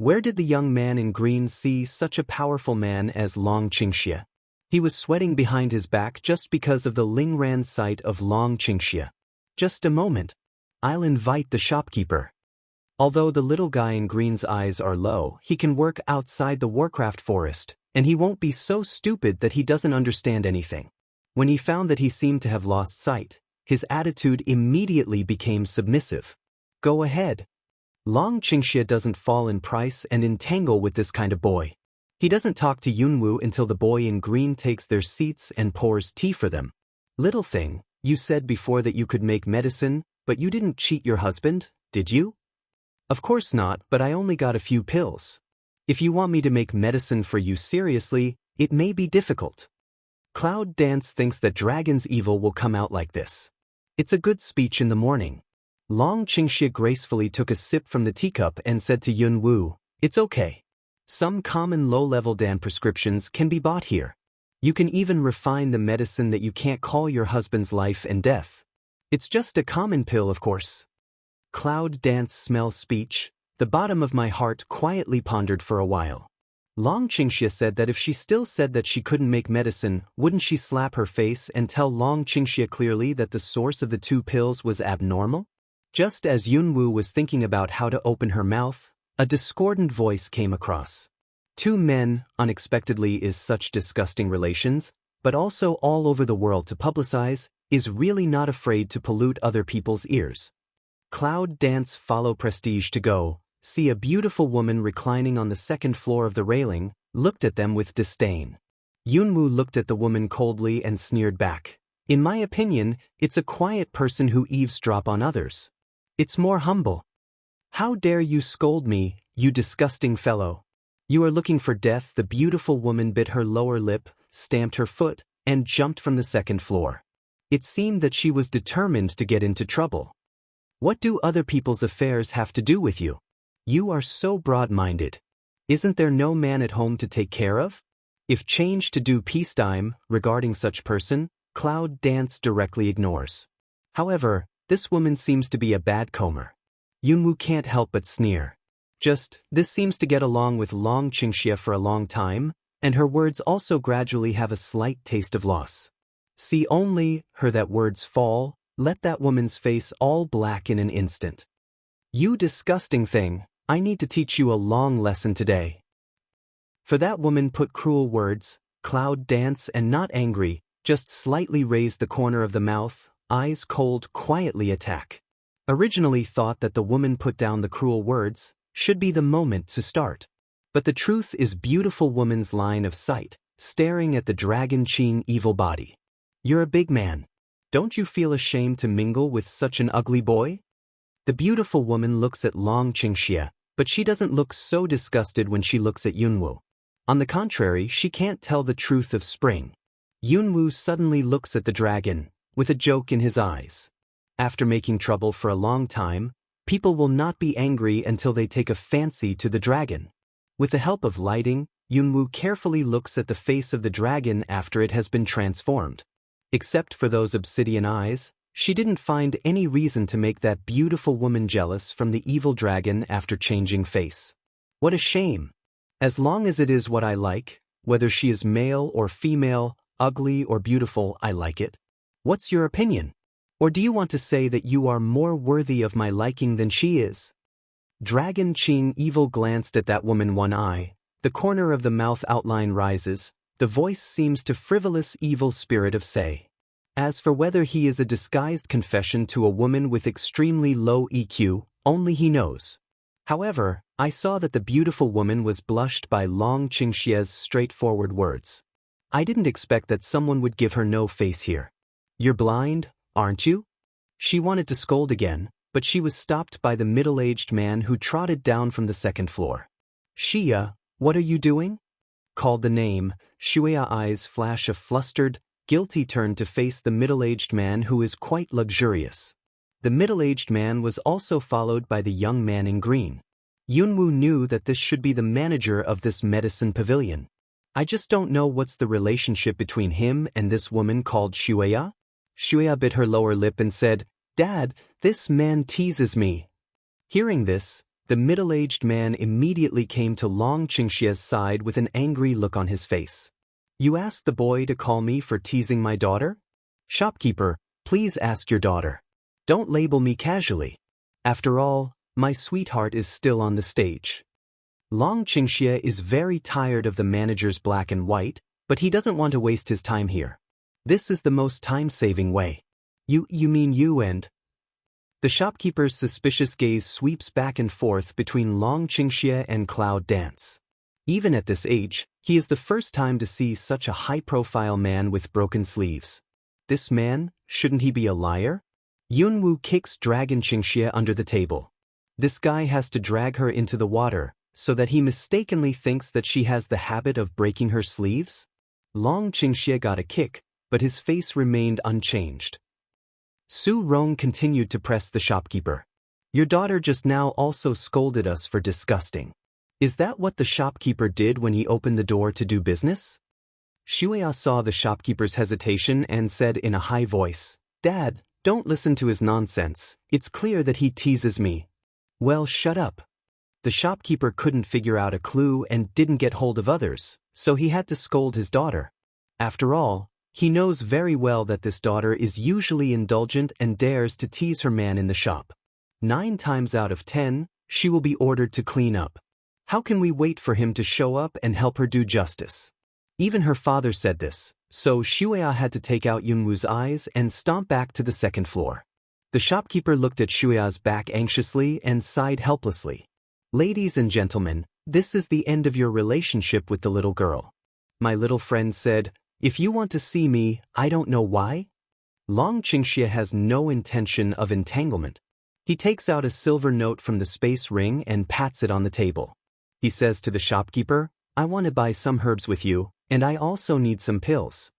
Where did the young man in green see such a powerful man as Long Qingxie? He was sweating behind his back just because of the Lingran sight of Long Qingxie. Just a moment. I'll invite the shopkeeper. Although the little guy in green's eyes are low, he can work outside the Warcraft forest, and he won't be so stupid that he doesn't understand anything. When he found that he seemed to have lost sight, his attitude immediately became submissive. Go ahead. Long Qingxie doesn't fall in price and entangle with this kind of boy. He doesn't talk to Yunwu until the boy in green takes their seats and pours tea for them. Little thing, you said before that you could make medicine, but you didn't cheat your husband, did you? Of course not, but I only got a few pills. If you want me to make medicine for you seriously, it may be difficult. Cloud Dance thinks that dragon's evil will come out like this. It's a good speech in the morning. Long Qingxie gracefully took a sip from the teacup and said to Yunwu, it's okay. Some common low-level Dan prescriptions can be bought here. You can even refine the medicine that you can't call your husband's life and death. It's just a common pill, of course. Cloud Dance smells speech. The bottom of my heart quietly pondered for a while. Long Qingxie said that if she still said that she couldn't make medicine, wouldn't she slap her face and tell Long Qingxie clearly that the source of the two pills was abnormal? Just as Yunwu was thinking about how to open her mouth, a discordant voice came across. Two men, unexpectedly is such disgusting relations, but also all over the world to publicize, is really not afraid to pollute other people's ears. Cloud Dance follow prestige to go, see a beautiful woman reclining on the second floor of the railing, looked at them with disdain. Yunwu looked at the woman coldly and sneered back. In my opinion, it's a quiet person who eavesdrop on others. It's more humble. How dare you scold me, you disgusting fellow? You are looking for death. The beautiful woman bit her lower lip, stamped her foot, and jumped from the second floor. It seemed that she was determined to get into trouble. What do other people's affairs have to do with you? You are so broad-minded. Isn't there no man at home to take care of? If change to do peacetime, regarding such person, Cloud Dance directly ignores. However, this woman seems to be a bad comer. Yunwu can't help but sneer. This seems to get along with Long Qingxie for a long time, and her words also gradually have a slight taste of loss. See only her that words fall, let that woman's face all black in an instant. You disgusting thing, I need to teach you a long lesson today. For that woman put cruel words, Cloud Dance and not angry, just slightly raised the corner of the mouth, eyes cold, quietly attack. Originally thought that the woman put down the cruel words, should be the moment to start. But the truth is beautiful woman's line of sight, staring at the dragon Qing evil body. You're a big man. Don't you feel ashamed to mingle with such an ugly boy? The beautiful woman looks at Long Qingxie, but she doesn't look so disgusted when she looks at Yunwu. On the contrary, she can't tell the truth of spring. Yunwu suddenly looks at the dragon, with a joke in his eyes. After making trouble for a long time, people will not be angry until they take a fancy to the dragon. With the help of lighting, Yunwu carefully looks at the face of the dragon after it has been transformed. Except for those obsidian eyes, she didn't find any reason to make that beautiful woman jealous from the evil dragon after changing face. What a shame! As long as it is what I like, whether she is male or female, ugly or beautiful, I like it. What's your opinion? Or do you want to say that you are more worthy of my liking than she is? Dragon Qing Evil glanced at that woman one eye, the corner of the mouth outline rises, the voice seems to frivolous evil spirit of say. As for whether he is a disguised confession to a woman with extremely low EQ, only he knows. However, I saw that the beautiful woman was blushed by Long Qingxie's straightforward words. I didn't expect that someone would give her no face here. You're blind, aren't you? She wanted to scold again, but she was stopped by the middle-aged man who trotted down from the second floor. Xia, what are you doing? Called the name, Xueya eyes flash a flustered, guilty turn to face the middle-aged man who is quite luxurious. The middle-aged man was also followed by the young man in green. Yunwu knew that this should be the manager of this medicine pavilion. I just don't know what's the relationship between him and this woman called Xueya. Xueya bit her lower lip and said, Dad, this man teases me. Hearing this, The middle-aged man immediately came to Long Qingxie's side with an angry look on his face. You asked the boy to call me for teasing my daughter? Shopkeeper, please ask your daughter. Don't label me casually. After all, my sweetheart is still on the stage. Long Qingxie is very tired of the manager's black and white, but he doesn't want to waste his time here. This is the most time-saving way. You mean you and... The shopkeeper's suspicious gaze sweeps back and forth between Long Qingxie and Cloud Dance. Even at this age, he is the first time to see such a high-profile man with broken sleeves. This man, shouldn't he be a liar? Yunwu kicks Dragon Qingxie under the table. This guy has to drag her into the water, so that he mistakenly thinks that she has the habit of breaking her sleeves? Long Qingxie got a kick, but his face remained unchanged. Su Rong continued to press the shopkeeper. Your daughter just now also scolded us for disgusting. Is that what the shopkeeper did when he opened the door to do business? Shuya saw the shopkeeper's hesitation and said in a high voice, Dad, don't listen to his nonsense. It's clear that he teases me. Well, shut up. The shopkeeper couldn't figure out a clue and didn't get hold of others, so he had to scold his daughter. After all, he knows very well that this daughter is usually indulgent and dares to tease her man in the shop. 9 times out of 10, she will be ordered to clean up. How can we wait for him to show up and help her do justice? Even her father said this, so Shuya had to take out Yunwu's eyes and stomp back to the second floor. The shopkeeper looked at Shuya's back anxiously and sighed helplessly. Ladies and gentlemen, this is the end of your relationship with the little girl. My little friend said, if you want to see me, I don't know why. Long Qingxie has no intention of entanglement. He takes out a silver note from the space ring and pats it on the table. He says to the shopkeeper, I want to buy some herbs with you, and I also need some pills.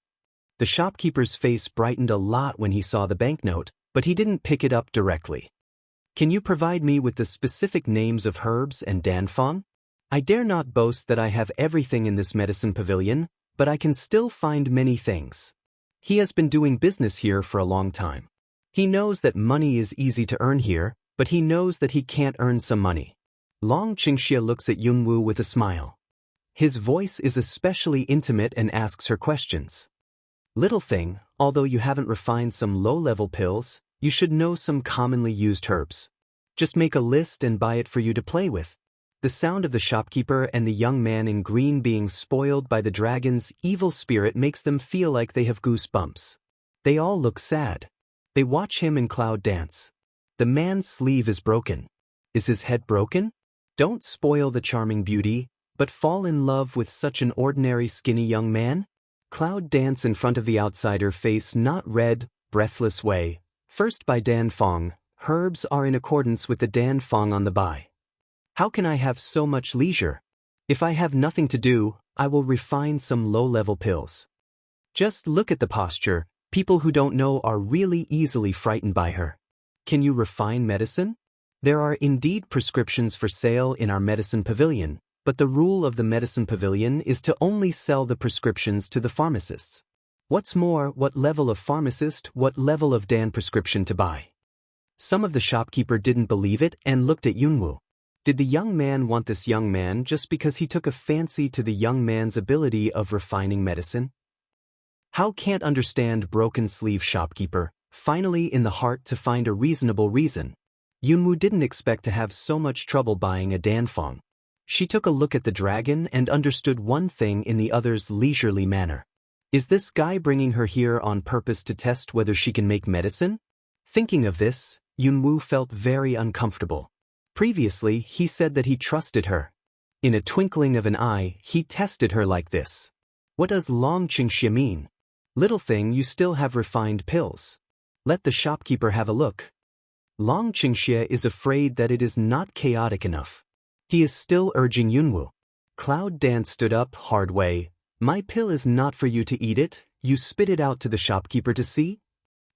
The shopkeeper's face brightened a lot when he saw the banknote, but he didn't pick it up directly. Can you provide me with the specific names of herbs and danfeng? I dare not boast that I have everything in this medicine pavilion, but I can still find many things. He has been doing business here for a long time. He knows that money is easy to earn here, but he knows that he can't earn some money. Long Qingxie looks at Yunwu with a smile. His voice is especially intimate and asks her questions. Little thing, although you haven't refined some low-level pills, you should know some commonly used herbs. Just make a list and buy it for you to play with. The sound of the shopkeeper and the young man in green being spoiled by the dragon's evil spirit makes them feel like they have goosebumps. They all look sad. They watch him and Cloud Dance. The man's sleeve is broken. Is his head broken? Don't spoil the charming beauty, but fall in love with such an ordinary skinny young man? Cloud Dance in front of the outsider face not red, breathless way. First by danfeng, herbs are in accordance with the danfeng on the buy. How can I have so much leisure? If I have nothing to do, I will refine some low-level pills. Just look at the posture. People who don't know are really easily frightened by her. Can you refine medicine? There are indeed prescriptions for sale in our medicine pavilion, but the rule of the medicine pavilion is to only sell the prescriptions to the pharmacists. What's more, what level of pharmacist, what level of dan prescription to buy? Some of the shopkeeper didn't believe it and looked at Yunwu. Did the young man want this young man just because he took a fancy to the young man's ability of refining medicine? How can't understand broken sleeve shopkeeper, finally in the heart to find a reasonable reason. Yunwu didn't expect to have so much trouble buying a danfeng. She took a look at the dragon and understood one thing in the other's leisurely manner. Is this guy bringing her here on purpose to test whether she can make medicine? Thinking of this, Yunwu felt very uncomfortable. Previously, he said that he trusted her. In a twinkling of an eye, he tested her like this. What does Long Qingxie mean? Little thing, you still have refined pills. Let the shopkeeper have a look. Long Qingxie is afraid that it is not chaotic enough. He is still urging Yunwu. Cloud Dance stood up hard way. My pill is not for you to eat it, you spit it out to the shopkeeper to see?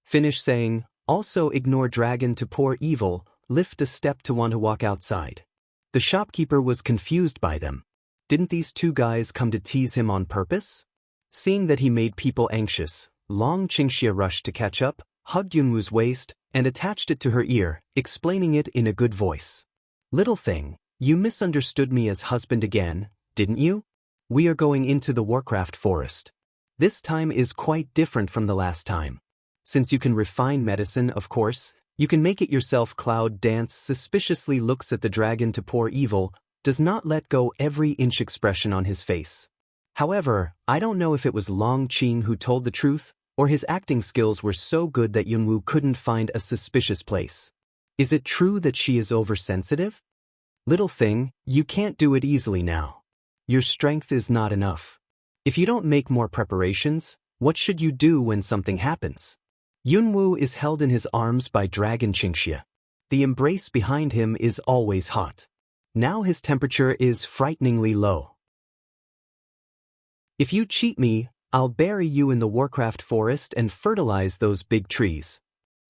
Finish saying, also ignore dragon to pour evil, lift a step to want to walk outside. The shopkeeper was confused by them. Didn't these two guys come to tease him on purpose? Seeing that he made people anxious, Long Qingxie rushed to catch up, hugged Yunwu's waist, and attached it to her ear, explaining it in a good voice. Little thing, you misunderstood me as husband again, didn't you? We are going into the Warcraft forest. This time is quite different from the last time. Since you can refine medicine, of course, you can make it yourself. Cloud Dance suspiciously looks at the dragon to pour evil, does not let go every inch expression on his face. However, I don't know if it was Long Qing who told the truth, or his acting skills were so good that Yunwu couldn't find a suspicious place. Is it true that she is oversensitive? Little thing, you can't do it easily now. Your strength is not enough. If you don't make more preparations, what should you do when something happens? Yunwu is held in his arms by Dragon Qingxia. The embrace behind him is always hot. Now his temperature is frighteningly low. If you cheat me, I'll bury you in the Warcraft forest and fertilize those big trees.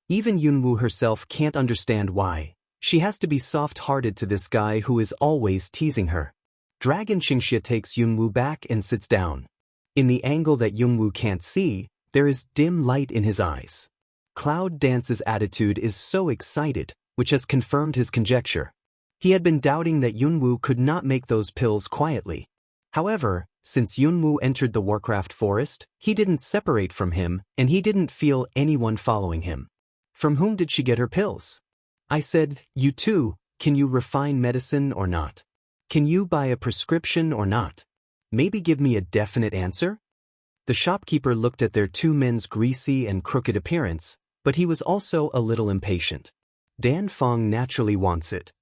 Even Yunwu herself can't understand why. She has to be soft-hearted to this guy who is always teasing her. Dragon Qingxia takes Yunwu back and sits down. In the angle that Yunwu can't see, there is dim light in his eyes. Cloud Dance's attitude is so excited, which has confirmed his conjecture. He had been doubting that Yunwu could not make those pills quietly. However, since Yunwu entered the Warcraft forest, he didn't separate from him, and he didn't feel anyone following him. From whom did she get her pills? I said, you too, can you refine medicine or not? Can you buy a prescription or not? Maybe give me a definite answer? The shopkeeper looked at their two men's greasy and crooked appearance, but he was also a little impatient. Dan Feng naturally wants it.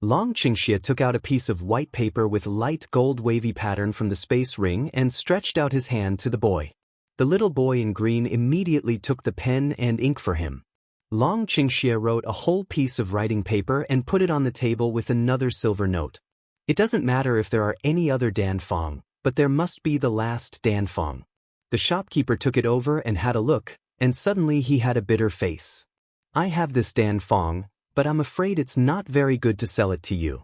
Long Qingxia took out a piece of white paper with light gold wavy pattern from the space ring and stretched out his hand to the boy. The little boy in green immediately took the pen and ink for him. Long Qingxia wrote a whole piece of writing paper and put it on the table with another silver note. It doesn't matter if there are any other Dan Feng, but there must be the last Dan Feng. The shopkeeper took it over and had a look, and suddenly he had a bitter face. I have this Dan Feng, but I'm afraid it's not very good to sell it to you.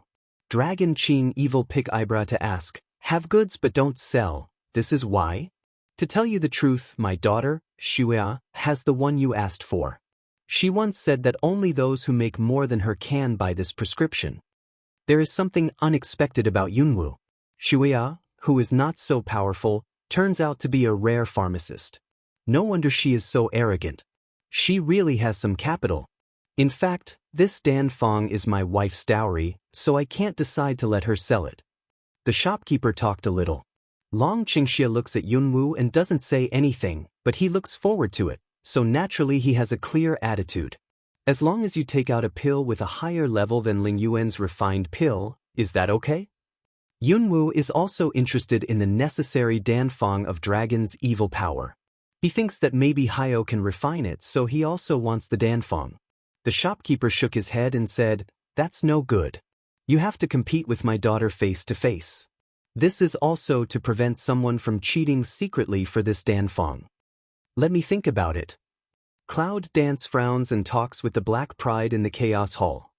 Dragon Qing evil pick eyebrow to ask, have goods but don't sell, this is why? To tell you the truth, my daughter, Shuya, has the one you asked for. She once said that only those who make more than her can buy this prescription. There is something unexpected about Yunwu. Shuya, who is not so powerful, turns out to be a rare pharmacist. No wonder she is so arrogant. She really has some capital. In fact, this Dan Feng is my wife's dowry, so I can't decide to let her sell it. The shopkeeper talked a little. Long Qingxia looks at Yunwu and doesn't say anything, but he looks forward to it, so naturally he has a clear attitude. As long as you take out a pill with a higher level than Ling Yuan's refined pill, is that okay? Yunwu is also interested in the necessary Dan Feng of Dragon's evil power. He thinks that maybe Hayo can refine it, so he also wants the Dan Feng. The shopkeeper shook his head and said, that's no good. You have to compete with my daughter face to face. This is also to prevent someone from cheating secretly for this Dan Feng. Let me think about it. Cloud Dance frowns and talks with the Black Pride in the Chaos Hall.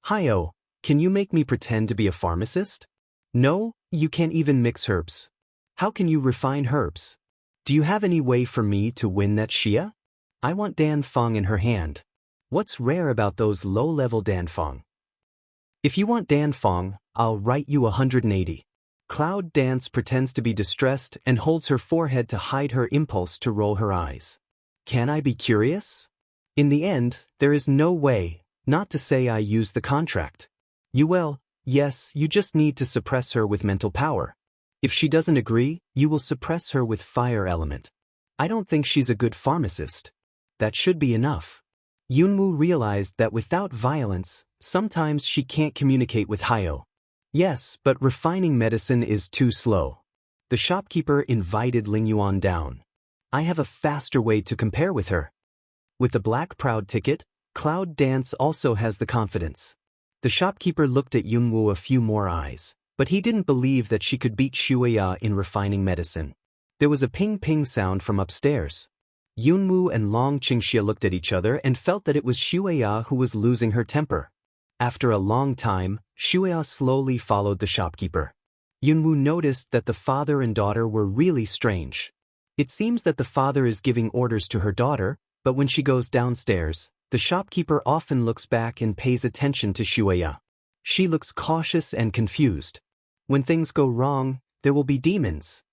Hayo, can you make me pretend to be a pharmacist? No, you can't even mix herbs. How can you refine herbs? Do you have any way for me to win that Xia? I want Dan Feng in her hand. What's rare about those low-level Dan Feng? If you want Dan Feng, I'll write you 180. Cloud Dance pretends to be distressed and holds her forehead to hide her impulse to roll her eyes. Can I be curious? In the end, there is no way, not to say I use the contract. You will, yes, you just need to suppress her with mental power. If she doesn't agree, you will suppress her with fire element. I don't think she's a good pharmacist. That should be enough. Yunwu realized that without violence, sometimes she can't communicate with Hayo. Yes, but refining medicine is too slow. The shopkeeper invited Ling Yuan down. I have a faster way to compare with her. With the Black Proud ticket, Cloud Dance also has the confidence. The shopkeeper looked at Yunwu a few more eyes, but he didn't believe that she could beat Shuya in refining medicine. There was a ping-ping sound from upstairs. Yunwu and Long Qingxia looked at each other and felt that it was Shuya who was losing her temper. After a long time, Shuya slowly followed the shopkeeper. Yunwu noticed that the father and daughter were really strange. It seems that the father is giving orders to her daughter, but when she goes downstairs, the shopkeeper often looks back and pays attention to Shuya. She looks cautious and confused. When things go wrong, there will be demons.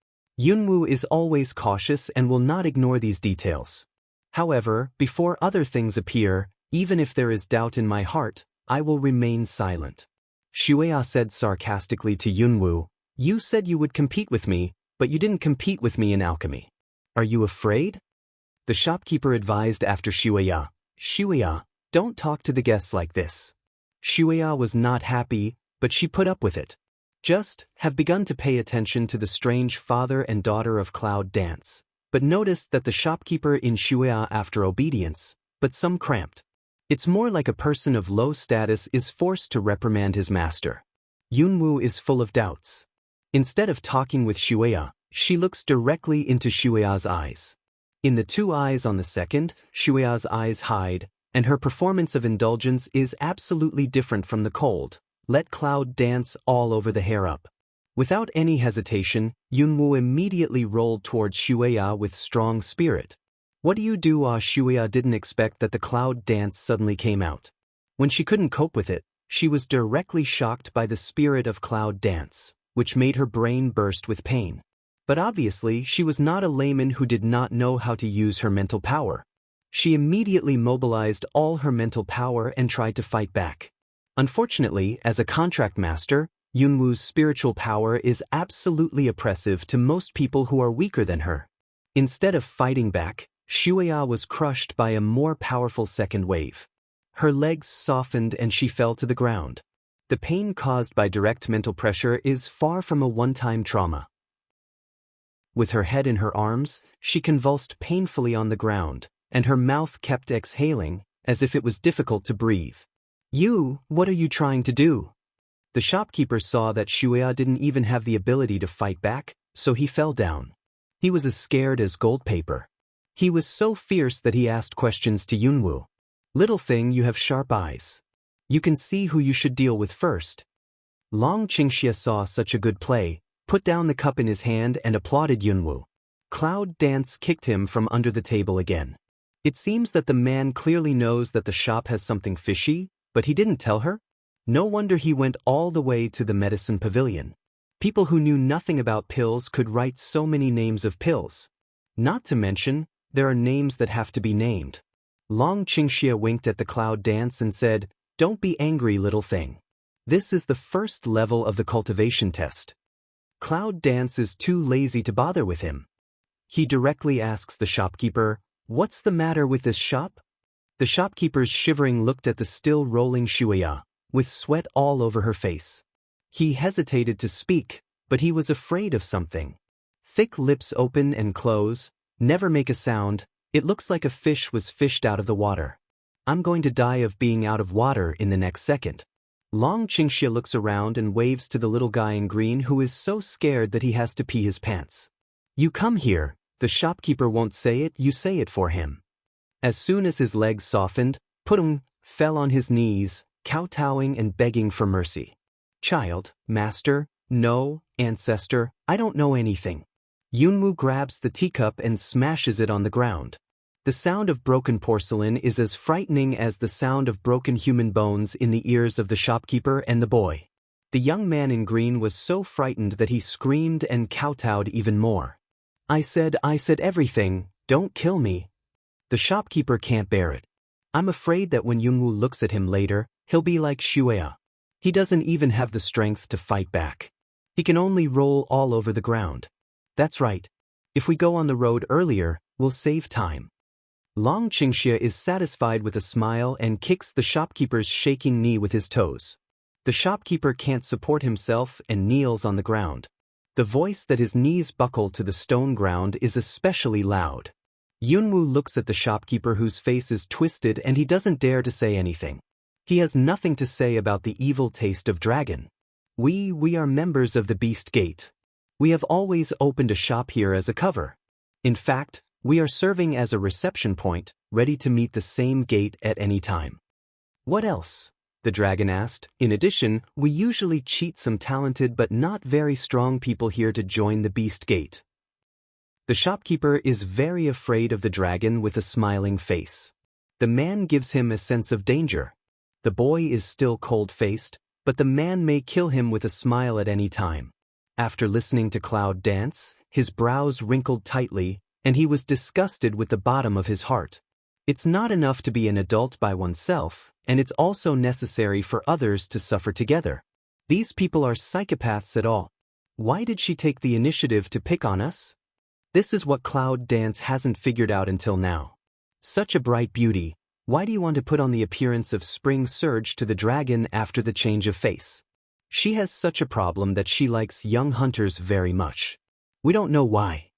Yunwoo is always cautious and will not ignore these details. However, before other things appear, even if there is doubt in my heart, I will remain silent. Shuya said sarcastically to Yunwoo, "You said you would compete with me, but you didn't compete with me in alchemy. Are you afraid?" The shopkeeper advised after Shuya, "Shuya, don't talk to the guests like this." Shuya was not happy, but she put up with it. Just have begun to pay attention to the strange father and daughter of Cloud dance, but noticed that the shopkeeper in Shuya after obedience, but some cramped. It's more like a person of low status is forced to reprimand his master. Yunwoo is full of doubts. Instead of talking with Shuya, she looks directly into Shuya's eyes. In the two eyes on the second, Shuya's eyes hide, and her performance of indulgence is absolutely different from the cold. Let Cloud dance all over the hair up. Without any hesitation, Yunwoo immediately rolled towards Shuya with strong spirit. What do you do? Shuya didn't expect that the Cloud dance suddenly came out. When she couldn't cope with it, she was directly shocked by the spirit of Cloud dance, which made her brain burst with pain. But obviously she was not a layman who did not know how to use her mental power. She immediately mobilized all her mental power and tried to fight back. Unfortunately, as a contract master, Yunwoo's spiritual power is absolutely oppressive to most people who are weaker than her. Instead of fighting back, Shuya was crushed by a more powerful second wave. Her legs softened and she fell to the ground. The pain caused by direct mental pressure is far from a one-time trauma. With her head in her arms, she convulsed painfully on the ground, and her mouth kept exhaling, as if it was difficult to breathe. What are you trying to do?" The shopkeeper saw that Shuya didn't even have the ability to fight back, so he fell down. He was as scared as gold paper. He was so fierce that he asked questions to Yunwoo. "Little thing, you have sharp eyes. You can see who you should deal with first." Long Qingxia saw such a good play, put down the cup in his hand and applauded Yunwoo. Cloud dance kicked him from under the table again. It seems that the man clearly knows that the shop has something fishy, but he didn't tell her? No wonder he went all the way to the medicine pavilion. People who knew nothing about pills could write so many names of pills. Not to mention, there are names that have to be named. Long Qingxia winked at the Cloud dance and said, "Don't be angry, little thing. This is the first level of the cultivation test." Cloud dance is too lazy to bother with him. He directly asks the shopkeeper, "What's the matter with this shop?" The shopkeeper's shivering looked at the still rolling Shuya, with sweat all over her face. He hesitated to speak, but he was afraid of something. Thick lips open and close, never make a sound, it looks like a fish was fished out of the water. "I'm going to die of being out of water in the next second." Long Qingxia looks around and waves to the little guy in green who is so scared that he has to pee his pants. "You come here, the shopkeeper won't say it, you say it for him." As soon as his legs softened, Pudong fell on his knees, kowtowing and begging for mercy. "Child, master, no, ancestor, I don't know anything." Yunwoo grabs the teacup and smashes it on the ground. The sound of broken porcelain is as frightening as the sound of broken human bones in the ears of the shopkeeper and the boy. The young man in green was so frightened that he screamed and kowtowed even more. I said everything, don't kill me." The shopkeeper can't bear it. I'm afraid that when Yunwoo looks at him later, he'll be like Shuya. He doesn't even have the strength to fight back. He can only roll all over the ground. That's right. If we go on the road earlier, we'll save time. Long Qingxia is satisfied with a smile and kicks the shopkeeper's shaking knee with his toes. The shopkeeper can't support himself and kneels on the ground. The voice that his knees buckle to the stone ground is especially loud. Yunwoo looks at the shopkeeper whose face is twisted and he doesn't dare to say anything. He has nothing to say about the evil taste of dragon. We are members of the Beast Gate. We have always opened a shop here as a cover. In fact, we are serving as a reception point, ready to meet the same gate at any time. What else? The dragon asked. In addition, we usually cheat some talented but not very strong people here to join the Beast Gate. The shopkeeper is very afraid of the dragon with a smiling face. The man gives him a sense of danger. The boy is still cold-faced, but the man may kill him with a smile at any time. After listening to Cloud dance, his brows wrinkled tightly, and he was disgusted with the bottom of his heart. It's not enough to be an adult by oneself, and it's also necessary for others to suffer together. These people are psychopaths at all. Why did she take the initiative to pick on us? This is what Cloud dance hasn't figured out until now. Such a bright beauty, why do you want to put on the appearance of spring surge to the dragon after the change of face? She has such a problem that she likes young hunters very much. We don't know why.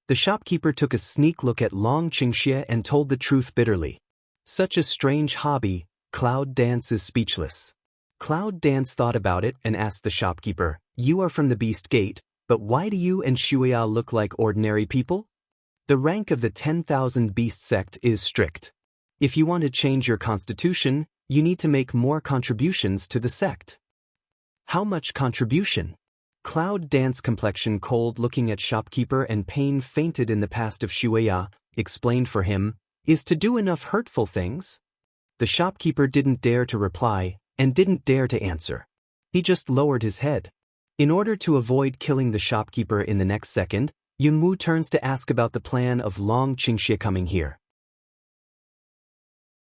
The shopkeeper took a sneak look at Long Qingxie and told the truth bitterly. Such a strange hobby, Cloud dance is speechless. Cloud dance thought about it and asked the shopkeeper, "You are from the Beast Gate, but why do you and Shuya look like ordinary people?" The rank of the 10,000 Beast sect is strict. If you want to change your constitution, you need to make more contributions to the sect. How much contribution? Cloud dance complexion cold looking at shopkeeper and pain fainted in the past of Shuya, explained for him, is to do enough hurtful things? The shopkeeper didn't dare to reply, and didn't dare to answer. He just lowered his head. In order to avoid killing the shopkeeper in the next second, Yunwu turns to ask about the plan of Long Qingxie coming here.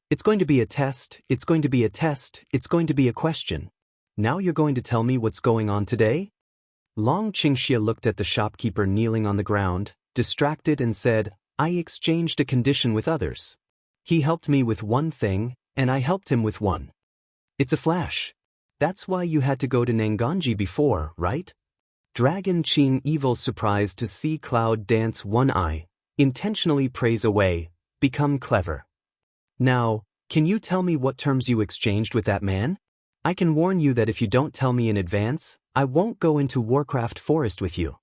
It's going to be a test, it's going to be a test, it's going to be a question. Now you're going to tell me what's going on today? Long Qingxie looked at the shopkeeper kneeling on the ground, distracted, and said, "I exchanged a condition with others. He helped me with one thing, and I helped him with one. It's a flash. That's why you had to go to Nanganji before, right?" Dragon Qing evil surprised to see Cloud dance one eye, intentionally praise away, become clever. Now, can you tell me what terms you exchanged with that man? I can warn you that if you don't tell me in advance, I won't go into Warcraft Forest with you.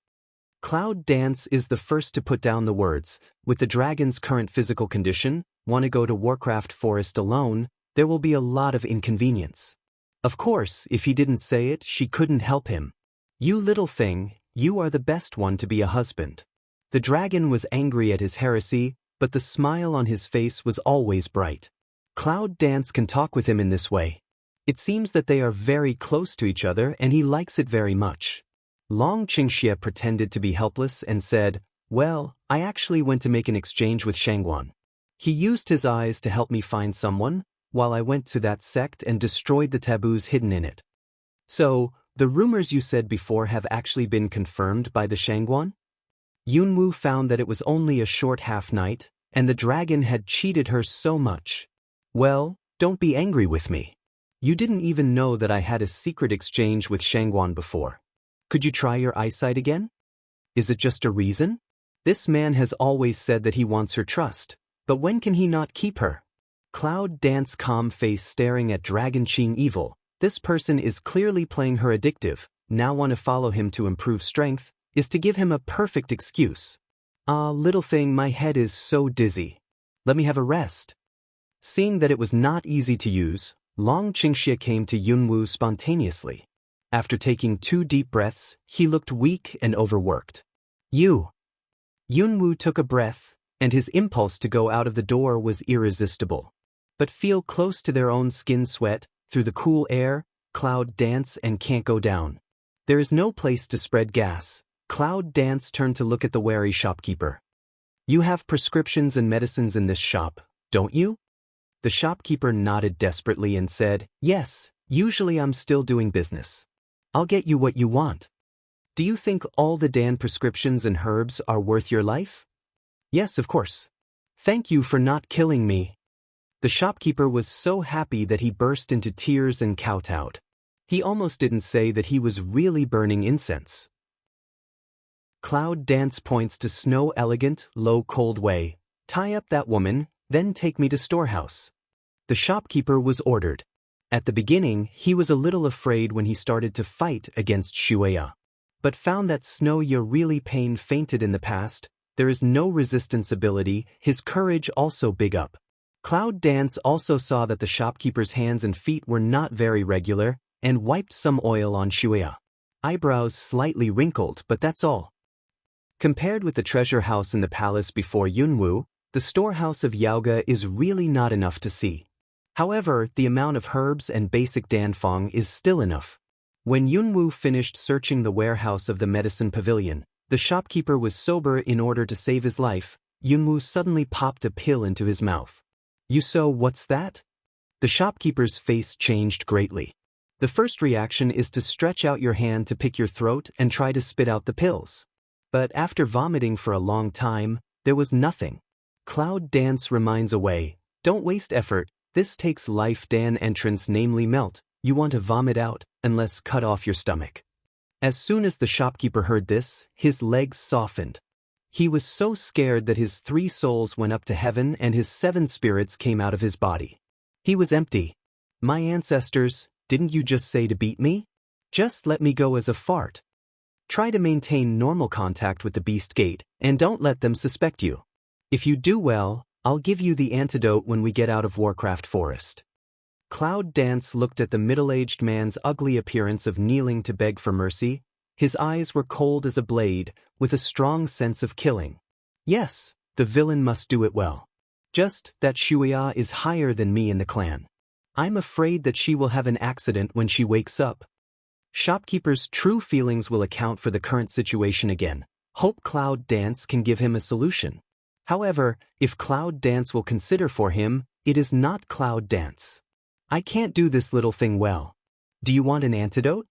Cloud dance is the first to put down the words. With the dragon's current physical condition, want to go to Warcraft Forest alone, there will be a lot of inconvenience. Of course, if he didn't say it, she couldn't help him. You little thing, you are the best one to be a husband. The dragon was angry at his heresy, but the smile on his face was always bright. Cloud dance can talk with him in this way. It seems that they are very close to each other and he likes it very much. Long Qingxie pretended to be helpless and said, "Well, I actually went to make an exchange with Shangguan. He used his eyes to help me find someone, while I went to that sect and destroyed the taboos hidden in it." So, the rumors you said before have actually been confirmed by the Shangguan? Yunwu found that it was only a short half-night, and the dragon had cheated her so much. Well, don't be angry with me. You didn't even know that I had a secret exchange with Shangguan before. Could you try your eyesight again? Is it just a reason? This man has always said that he wants her trust, but when can he not keep her? Cloud dance calm face staring at Dragon Qing evil. This person is clearly playing her addictive. Now want to follow him to improve strength, is to give him a perfect excuse. "Ah, little thing, my head is so dizzy. Let me have a rest." Seeing that it was not easy to use, Long Qingxie came to Yunwu spontaneously. After taking 2 deep breaths, he looked weak and overworked. Yunwu took a breath, and his impulse to go out of the door was irresistible. But feel close to their own skin sweat, through the cool air, Cloud dance and can't go down. There is no place to spread gas. Cloud dance turned to look at the wary shopkeeper. "You have prescriptions and medicines in this shop, don't you?" The shopkeeper nodded desperately and said, "Yes, usually I'm still doing business. I'll get you what you want. Do you think all the Dan prescriptions and herbs are worth your life?" "Yes, of course. Thank you for not killing me." The shopkeeper was so happy that he burst into tears and kowtowed. He almost didn't say that he was really burning incense. Cloud dance points to Snow elegant, low cold way. "Tie up that woman, then take me to storehouse." The shopkeeper was ordered. At the beginning, he was a little afraid when he started to fight against Shuya. But found that Snow really pain fainted in the past, there is no resistance ability, his courage also big up. Cloud dance also saw that the shopkeeper's hands and feet were not very regular, and wiped some oil on Shuya. Eyebrows slightly wrinkled, but that's all. Compared with the treasure house in the palace before Yunwu, the storehouse of Yaoga is really not enough to see. However, the amount of herbs and basic danfeng is still enough. When Yunwu finished searching the warehouse of the medicine pavilion, the shopkeeper was sober in order to save his life. Yunwu suddenly popped a pill into his mouth. What's that? The shopkeeper's face changed greatly. The first reaction is to stretch out your hand to pick your throat and try to spit out the pills. But after vomiting for a long time, there was nothing. Cloud dance reminds away. Don't waste effort. This takes life. Dan entrance, namely melt. You want to vomit out, unless cut off your stomach. As soon as the shopkeeper heard this, his legs softened. He was so scared that his 3 souls went up to heaven and his 7 spirits came out of his body. He was empty. My ancestors, didn't you just say to beat me? Just let me go as a fart. Try to maintain normal contact with the beast gate, and don't let them suspect you. If you do well, I'll give you the antidote when we get out of Warcraft Forest. Cloud Dance looked at the middle-aged man's ugly appearance of kneeling to beg for mercy. His eyes were cold as a blade, with a strong sense of killing. Yes, the villain must do it well. Just that Shuya is higher than me in the clan. I'm afraid that she will have an accident when she wakes up. Shopkeeper's true feelings will account for the current situation again. Hope Cloud Dance can give him a solution. However, if Cloud Dance will consider for him, it is not Cloud Dance. I can't do this little thing well. Do you want an antidote?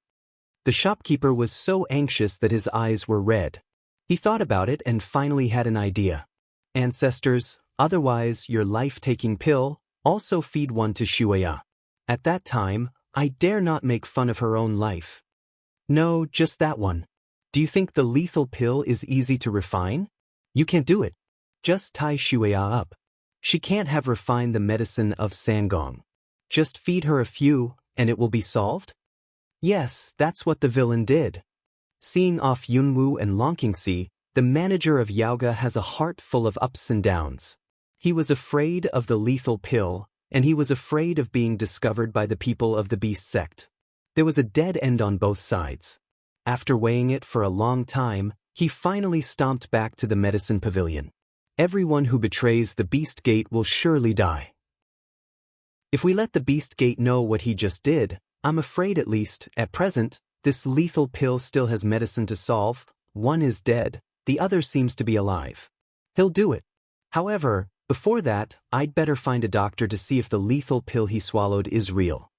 The shopkeeper was so anxious that his eyes were red. He thought about it and finally had an idea. Ancestors, otherwise your life-taking pill, also feed one to Shuya. At that time, I dare not make fun of her own life. No, just that one. Do you think the lethal pill is easy to refine? You can't do it. Just tie Shuya up. She can't have refined the medicine of Sangong. Just feed her a few, and it will be solved? Yes, that's what the villain did. Seeing off Yunwu and Longqingxi, the manager of Yaoga has a heart full of ups and downs. He was afraid of the lethal pill, and he was afraid of being discovered by the people of the beast sect. There was a dead end on both sides. After weighing it for a long time, he finally stomped back to the medicine pavilion. Everyone who betrays the beast gate will surely die. If we let the beast gate know what he just did, I'm afraid at least, at present, this lethal pill still has medicine to solve. One is dead, the other seems to be alive. He'll do it. However, before that, I'd better find a doctor to see if the lethal pill he swallowed is real.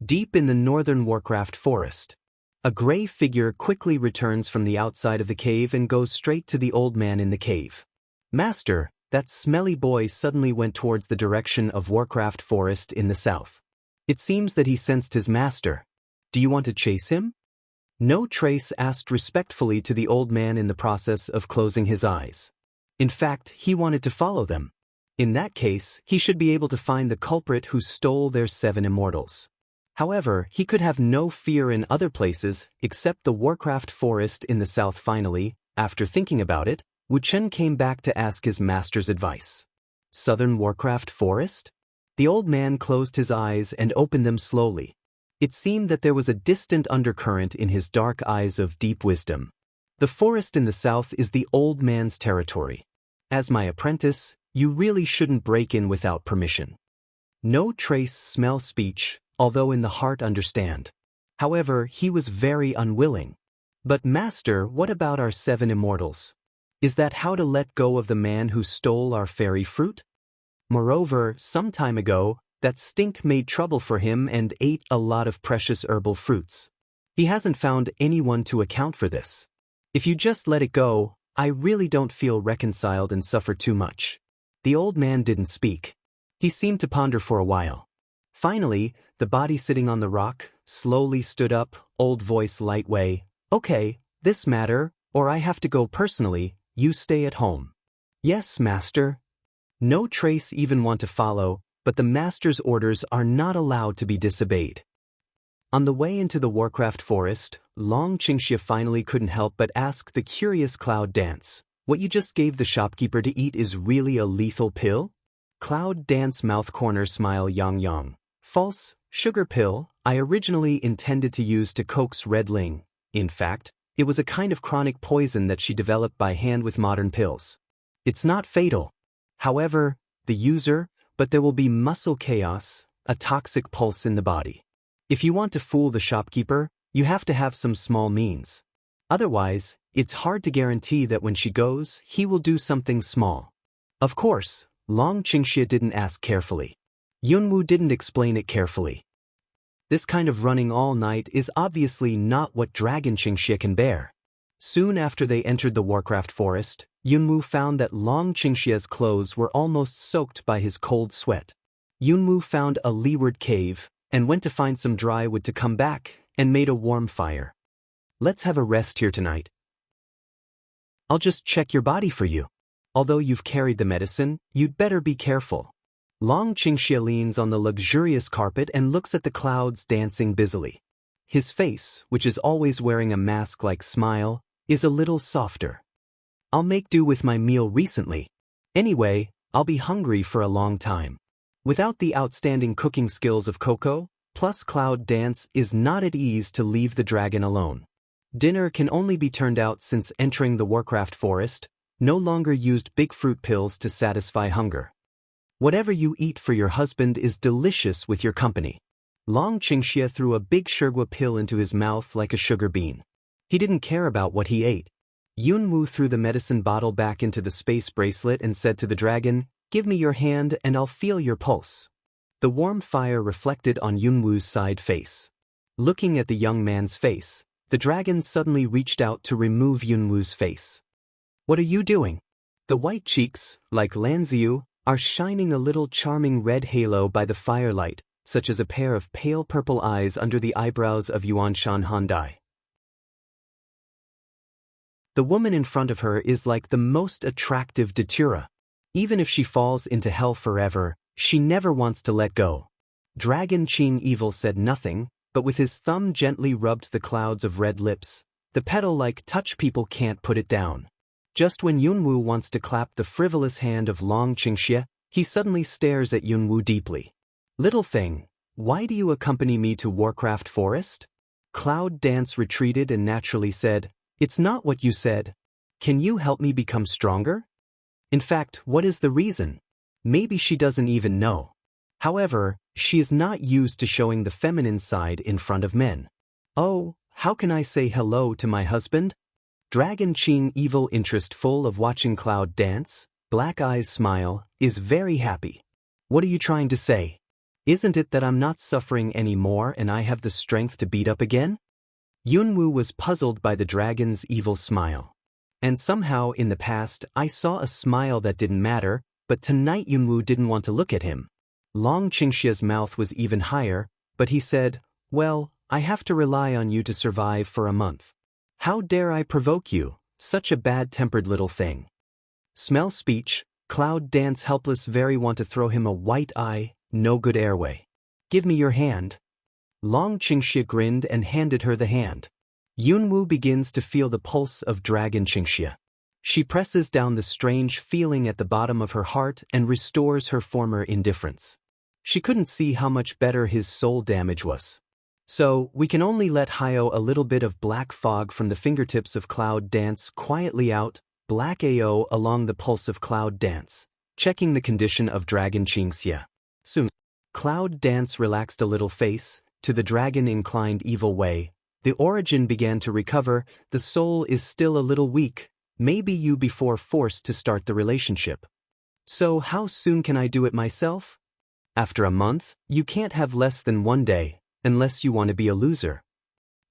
Deep in the northern Warcraft forest, a gray figure quickly returns from the outside of the cave and goes straight to the old man in the cave. Master, that smelly boy suddenly went towards the direction of Warcraft Forest in the south. It seems that he sensed his master. Do you want to chase him? No Trace asked respectfully to the old man in the process of closing his eyes. In fact, he wanted to follow them. In that case, he should be able to find the culprit who stole their 7 immortals. However, he could have no fear in other places except the Warcraft Forest in the south. Finally, after thinking about it, Wu Chen came back to ask his master's advice. Southern Warcraft Forest? The old man closed his eyes and opened them slowly. It seemed that there was a distant undercurrent in his dark eyes of deep wisdom. The forest in the south is the old man's territory. As my apprentice, you really shouldn't break in without permission. No Trace smell speech, although in the heart understand. However, he was very unwilling. But master, what about our 7 immortals? Is that how to let go of the man who stole our fairy fruit? Moreover, some time ago, that stink made trouble for him and ate a lot of precious herbal fruits. He hasn't found anyone to account for this. If you just let it go, I really don't feel reconciled and suffer too much. The old man didn't speak. He seemed to ponder for a while. Finally, the body sitting on the rock slowly stood up, old voice light way. Okay, this matter, or I have to go personally. You stay at home. Yes, master. No Trace even want to follow, but the master's orders are not allowed to be disobeyed. On the way into the Warcraft forest, Long Qingxia finally couldn't help but ask the curious Cloud Dance, what you just gave the shopkeeper to eat is really a lethal pill? Cloud Dance mouth corner smile yang. False, sugar pill, I originally intended to use to coax Red Ling. In fact, it was a kind of chronic poison that she developed by hand with modern pills. It's not fatal. However, the user, but there will be muscle chaos, a toxic pulse in the body. If you want to fool the shopkeeper, you have to have some small means. Otherwise, it's hard to guarantee that when she goes, he will do something small. Of course, Long Qingxie didn't ask carefully. Yunwu didn't explain it carefully. This kind of running all night is obviously not what Dragon Qingxie can bear. Soon after they entered the Warcraft forest, Yunwu found that Long Qingxie's clothes were almost soaked by his cold sweat. Yunwu found a leeward cave, and went to find some dry wood to come back, and made a warm fire. Let's have a rest here tonight. I'll just check your body for you. Although you've carried the medicine, you'd better be careful. Long Qingxie leans on the luxurious carpet and looks at the clouds dancing busily. His face, which is always wearing a mask-like smile, is a little softer. I'll make do with my meal recently. Anyway, I'll be hungry for a long time. Without the outstanding cooking skills of Coco, plus Cloud Dance is not at ease to leave the dragon alone. Dinner can only be turned out since entering the Warcraft forest, no longer used big fruit pills to satisfy hunger. Whatever you eat for your husband is delicious with your company. Long Qingxie threw a big shurgua pill into his mouth like a sugar bean. He didn't care about what he ate. Yunwu threw the medicine bottle back into the space bracelet and said to the dragon, "Give me your hand and I'll feel your pulse." The warm fire reflected on Yunwu's side face. Looking at the young man's face, the dragon suddenly reached out to remove Yunwu's face. "What are you doing?" The white cheeks, like Lanziu, are shining a little charming red halo by the firelight, such as a pair of pale purple eyes under the eyebrows of Yuanshan Handai. The woman in front of her is like the most attractive datura. Even if she falls into hell forever, she never wants to let go. Dragon Qing Evil said nothing, but with his thumb gently rubbed the clouds of red lips. The petal-like touch people can't put it down. Just when Yunwu wants to clap the frivolous hand of Long Qingxie, he suddenly stares at Yunwu deeply. "Little thing, why do you accompany me to Warcraft Forest?" Cloud Dance retreated and naturally said, "It's not what you said. Can you help me become stronger?" In fact, what is the reason? Maybe she doesn't even know. However, she is not used to showing the feminine side in front of men. "Oh, how can I say hello to my husband?" Dragon Qing Evil, interest full of watching Cloud Dance, black eyes smile, is very happy. "What are you trying to say? Isn't it that I'm not suffering anymore and I have the strength to beat up again?" Yunwu was puzzled by the dragon's evil smile. And somehow in the past I saw a smile that didn't matter, but tonight Yunwu didn't want to look at him. Long Qingxie's mouth was even higher, but he said, "Well, I have to rely on you to survive for a month. How dare I provoke you, such a bad-tempered little thing." Smell speech, Cloud Dance helpless very want to throw him a white eye, no good airway. "Give me your hand." Long Qingxie grinned and handed her the hand. Yunwu begins to feel the pulse of Dragon Qingxie. She presses down the strange feeling at the bottom of her heart and restores her former indifference. She couldn't see how much better his soul damage was. So, we can only let Hyo a little bit of black fog from the fingertips of Cloud Dance quietly out, black AO along the pulse of Cloud Dance, checking the condition of Dragon Qingxie. Soon, Cloud Dance relaxed a little face, to the dragon inclined evil way. The origin began to recover, the soul is still a little weak, maybe you before forced to start the relationship. "So how soon can I do it myself?" "After a month, you can't have less than 1 day, unless you want to be a loser."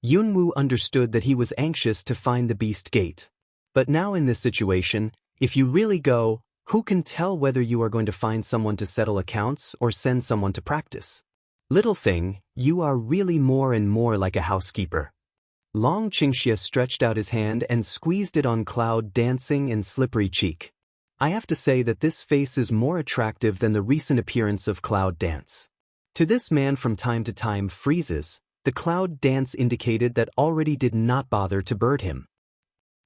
Yunwu understood that he was anxious to find the beast gate. But now in this situation, if you really go, who can tell whether you are going to find someone to settle accounts or send someone to practice? "Little thing, you are really more and more like a housekeeper." Long Qingxie stretched out his hand and squeezed it on Cloud Dancing and slippery cheek. I have to say that this face is more attractive than the recent appearance of Cloud Dance. To this man from time to time freezes, the Cloud Dance indicated that already did not bother to bird him.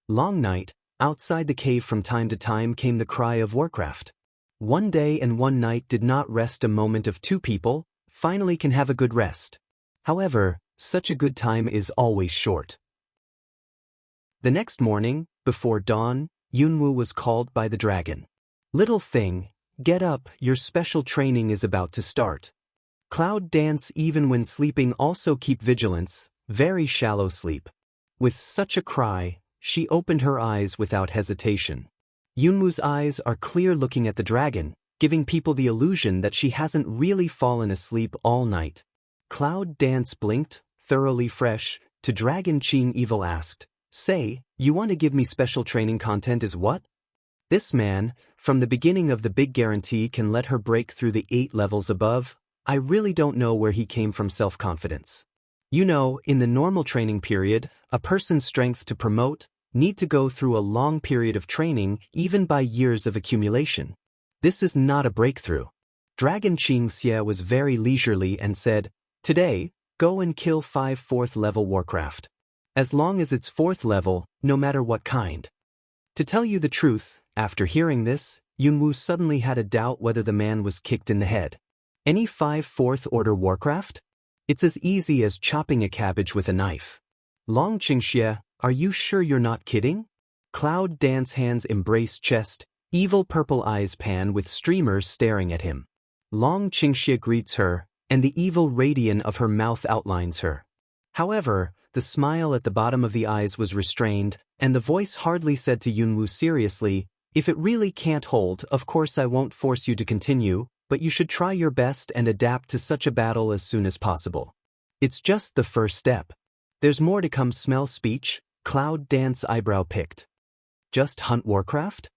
Long night, outside the cave from time to time came the cry of Warcraft. 1 day and 1 night did not rest a moment of 2 people, finally can have a good rest. However, such a good time is always short. The next morning, before dawn, Yunwu was called by the dragon. "Little thing, get up, your special training is about to start. Cloud dance even when sleeping, also keep vigilance, very shallow sleep. With such a cry, she opened her eyes without hesitation. Yunwoo's eyes are clear, looking at the dragon, giving people the illusion that she hasn't really fallen asleep all night. Cloud dance blinked, thoroughly fresh, to Dragon Qing. Evil asked, "Say, you want to give me special training content is what?" This man, from the beginning of the big guarantee, can let her break through the 8 levels above. I really don't know where he came from self-confidence. You know, in the normal training period, a person's strength to promote need to go through a long period of training, even by years of accumulation. This is not a breakthrough. Dragon Qing Xie was very leisurely and said, "Today, go and kill 5 4th level Warcraft. As long as it's 4th level, no matter what kind." To tell you the truth, after hearing this, Yunwoo suddenly had a doubt whether the man was kicked in the head. Any 5 4th order Warcraft? It's as easy as chopping a cabbage with a knife. Long Qingxie, are you sure you're not kidding? Cloud dance hands embrace chest, evil purple eyes pan with streamers staring at him. Long Qingxie greets her, and the evil radiance of her mouth outlines her. However, the smile at the bottom of the eyes was restrained, and the voice hardly said to Yunwoo seriously, "If it really can't hold, of course I won't force you to continue, but you should try your best and adapt to such a battle as soon as possible. It's just the first step. There's more to come." Smell speech, Cloud dance eyebrow picked. Just hunt Warcraft?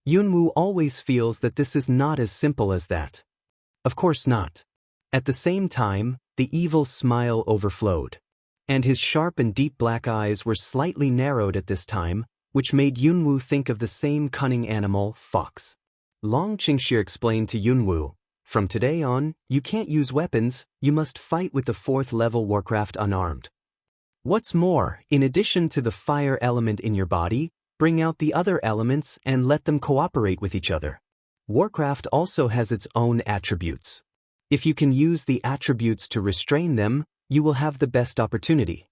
Yunwoo always feels that this is not as simple as that. Of course not. At the same time, the evil smile overflowed. And his sharp and deep black eyes were slightly narrowed at this time, which made Yunwoo think of the same cunning animal, fox. Long Qingxie explained to Yunwoo, "From today on, you can't use weapons, you must fight with the 4th level Warcraft unarmed. What's more, in addition to the fire element in your body, bring out the other elements and let them cooperate with each other. Warcraft also has its own attributes. If you can use the attributes to restrain them, you will have the best opportunity."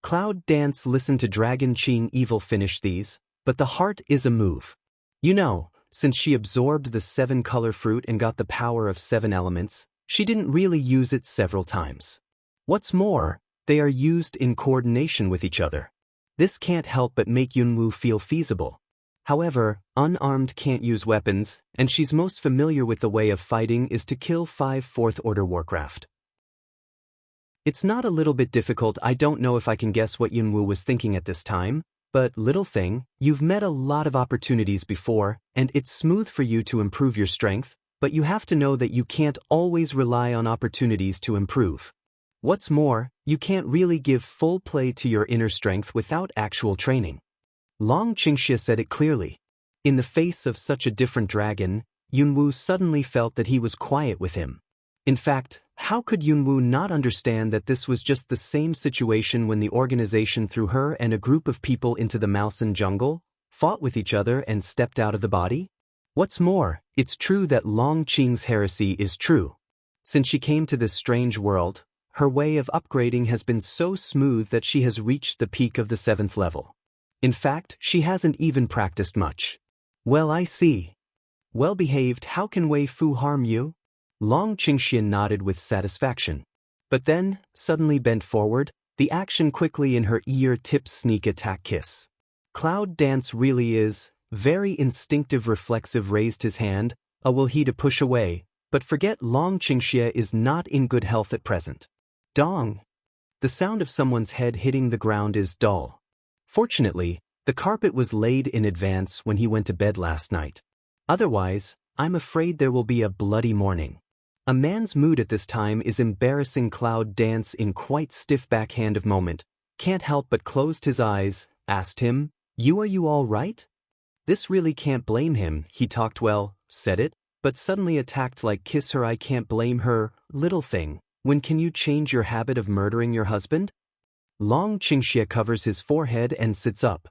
Cloud dance listened to Dragon Qing Evil finish these, but the heart is a move. You know, since she absorbed the 7-color fruit and got the power of 7 elements, she didn't really use it several times. What's more, they are used in coordination with each other. This can't help but make Yunwoo feel feasible. However, unarmed can't use weapons, and she's most familiar with the way of fighting is to kill 5 4th order Warcraft. It's not a little bit difficult. I don't know if I can guess what Yunwoo was thinking at this time, but little thing, you've met a lot of opportunities before, and it's smooth for you to improve your strength, but you have to know that you can't always rely on opportunities to improve. What's more, you can't really give full play to your inner strength without actual training. Long Qingxie said it clearly. In the face of such a different dragon, Yunwoo suddenly felt that he was quiet with him. In fact, how could Yunwoo not understand that this was just the same situation when the organization threw her and a group of people into the Malsan jungle, fought with each other and stepped out of the body? What's more, it's true that Long Qing's heresy is true. Since she came to this strange world, her way of upgrading has been so smooth that she has reached the peak of the 7th level. In fact, she hasn't even practiced much. Well, I see. Well behaved. How can Wei Fu harm you? Long Qingxie nodded with satisfaction. But then, suddenly bent forward, the action quickly in her ear tips sneak attack kiss. Cloud dance really is, very instinctive reflexive raised his hand, a will he to push away, but forget Long Qingxie is not in good health at present. Dong! The sound of someone's head hitting the ground is dull. Fortunately, the carpet was laid in advance when he went to bed last night. Otherwise, I'm afraid there will be a bloody morning. A man's mood at this time is embarrassing. Cloud dance in quite stiff backhand of moment, can't help but closed his eyes, asked him, Are you all right? This really can't blame him, he talked well, said it, but suddenly attacked like kiss her. I can't blame her, little thing, when can you change your habit of murdering your husband? Long Qingxie covers his forehead and sits up.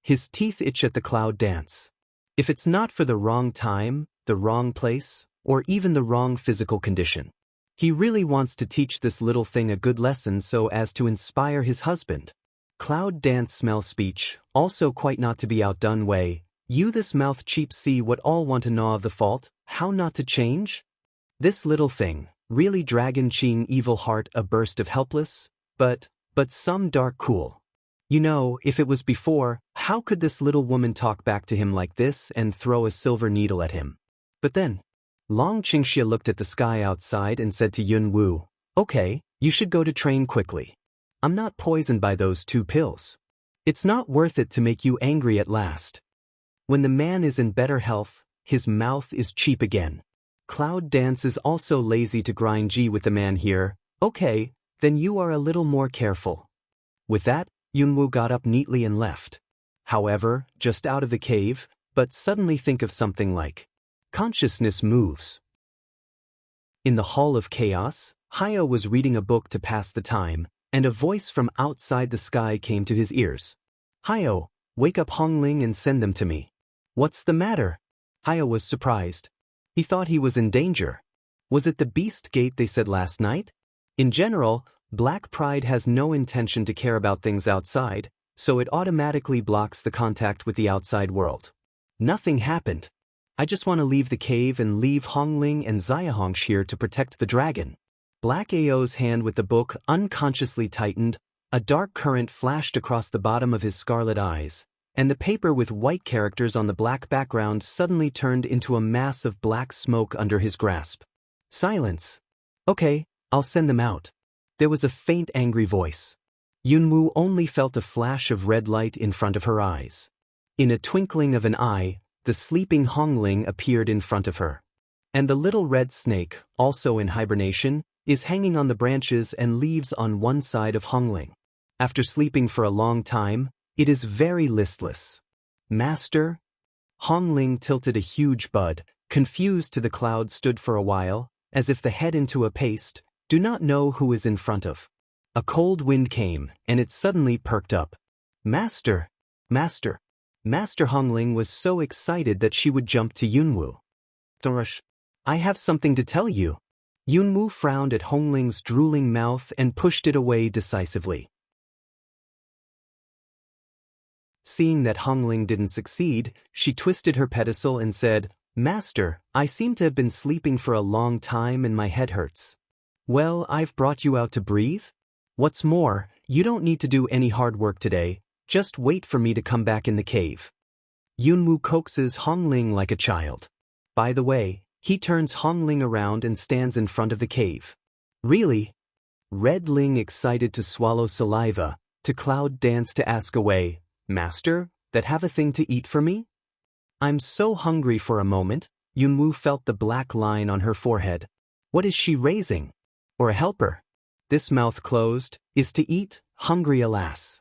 His teeth itch at the cloud dance. If it's not for the wrong time, the wrong place, or even the wrong physical condition. He really wants to teach this little thing a good lesson so as to inspire his husband. Cloud dance smell speech, also quite not to be outdone Wei, You this mouth cheap see what all want to know of the fault, how not to change? This little thing, really dragon ching evil heart a burst of helpless, but some dark cool. You know, if it was before, how could this little woman talk back to him like this and throw a silver needle at him? But then, Long Qingxia looked at the sky outside and said to Yun Wu, "Okay, you should go to train quickly. I'm not poisoned by those 2 pills. It's not worth it to make you angry at last." When the man is in better health, his mouth is cheap again. Cloud Dance is also lazy to grind G with the man here. Okay, then you are a little more careful. With that, Yunwoo got up neatly and left. However, just out of the cave, but suddenly think of something like consciousness moves. In the Hall of Chaos, Hayo was reading a book to pass the time, and a voice from outside the sky came to his ears. "Hayo, wake up Hongling and send them to me." "What's the matter?" Hayo was surprised. He thought he was in danger. Was it the beast gate they said last night? In general, Black Pride has no intention to care about things outside, so it automatically blocks the contact with the outside world. Nothing happened. I just want to leave the cave and leave Hongling and Xiahongsh here to protect the dragon. Black Ao's hand with the book unconsciously tightened, a dark current flashed across the bottom of his scarlet eyes, and the paper with white characters on the black background suddenly turned into a mass of black smoke under his grasp. "Silence. Okay, I'll send them out." There was a faint angry voice. Yunwoo only felt a flash of red light in front of her eyes. In a twinkling of an eye, the sleeping Hongling appeared in front of her. And the little red snake, also in hibernation, is hanging on the branches and leaves on one side of Hongling. After sleeping for a long time, it is very listless. "Master?" Hongling tilted a huge bud, confused to the cloud stood for a while, as if the head into a paste, do not know who is in front of. A cold wind came, and it suddenly perked up. "Master! Master!" Master Hongling was so excited that she would jump to Yunwoo. "Don't rush. I have something to tell you." Yunwoo frowned at Hongling's drooling mouth and pushed it away decisively. Seeing that Hongling didn't succeed, she twisted her pedestal and said, "Master, I seem to have been sleeping for a long time and my head hurts." "Well, I've brought you out to breathe. What's more, you don't need to do any hard work today, just wait for me to come back in the cave." Yunwoo coaxes Hongling like a child. By the way, he turns Hongling around and stands in front of the cave. "Really?" Red Ling excited to swallow saliva, to Cloud Dance to ask away, "Master, that have a thing to eat for me?" "I'm so hungry." For a moment, Yunwoo felt the black line on her forehead. What is she raising? Or a helper? This mouth closed, is to eat, hungry alas.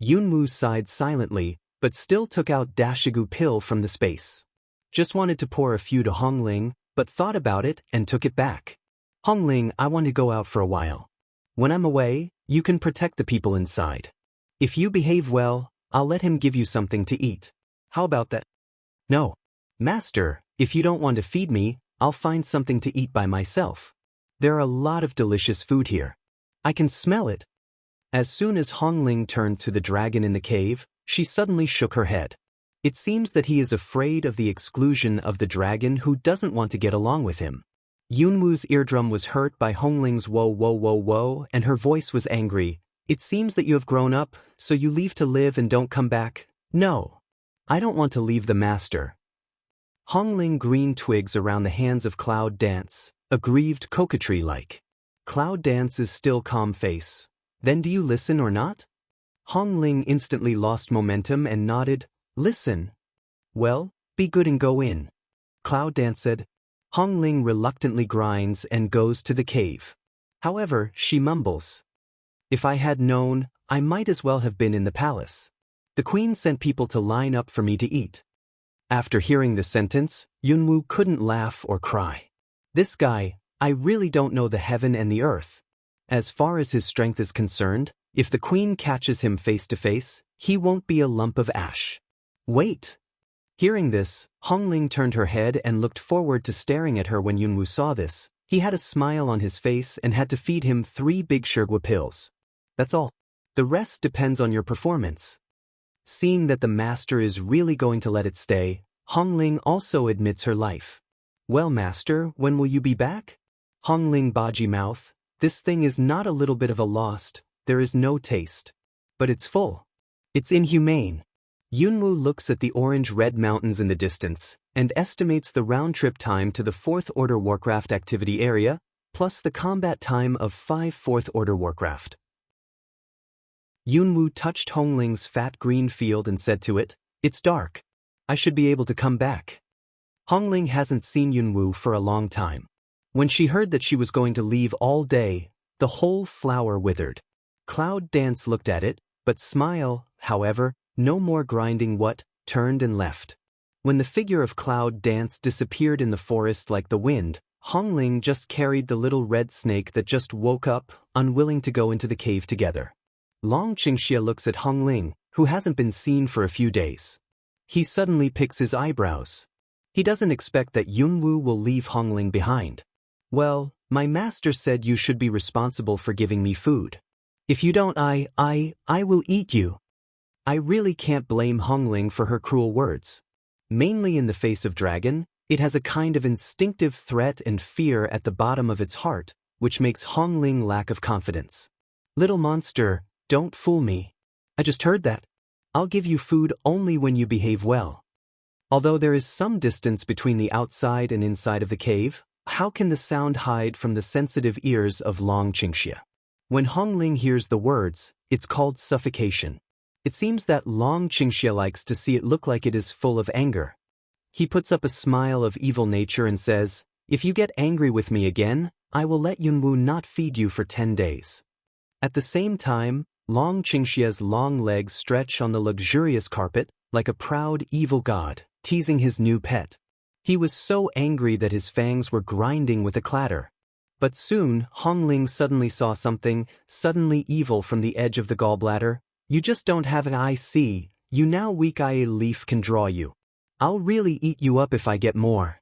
Yunwoo sighed silently, but still took out Dashigu pill from the space. Just wanted to pour a few to Hongling, but thought about it and took it back. "Hongling, I want to go out for a while. When I'm away, you can protect the people inside. If you behave well, I'll let him give you something to eat. How about that?" "No. Master, if you don't want to feed me, I'll find something to eat by myself. There are a lot of delicious food here. I can smell it." As soon as Hongling turned to the dragon in the cave, she suddenly shook her head. It seems that he is afraid of the exclusion of the dragon who doesn't want to get along with him. Yunwoo's eardrum was hurt by Hongling's whoa whoa whoa whoa, and her voice was angry. "It seems that you have grown up, so you leave to live and don't come back." "No. I don't want to leave the master." Hongling green twigs around the hands of Cloud Dance, aggrieved coquetry-like. Cloud Dance's still calm face. "Then do you listen or not?" Hongling instantly lost momentum and nodded, "Listen." "Well, be good and go in." Cloud Dance said. Hongling reluctantly grinds and goes to the cave. However, she mumbles, "If I had known, I might as well have been in the palace. The queen sent people to line up for me to eat." After hearing the sentence, Yunwoo couldn't laugh or cry. This guy, I really don't know the heaven and the earth. As far as his strength is concerned, if the queen catches him face to face, he won't be a lump of ash. "Wait." Hearing this, Hongling turned her head and looked forward to staring at her. When Yunwoo saw this, he had a smile on his face and had to feed him 3 big Shirgua pills. "That's all. The rest depends on your performance." Seeing that the master is really going to let it stay, Hongling also admits her life. Well, master, when will you be back? Hongling Baji mouth, this thing is not a little bit of a lost, there is no taste. But it's full. It's inhumane. Yunwu looks at the orange-red mountains in the distance and estimates the round-trip time to the 4th Order Warcraft activity area, plus the combat time of 5 4th Order Warcraft. Yunwu touched Hongling's fat green field and said to it, "It's dark. I should be able to come back." Hongling hasn't seen Yunwu for a long time. When she heard that she was going to leave all day, the whole flower withered. Cloud Dance looked at it, but Smile, however, no more grinding what, turned and left. When the figure of Cloud Dance disappeared in the forest like the wind, Hongling just carried the little red snake that just woke up, unwilling to go into the cave together. Long Qingxia looks at Hongling, who hasn't been seen for a few days. He suddenly picks his eyebrows. He doesn't expect that Yunwu will leave Hongling behind. Well, my master said you should be responsible for giving me food. If you don't, I will eat you. I really can't blame Hongling for her cruel words. Mainly in the face of dragon, it has a kind of instinctive threat and fear at the bottom of its heart, which makes Hongling lack of confidence. Little monster, don't fool me. I just heard that. I'll give you food only when you behave well. Although there is some distance between the outside and inside of the cave, how can the sound hide from the sensitive ears of Long Qingxia? When Hongling hears the words, it's called suffocation. It seems that Long Qingxia likes to see it look like it is full of anger. He puts up a smile of evil nature and says, "If you get angry with me again, I will let Yunwu not feed you for 10 days. At the same time, Long Qingxia's long legs stretch on the luxurious carpet like a proud evil god, teasing his new pet. He was so angry that his fangs were grinding with a clatter. But soon, Hongling suddenly saw something, suddenly evil from the edge of the gallbladder. "You just don't have an eye, see, you now weak eye leaf can draw you. I'll really eat you up if I get more."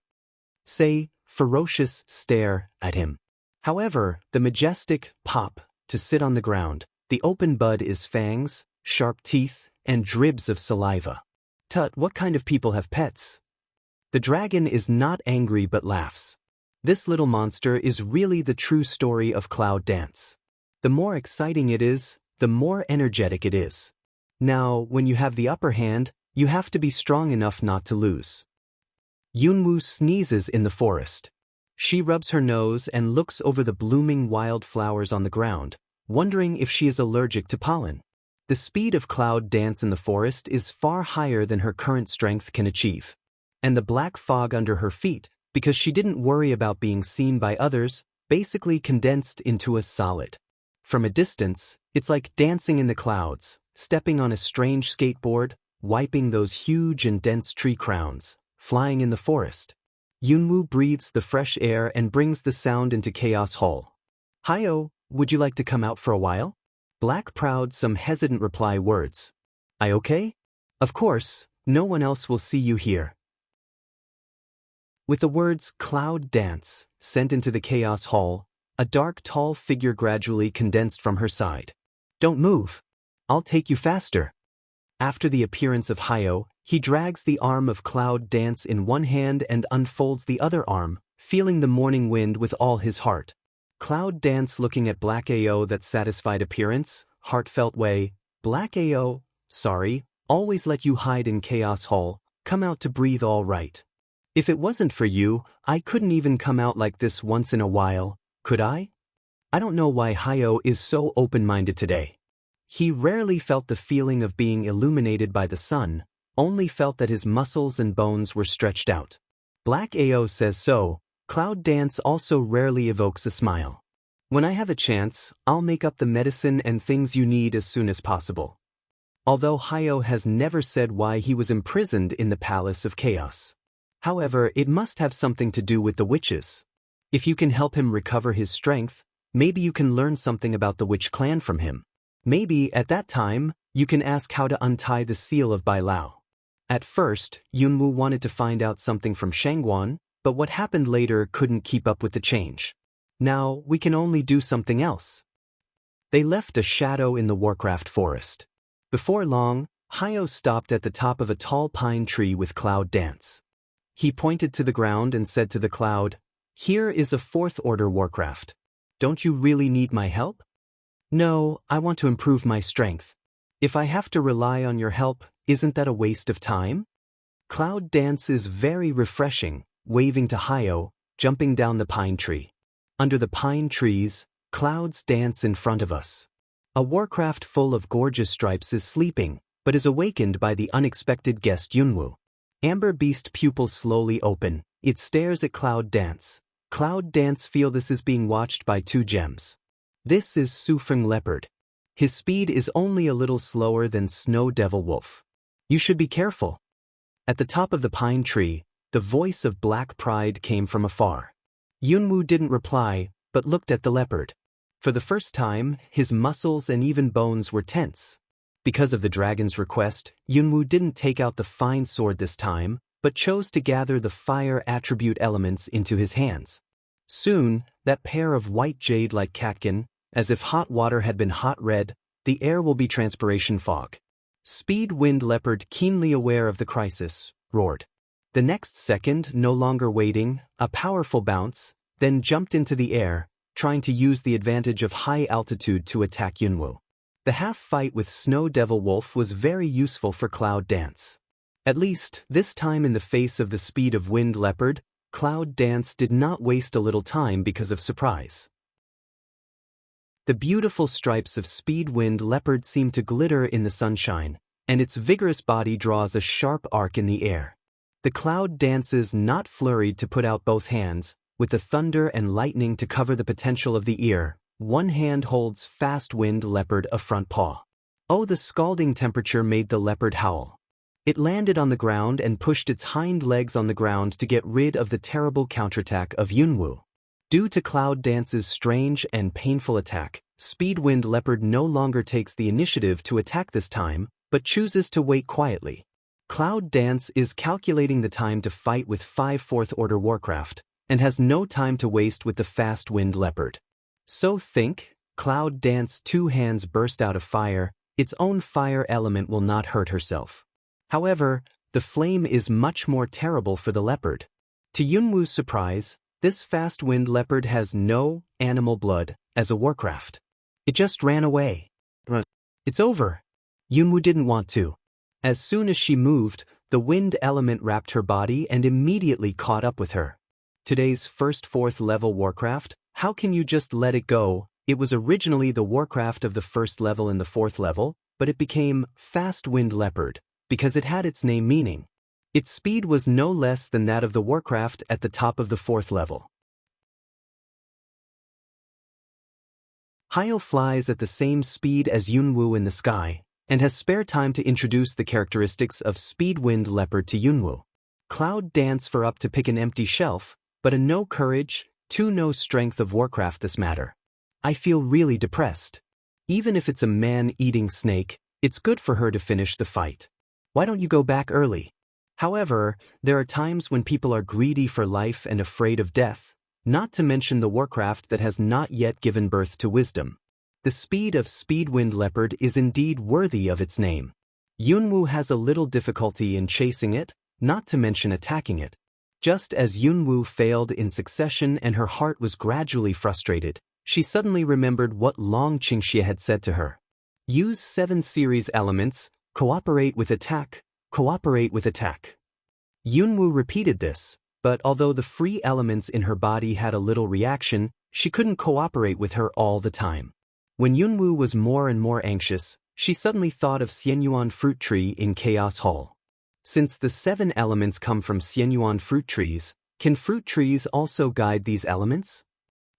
Say, ferocious stare at him. However, the majestic pop to sit on the ground, the open bud is fangs, sharp teeth, and dribs of saliva. Tut, what kind of people have pets? The dragon is not angry but laughs. This little monster is really the true story of Cloud Dance. The more exciting it is, the more energetic it is. Now, when you have the upper hand, you have to be strong enough not to lose. Yunwu sneezes in the forest. She rubs her nose and looks over the blooming wildflowers on the ground, wondering if she is allergic to pollen. The speed of Cloud Dance in the forest is far higher than her current strength can achieve. And the black fog under her feet, because she didn't worry about being seen by others, basically condensed into a solid. From a distance, it's like dancing in the clouds, stepping on a strange skateboard, wiping those huge and dense tree crowns, flying in the forest. Yunwu breathes the fresh air and brings the sound into Chaos Hall. "Hi-oh, would you like to come out for a while?" Black proud some hesitant reply words. "I okay? Of course, no one else will see you here." With the words Cloud Dance sent into the Chaos Hall, a dark tall figure gradually condensed from her side. "Don't move. I'll take you faster." After the appearance of Hyo, he drags the arm of Cloud Dance in one hand and unfolds the other arm, feeling the morning wind with all his heart. Cloud Dance looking at Black Ao that satisfied appearance, heartfelt way, "Black Ao, sorry, always let you hide in Chaos Hall, come out to breathe all right. If it wasn't for you, I couldn't even come out like this once in a while, could I?" I don't know why Hyo is so open-minded today. He rarely felt the feeling of being illuminated by the sun, only felt that his muscles and bones were stretched out. Black Ao says so. Cloud Dance also rarely evokes a smile. "When I have a chance, I'll make up the medicine and things you need as soon as possible." Although Hyo has never said why he was imprisoned in the Palace of Chaos. However, it must have something to do with the witches. If you can help him recover his strength, maybe you can learn something about the witch clan from him. Maybe, at that time, you can ask how to untie the seal of Bai Lao. At first, Yunwu wanted to find out something from Shangguan, but what happened later couldn't keep up with the change. Now, we can only do something else. They left a shadow in the Warcraft forest. Before long, Hio stopped at the top of a tall pine tree with Cloud Dance. He pointed to the ground and said to the cloud, "Here is a fourth-order warcraft. Don't you really need my help?" "No, I want to improve my strength. If I have to rely on your help, isn't that a waste of time?" Cloud Dance is very refreshing, waving to Hio, jumping down the pine tree. Under the pine trees, clouds dance in front of us. A warcraft full of gorgeous stripes is sleeping, but is awakened by the unexpected guest Yunwu. Amber Beast pupils slowly open. It stares at Cloud Dance. Cloud Dance feel this is being watched by two gems. This is Sufeng Leopard. His speed is only a little slower than Snow Devil Wolf. You should be careful. At the top of the pine tree, the voice of Black Pride came from afar. Yunwu didn't reply, but looked at the leopard. For the first time, his muscles and even bones were tense. Because of the dragon's request, Yunwu didn't take out the fine sword this time, but chose to gather the fire attribute elements into his hands. Soon, that pair of white jade like catkin, as if hot water had been hot red, the air will be transpiration fog. Speed Wind Leopard, keenly aware of the crisis, roared. The next second, no longer waiting, a powerful bounce, then jumped into the air, trying to use the advantage of high altitude to attack Yunwu. The half-fight with Snow Devil Wolf was very useful for Cloud Dance. At least, this time in the face of the speed of Wind Leopard, Cloud Dance did not waste a little time because of surprise. The beautiful stripes of Speed Wind Leopard seem to glitter in the sunshine, and its vigorous body draws a sharp arc in the air. The Cloud Dances not flurried to put out both hands, with the thunder and lightning to cover the potential of the ear. One hand holds fast Wind Leopard a front paw. Oh, the scalding temperature made the leopard howl. It landed on the ground and pushed its hind legs on the ground to get rid of the terrible counterattack of Yunwu. Due to Cloud Dance's strange and painful attack, Speed Wind Leopard no longer takes the initiative to attack this time, but chooses to wait quietly. Cloud Dance is calculating the time to fight with 5 fourth-order warcraft, and has no time to waste with the fast Wind Leopard. So think, Cloud Dance 2 hands burst out of fire, its own fire element will not hurt herself. However, the flame is much more terrible for the leopard. To Yunwu's surprise, this fast Wind Leopard has no animal blood as a warcraft. It just ran away. It's over. Yunwu didn't want to. As soon as she moved, the wind element wrapped her body and immediately caught up with her. Today's first 4th level warcraft, how can you just let it go? It was originally the warcraft of the 1st level and the 4th level, but it became Fast Wind Leopard, because it had its name meaning. Its speed was no less than that of the warcraft at the top of the 4th level. Hio flies at the same speed as Yunwu in the sky, and has spare time to introduce the characteristics of Speed Wind Leopard to Yunwu. Cloud Dance for up to pick an empty shelf, but a no courage, to no strength of warcraft this matter. I feel really depressed. Even if it's a man-eating snake, it's good for her to finish the fight. Why don't you go back early? However, there are times when people are greedy for life and afraid of death, not to mention the warcraft that has not yet given birth to wisdom. The speed of Speed Wind Leopard is indeed worthy of its name. Yunwu has a little difficulty in chasing it, not to mention attacking it. Just as Yunwu failed in succession and her heart was gradually frustrated, she suddenly remembered what Long Qingxie had said to her. Use 7 series elements, cooperate with attack, cooperate with attack. Yunwu repeated this, but although the free elements in her body had a little reaction, she couldn't cooperate with her all the time. When Yunwu was more and more anxious, she suddenly thought of Xianyuan fruit tree in Chaos Hall. Since the 7 elements come from Xianyuan fruit trees, can fruit trees also guide these elements?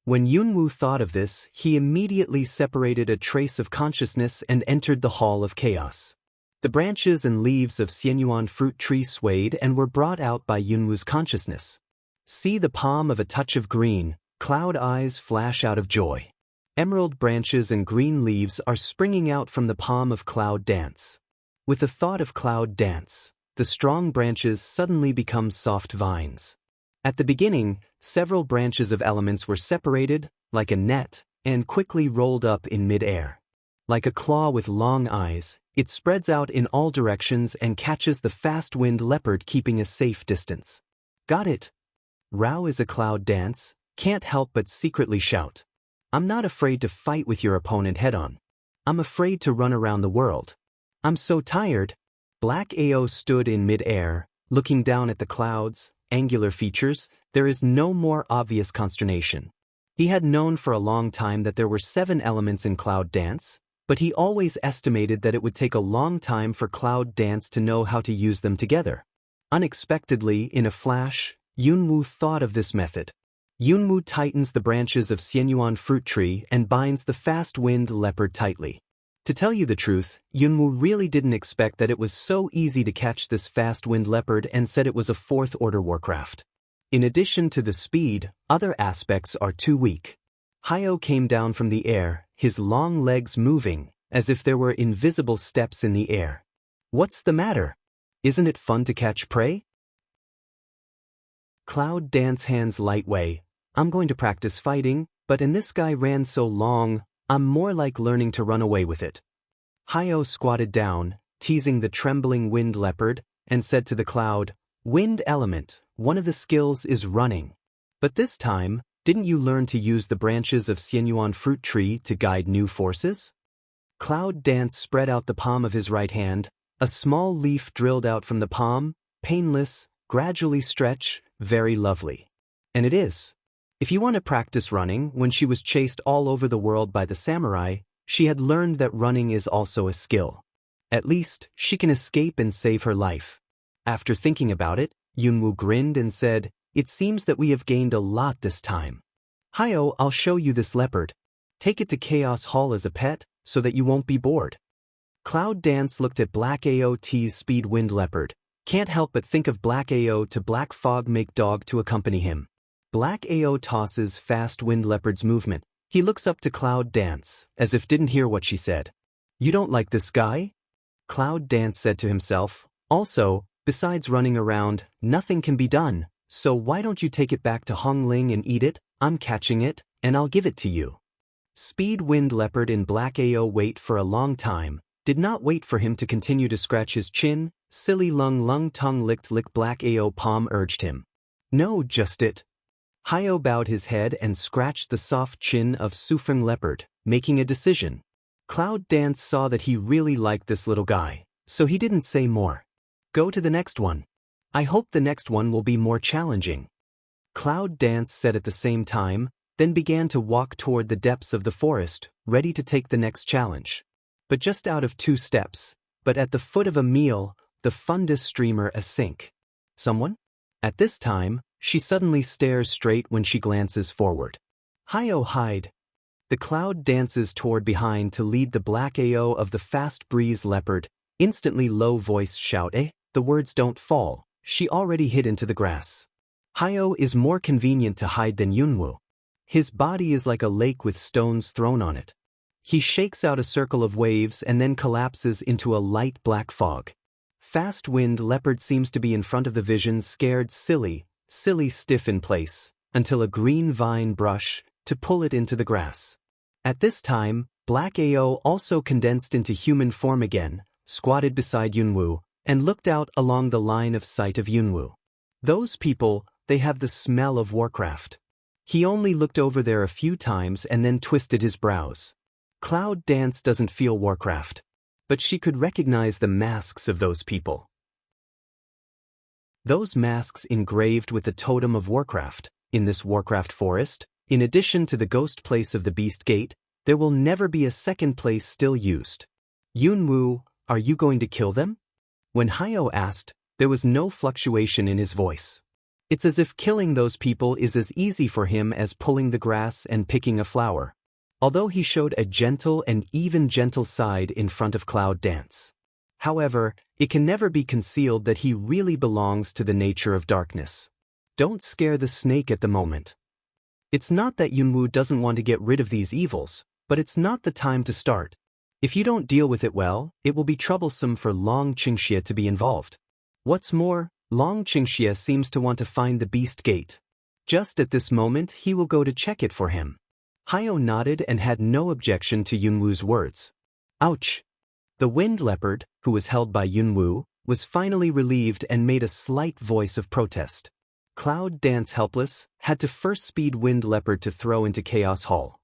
When Yunwu thought of this, he immediately separated a trace of consciousness and entered the Hall of Chaos. The branches and leaves of Xianyuan fruit tree swayed and were brought out by Yunwu's consciousness. See the palm of a touch of green, cloud eyes flash out of joy. Emerald branches and green leaves are springing out from the palm of Cloud Dance. With the thought of Cloud Dance, the strong branches suddenly become soft vines. At the beginning, several branches of elements were separated, like a net, and quickly rolled up in mid-air. Like a claw with long eyes, It spreads out in all directions and catches the fast-wind leopard, keeping a safe distance. Got it. Rao is a cloud dance, can't help but secretly shout. I'm not afraid to fight with your opponent head-on. I'm afraid to run around the world. I'm so tired. Black Ao stood in mid-air, looking down at the clouds, angular features. There is no more obvious consternation. He had known for a long time that there were 7 elements in cloud dance, but he always estimated that it would take a long time for cloud dance to know how to use them together. Unexpectedly, in a flash, Yunwu thought of this method. Yunwu tightens the branches of Xianyuan fruit tree and binds the fast-wind leopard tightly. To tell you the truth, Yunwu really didn't expect that it was so easy to catch this fast-wind leopard and said it was a 4th-order warcraft. In addition to the speed, other aspects are too weak. Hyo came down from the air, his long legs moving, as if there were invisible steps in the air. What's the matter? Isn't it fun to catch prey? Cloud dance hands light way. I'm going to practice fighting, but this guy ran so long, I'm more like learning to run away with it. Hyo squatted down, teasing the trembling wind leopard, and said to the cloud, Wind element, one of the skills is running. But this time, didn't you learn to use the branches of Xianyuan fruit tree to guide new forces? Cloud dance spread out the palm of his right hand, a small leaf drilled out from the palm, painless, gradually stretch, very lovely. And it is. If you want to practice running, when she was chased all over the world by the samurai, she had learned that running is also a skill. At least, she can escape and save her life. After thinking about it, Yunwu grinned and said, It seems that we have gained a lot this time. Hyo, I'll show you this leopard. Take it to Chaos Hall as a pet, so that you won't be bored. Cloud Dance looked at Black AOT's speed wind leopard. Can't help but think of Black AO to Black Fog make dog to accompany him. Black AO tosses fast wind leopard's movement. He looks up to Cloud Dance, as if didn't hear what she said. You don't like this guy? Cloud Dance said to himself. Also, besides running around, nothing can be done, so why don't you take it back to Hongling and eat it? I'm catching it, and I'll give it to you. Speed wind leopard in Black AO wait for a long time, did not wait for him to continue to scratch his chin. Silly lung tongue lick Black AO palm urged him. No, just it. Hyo bowed his head and scratched the soft chin of Sufeng leopard, making a decision. Cloud Dance saw that he really liked this little guy, so he didn't say more. Go to the next one. I hope the next one will be more challenging. Cloud Dance said at the same time, then began to walk toward the depths of the forest, ready to take the next challenge. But just out of 2 steps, but at the foot of a meal, the fundus streamer async. Someone? At this time, she suddenly stares straight when she glances forward. Hyo hide. The cloud dances toward behind to lead the Black AO of the fast breeze leopard. Instantly low voice shout, the words don't fall. She already hid into the grass. Hyo is more convenient to hide than Yunwu. His body is like a lake with stones thrown on it. He shakes out a circle of waves and then collapses into a light black fog. Fast wind leopard seems to be in front of the vision, scared silly stiff in place, until a green vine brush to pull it into the grass. At this time, Black AO also condensed into human form again, squatted beside Yunwu, and looked out along the line of sight of Yunwu. Those people, they have the smell of Warcraft. He only looked over there a few times and then twisted his brows. Cloud Dance doesn't feel Warcraft, but she could recognize the masks of those people. Those masks engraved with the totem of Warcraft. In this Warcraft forest, in addition to the ghost place of the Beast Gate, there will never be a second place still used. Yunwu, are you going to kill them? When Hyo asked, there was no fluctuation in his voice. It's as if killing those people is as easy for him as pulling the grass and picking a flower. Although he showed a gentle and even gentle side in front of Cloud Dance. However, it can never be concealed that he really belongs to the nature of darkness. Don't scare the snake at the moment. It's not that Yunwu doesn't want to get rid of these evils, but it's not the time to start. If you don't deal with it well, it will be troublesome for Long Qingxia to be involved. What's more, Long Qingxia seems to want to find the Beast Gate. Just at this moment he will go to check it for him. Hyo nodded and had no objection to Yunwu's words. Ouch! The wind leopard, who was held by Yunwoo, was finally relieved and made a slight voice of protest. Cloud Dance, helpless, had to first speed wind leopard to throw into Chaos Hall.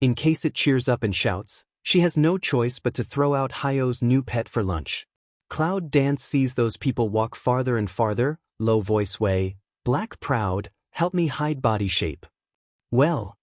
In case it cheers up and shouts, she has no choice but to throw out Hayo's new pet for lunch. Cloud Dance sees those people walk farther and farther, low voice way, Black proud, help me hide body shape. Well.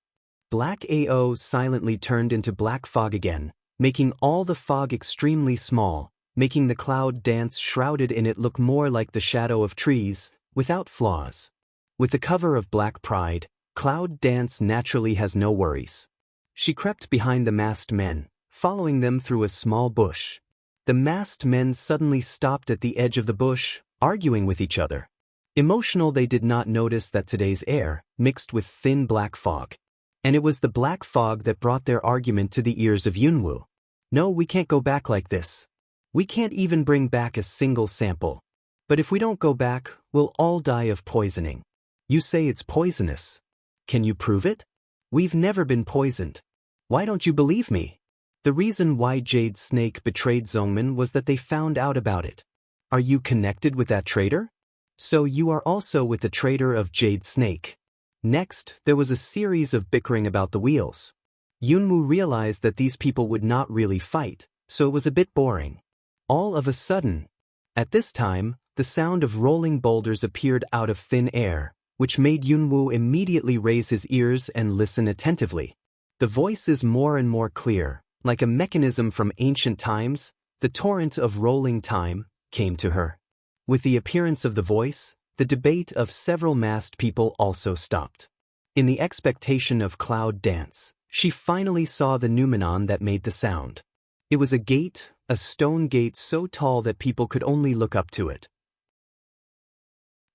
Black AO silently turned into black fog again, making all the fog extremely small, making the Cloud Dance shrouded in it look more like the shadow of trees, without flaws. With the cover of Black Pride, Cloud Dance naturally has no worries. She crept behind the masked men, following them through a small bush. The masked men suddenly stopped at the edge of the bush, arguing with each other. Emotional, they did not notice that today's air mixed with thin black fog. And it was the black fog that brought their argument to the ears of Yunwoo. No, we can't go back like this. We can't even bring back a single sample. But if we don't go back, we'll all die of poisoning. You say it's poisonous. Can you prove it? We've never been poisoned. Why don't you believe me? The reason why Jade Snake betrayed Zongmin was that they found out about it. Are you connected with that traitor? So you are also with the traitor of Jade Snake. Next, there was a series of bickering about the wheels. Yunwoo realized that these people would not really fight, so it was a bit boring. All of a sudden, at this time, the sound of rolling boulders appeared out of thin air, which made Yunwoo immediately raise his ears and listen attentively. The voice is more and more clear, like a mechanism from ancient times. The torrent of rolling time came to her. With the appearance of the voice, the debate of several masked people also stopped. In the expectation of Cloud Dance, she finally saw the noumenon that made the sound. It was a gate, a stone gate so tall that people could only look up to it.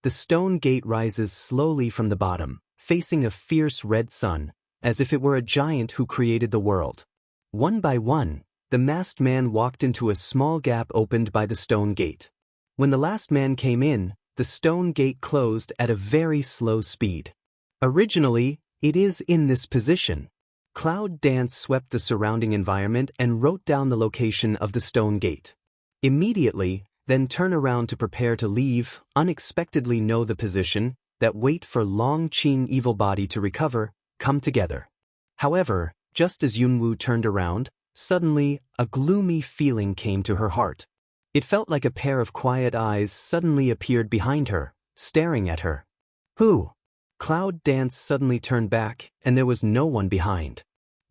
The stone gate rises slowly from the bottom, facing a fierce red sun, as if it were a giant who created the world. One by one, the masked man walked into a small gap opened by the stone gate. When the last man came in, the stone gate closed at a very slow speed. Originally, it is in this position. Cloud Dance swept the surrounding environment and wrote down the location of the stone gate. Immediately, then turn around to prepare to leave, unexpectedly know the position, that wait for Long Qing evil body to recover, come together. However, just as Yunwoo turned around, suddenly, a gloomy feeling came to her heart. It felt like a pair of quiet eyes suddenly appeared behind her, staring at her. Who? Cloud Dance suddenly turned back, and there was no one behind.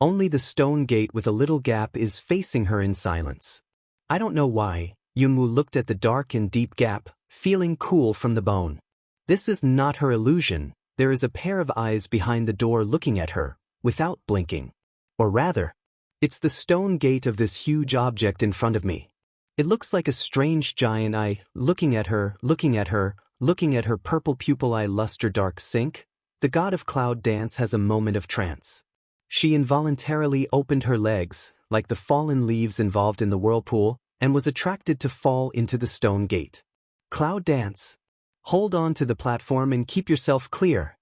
Only the stone gate with a little gap is facing her in silence. I don't know why, Yunwoo looked at the dark and deep gap, feeling cool from the bone. This is not her illusion, there is a pair of eyes behind the door looking at her, without blinking. Or rather, it's the stone gate of this huge object in front of me. It looks like a strange giant eye, looking at her, looking at her, looking at her purple pupil eye luster dark sink. The god of Cloud Dance has a moment of trance. She involuntarily opened her legs, like the fallen leaves involved in the whirlpool, and was attracted to fall into the stone gate. Cloud Dance. Hold on to the platform and keep yourself clear.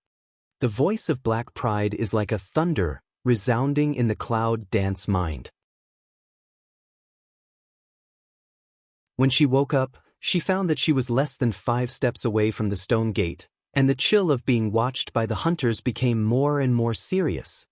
The voice of Black Pride is like a thunder, resounding in the Cloud Dance mind. When she woke up, she found that she was less than 5 steps away from the stone gate, and the chill of being watched by the hunters became more and more serious.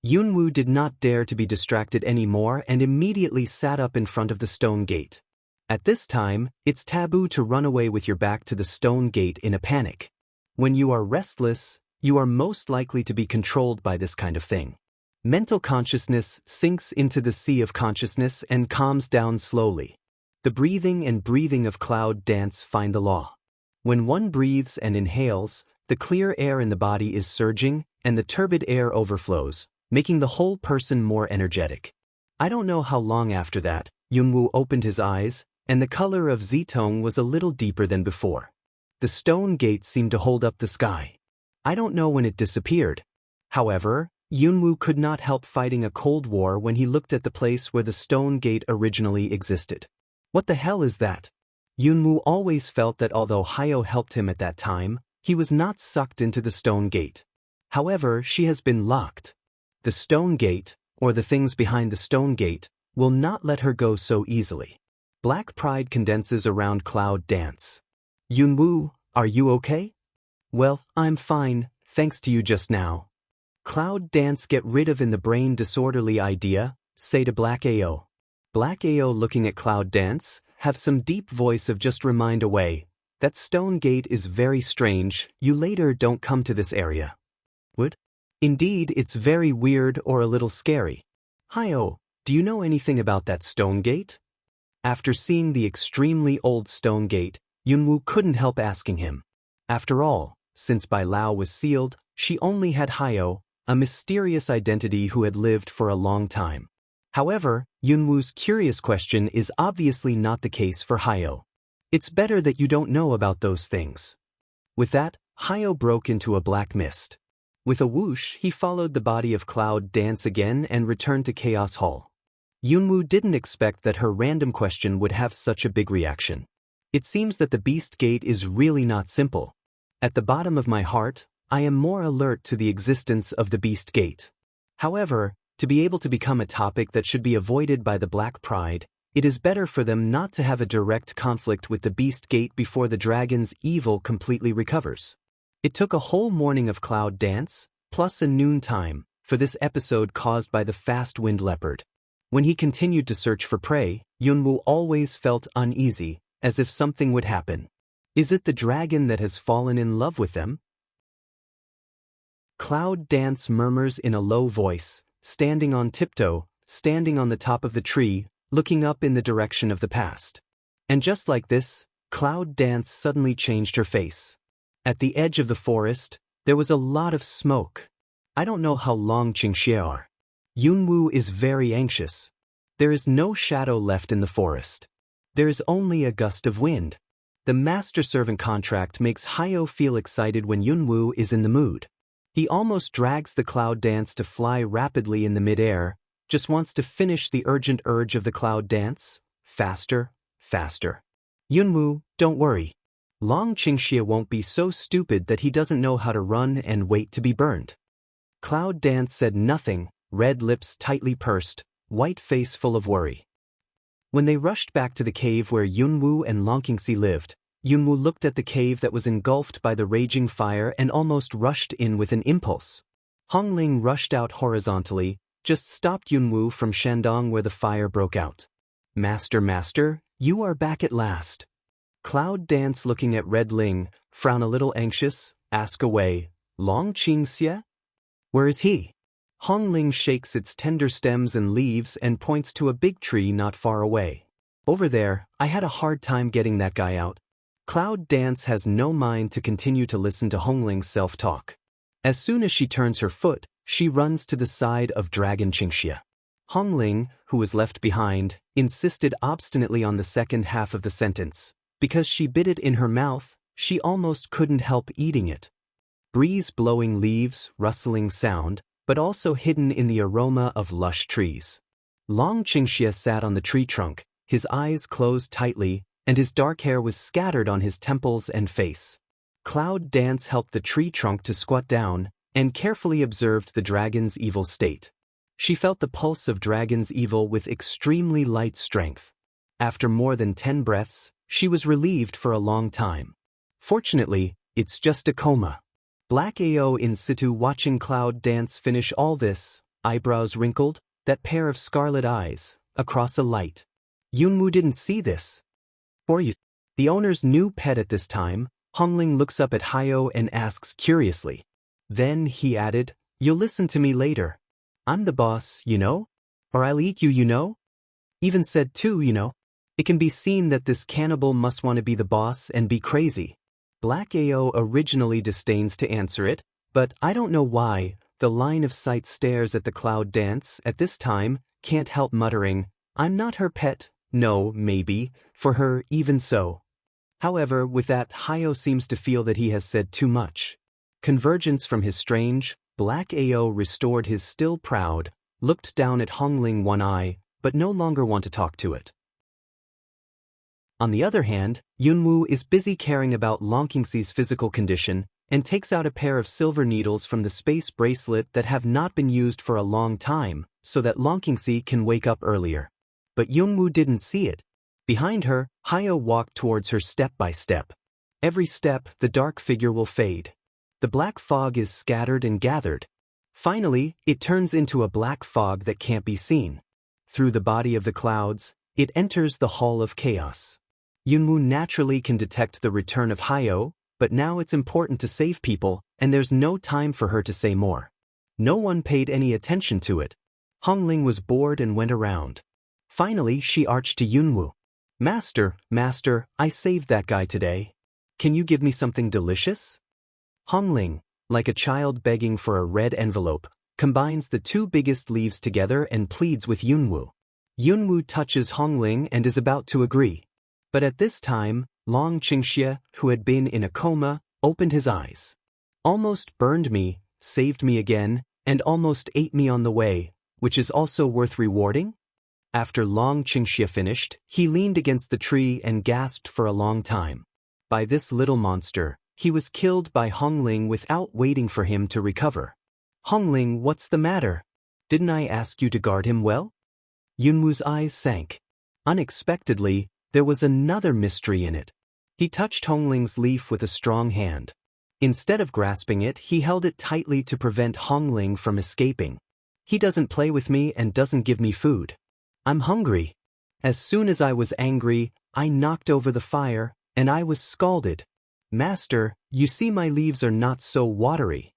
Yunwoo did not dare to be distracted anymore and immediately sat up in front of the stone gate. At this time, it's taboo to run away with your back to the stone gate in a panic. When you are restless, you are most likely to be controlled by this kind of thing. Mental consciousness sinks into the sea of consciousness and calms down slowly. The breathing and breathing of Cloud Dance find the law. When one breathes and inhales, the clear air in the body is surging, and the turbid air overflows, making the whole person more energetic. I don't know how long after that, Yunwoo opened his eyes, and the color of Zitong was a little deeper than before. The stone gate seemed to hold up the sky. I don't know when it disappeared. However, Yunwoo could not help fighting a cold war when he looked at the place where the stone gate originally existed. What the hell is that? Yunwoo always felt that although Hayo helped him at that time, he was not sucked into the stone gate. However, she has been locked. The stone gate, or the things behind the stone gate, will not let her go so easily. Black pride condenses around Cloud Dance. Yunwoo, are you okay? Well, I'm fine, thanks to you just now. Cloud Dance get rid of in the brain disorderly idea, say to Black AO. Black AO looking at Cloud Dance, have some deep voice of just remind away. That stone gate is very strange, you later don't come to this area. Would? Indeed, it's very weird or a little scary. Hi-oh, do you know anything about that stone gate? After seeing the extremely old stone gate, Yunwoo couldn't help asking him. After all, since Bai Lao was sealed, she only had Hi-oh, a mysterious identity who had lived for a long time. However, Yunwoo's curious question is obviously not the case for Hi-oh. It's better that you don't know about those things. With that, Hi-oh broke into a black mist. With a whoosh, he followed the body of Cloud Dance again and returned to Chaos Hall. Yunwoo didn't expect that her random question would have such a big reaction. It seems that the Beast Gate is really not simple. At the bottom of my heart, I am more alert to the existence of the Beast Gate. However, to be able to become a topic that should be avoided by the Black Pride, it is better for them not to have a direct conflict with the Beast Gate before the dragon's evil completely recovers. It took a whole morning of Cloud Dance, plus a noon time, for this episode caused by the fast wind leopard. When he continued to search for prey, Yunwoo always felt uneasy, as if something would happen. Is it the dragon that has fallen in love with them? Cloud Dance murmurs in a low voice, standing on tiptoe, standing on the top of the tree, looking up in the direction of the past. And just like this, Cloud Dance suddenly changed her face. At the edge of the forest, there was a lot of smoke. I don't know how long Qingxie are. Yunwoo is very anxious. There is no shadow left in the forest. There is only a gust of wind. The master-servant contract makes Hi-oh feel excited when Yunwoo is in the mood. He almost drags the Cloud Dance to fly rapidly in the mid-air, just wants to finish the urgent urge of the Cloud Dance. Faster, faster. Yunwoo, don't worry. Long Qingxie won't be so stupid that he doesn't know how to run and wait to be burned. Cloud Dance said nothing, red lips tightly pursed, white face full of worry. When they rushed back to the cave where Yunwoo and Long Qingxie lived, Yunwoo looked at the cave that was engulfed by the raging fire and almost rushed in with an impulse. Hongling rushed out horizontally, just stopped Yunwoo from Shandong where the fire broke out. Master, you are back at last. Cloud Dance looking at Red Ling, frown a little anxious, ask away, Long Qingxie? Where is he? Hongling shakes its tender stems and leaves and points to a big tree not far away. Over there, I had a hard time getting that guy out. Cloud Dance has no mind to continue to listen to Hongling's self-talk. As soon as she turns her foot, she runs to the side of Dragon Qingxie. Hongling, who was left behind, insisted obstinately on the second half of the sentence. Because she bit it in her mouth, she almost couldn't help eating it. Breeze blowing leaves, rustling sound, but also hidden in the aroma of lush trees. Long Qingxie sat on the tree trunk, his eyes closed tightly, and his dark hair was scattered on his temples and face. Cloud Dance helped the tree trunk to squat down, and carefully observed the dragon's evil state. She felt the pulse of dragon's evil with extremely light strength. After more than 10 breaths, she was relieved for a long time. Fortunately, it's just a coma. Black AO in situ watching Cloud Dance finish all this, eyebrows wrinkled, that pair of scarlet eyes, across a light. Yunwoo didn't see this. For you, the owner's new pet at this time, Hongling looks up at Hi-oh and asks curiously. Then he added, you'll listen to me later. I'm the boss, you know? Or I'll eat you, you know? Even said too, you know? It can be seen that this cannibal must want to be the boss and be crazy. Black AO originally disdains to answer it, but I don't know why, the line of sight stares at the Cloud Dance at this time, can't help muttering, I'm not her pet, no, maybe, for her, even so. However, with that, Hi-oh seems to feel that he has said too much. Convergence from his strange, Black AO restored his still proud, looked down at Hongling one eye, but no longer want to talk to it. On the other hand, Yunwoo is busy caring about Long Qingxie's physical condition and takes out a pair of silver needles from the space bracelet that have not been used for a long time, so that Long Qingxie can wake up earlier. But Yunwoo didn't see it. Behind her, Hayo walked towards her step by step. Every step, the dark figure will fade. The black fog is scattered and gathered. Finally, it turns into a black fog that can't be seen. Through the body of the clouds, it enters the Hall of Chaos. Yunwoo naturally can detect the return of Hayo, but now it's important to save people, and there's no time for her to say more. No one paid any attention to it. Hongling was bored and went around. Finally, she arched to Yunwoo. Master, I saved that guy today. Can you give me something delicious? Hongling, like a child begging for a red envelope, combines the two biggest leaves together and pleads with Yunwoo. Yunwoo touches Hongling and is about to agree. But at this time, Long Qingxie, who had been in a coma, opened his eyes. Almost burned me, saved me again, and almost ate me on the way, which is also worth rewarding? After Long Qingxie finished, he leaned against the tree and gasped for a long time. By this little monster, he was killed by Hongling without waiting for him to recover. Hongling, what's the matter? Didn't I ask you to guard him well? Yunwoo's eyes sank. Unexpectedly, there was another mystery in it. He touched Hongling's leaf with a strong hand. Instead of grasping it, he held it tightly to prevent Hongling from escaping. He doesn't play with me and doesn't give me food. I'm hungry. As soon as I was angry, I knocked over the fire, and I was scalded. Master, you see my leaves are not so watery.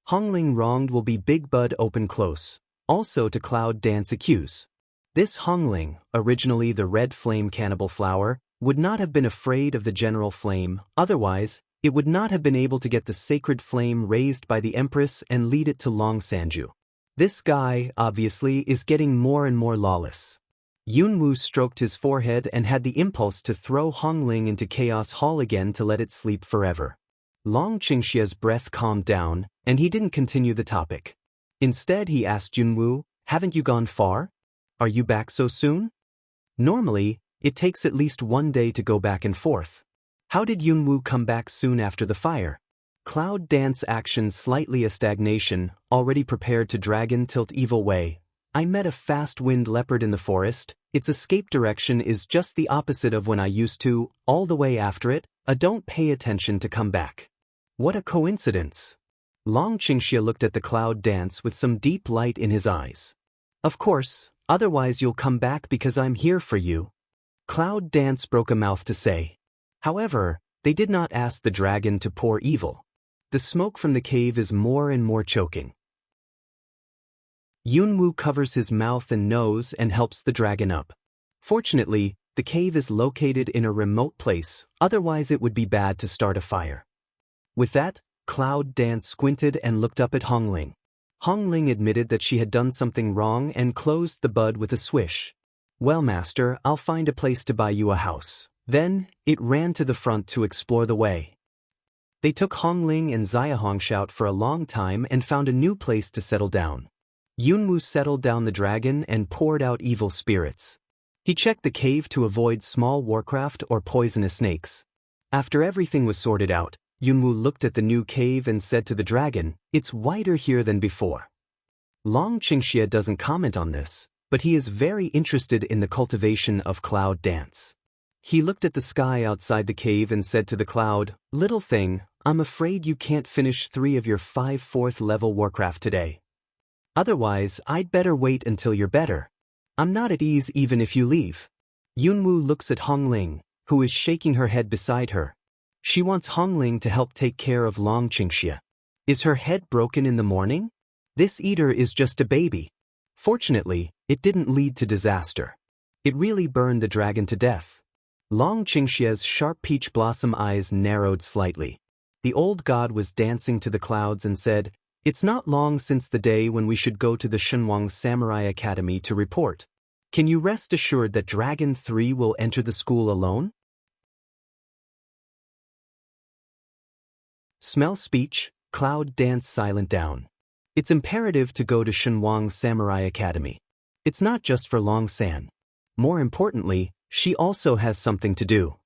Hongling wronged will be big bud open close, also to cloud dance accuse. This Hongling, originally the red flame cannibal flower, would not have been afraid of the general flame, otherwise, it would not have been able to get the sacred flame raised by the Empress and lead it to Long Sanju. This guy, obviously, is getting more and more lawless. Yunwoo stroked his forehead and had the impulse to throw Hongling into Chaos Hall again to let it sleep forever. Long Qingxie's breath calmed down, and he didn't continue the topic. Instead, he asked Yunwoo, haven't you gone far? Are you back so soon? Normally, it takes at least 1 day to go back and forth. How did Yunwoo come back soon after the fire? Cloud dance action slightly a stagnation, already prepared to dragon tilt evil way. I met a fast wind leopard in the forest, its escape direction is just the opposite of when I used to, all the way after it, don't pay attention to come back. What a coincidence. Long Qingxie looked at the cloud dance with some deep light in his eyes. Of course, otherwise you'll come back because I'm here for you. Cloud dance broke a mouth to say. However, they did not ask the dragon to pour evil. The smoke from the cave is more and more choking. Yunwoo covers his mouth and nose and helps the dragon up. Fortunately, the cave is located in a remote place, otherwise it would be bad to start a fire. With that, Cloud Dance squinted and looked up at Hongling. Hongling admitted that she had done something wrong and closed the bud with a swish. Well, master, I'll find a place to buy you a house. Then, it ran to the front to explore the way. They took Hongling and Xiahongshout for a long time and found a new place to settle down. Yunwoo settled down the dragon and poured out evil spirits. He checked the cave to avoid small warcraft or poisonous snakes. After everything was sorted out, Yunwoo looked at the new cave and said to the dragon, "It's wider here than before." Long Qingxie doesn't comment on this, but he is very interested in the cultivation of cloud dance. He looked at the sky outside the cave and said to the cloud, "Little thing, I'm afraid you can't finish 3 of your 5 4th level Warcraft today. Otherwise, I'd better wait until you're better. I'm not at ease even if you leave." Yunwoo looks at Hongling, who is shaking her head beside her. She wants Hongling to help take care of Long Qingxie. Is her head broken in the morning? This eater is just a baby. Fortunately, it didn't lead to disaster. It really burned the dragon to death. Long Qingxie's sharp peach blossom eyes narrowed slightly. The old god was dancing to the clouds and said, "It's not long since the day when we should go to the Shenwang Samurai Academy to report. Can you rest assured that Dragon 3 will enter the school alone?" Smell speech, cloud dance silent down. It's imperative to go to Shenwang Samurai Academy. It's not just for Long San. More importantly, she also has something to do.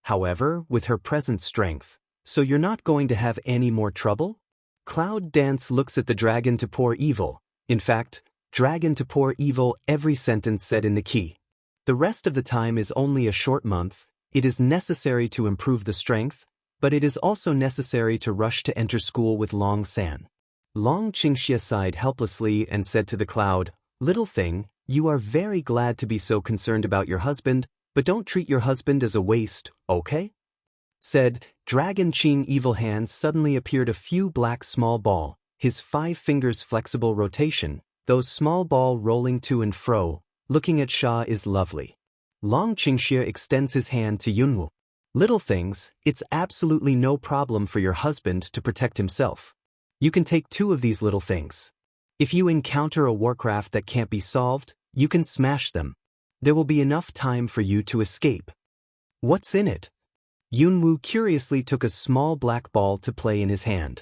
However, with her present strength, so you're not going to have any more trouble? Cloud Dance looks at the dragon to pour evil. In fact, dragon to pour evil every sentence said in the key. The rest of the time is only a short month. It is necessary to improve the strength, but it is also necessary to rush to enter school with Long San. Long Qingxia sighed helplessly and said to the cloud, "Little thing, you are very glad to be so concerned about your husband, but don't treat your husband as a waste, okay?" Said Dragon Qing evil hands suddenly appeared a few black small ball, his 5 fingers flexible rotation, those small ball rolling to and fro, looking at Sha is lovely. Long Qingxia extends his hand to Yunwu. "Little things, it's absolutely no problem for your husband to protect himself. You can take 2 of these little things. If you encounter a warcraft that can't be solved, you can smash them. There will be enough time for you to escape." "What's in it?" Yunwu curiously took a small black ball to play in his hand.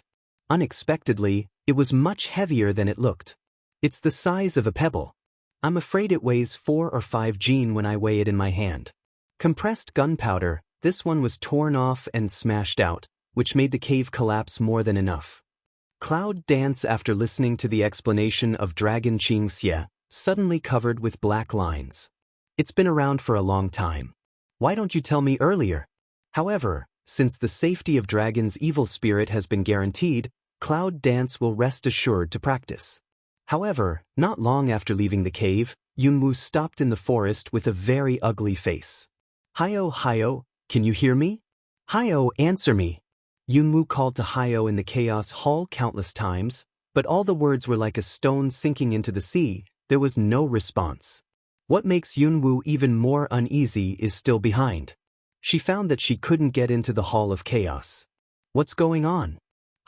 Unexpectedly, it was much heavier than it looked. "It's the size of a pebble. I'm afraid it weighs 4 or 5 jin when I weigh it in my hand. Compressed gunpowder, this one was torn off and smashed out, which made the cave collapse more than enough." Cloud Dance, after listening to the explanation of Dragon Qingxia, suddenly covered with black lines. "It's been around for a long time. Why don't you tell me earlier?" However, since the safety of Dragon's evil spirit has been guaranteed, Cloud Dance will rest assured to practice. However, not long after leaving the cave, Yunwu stopped in the forest with a very ugly face. "Hayo, Hayo, can you hear me? Hayo, answer me." Yunwu called to Hayo in the Chaos Hall countless times, but all the words were like a stone sinking into the sea. There was no response. What makes Yunwu even more uneasy is still behind. She found that she couldn't get into the Hall of Chaos. "What's going on?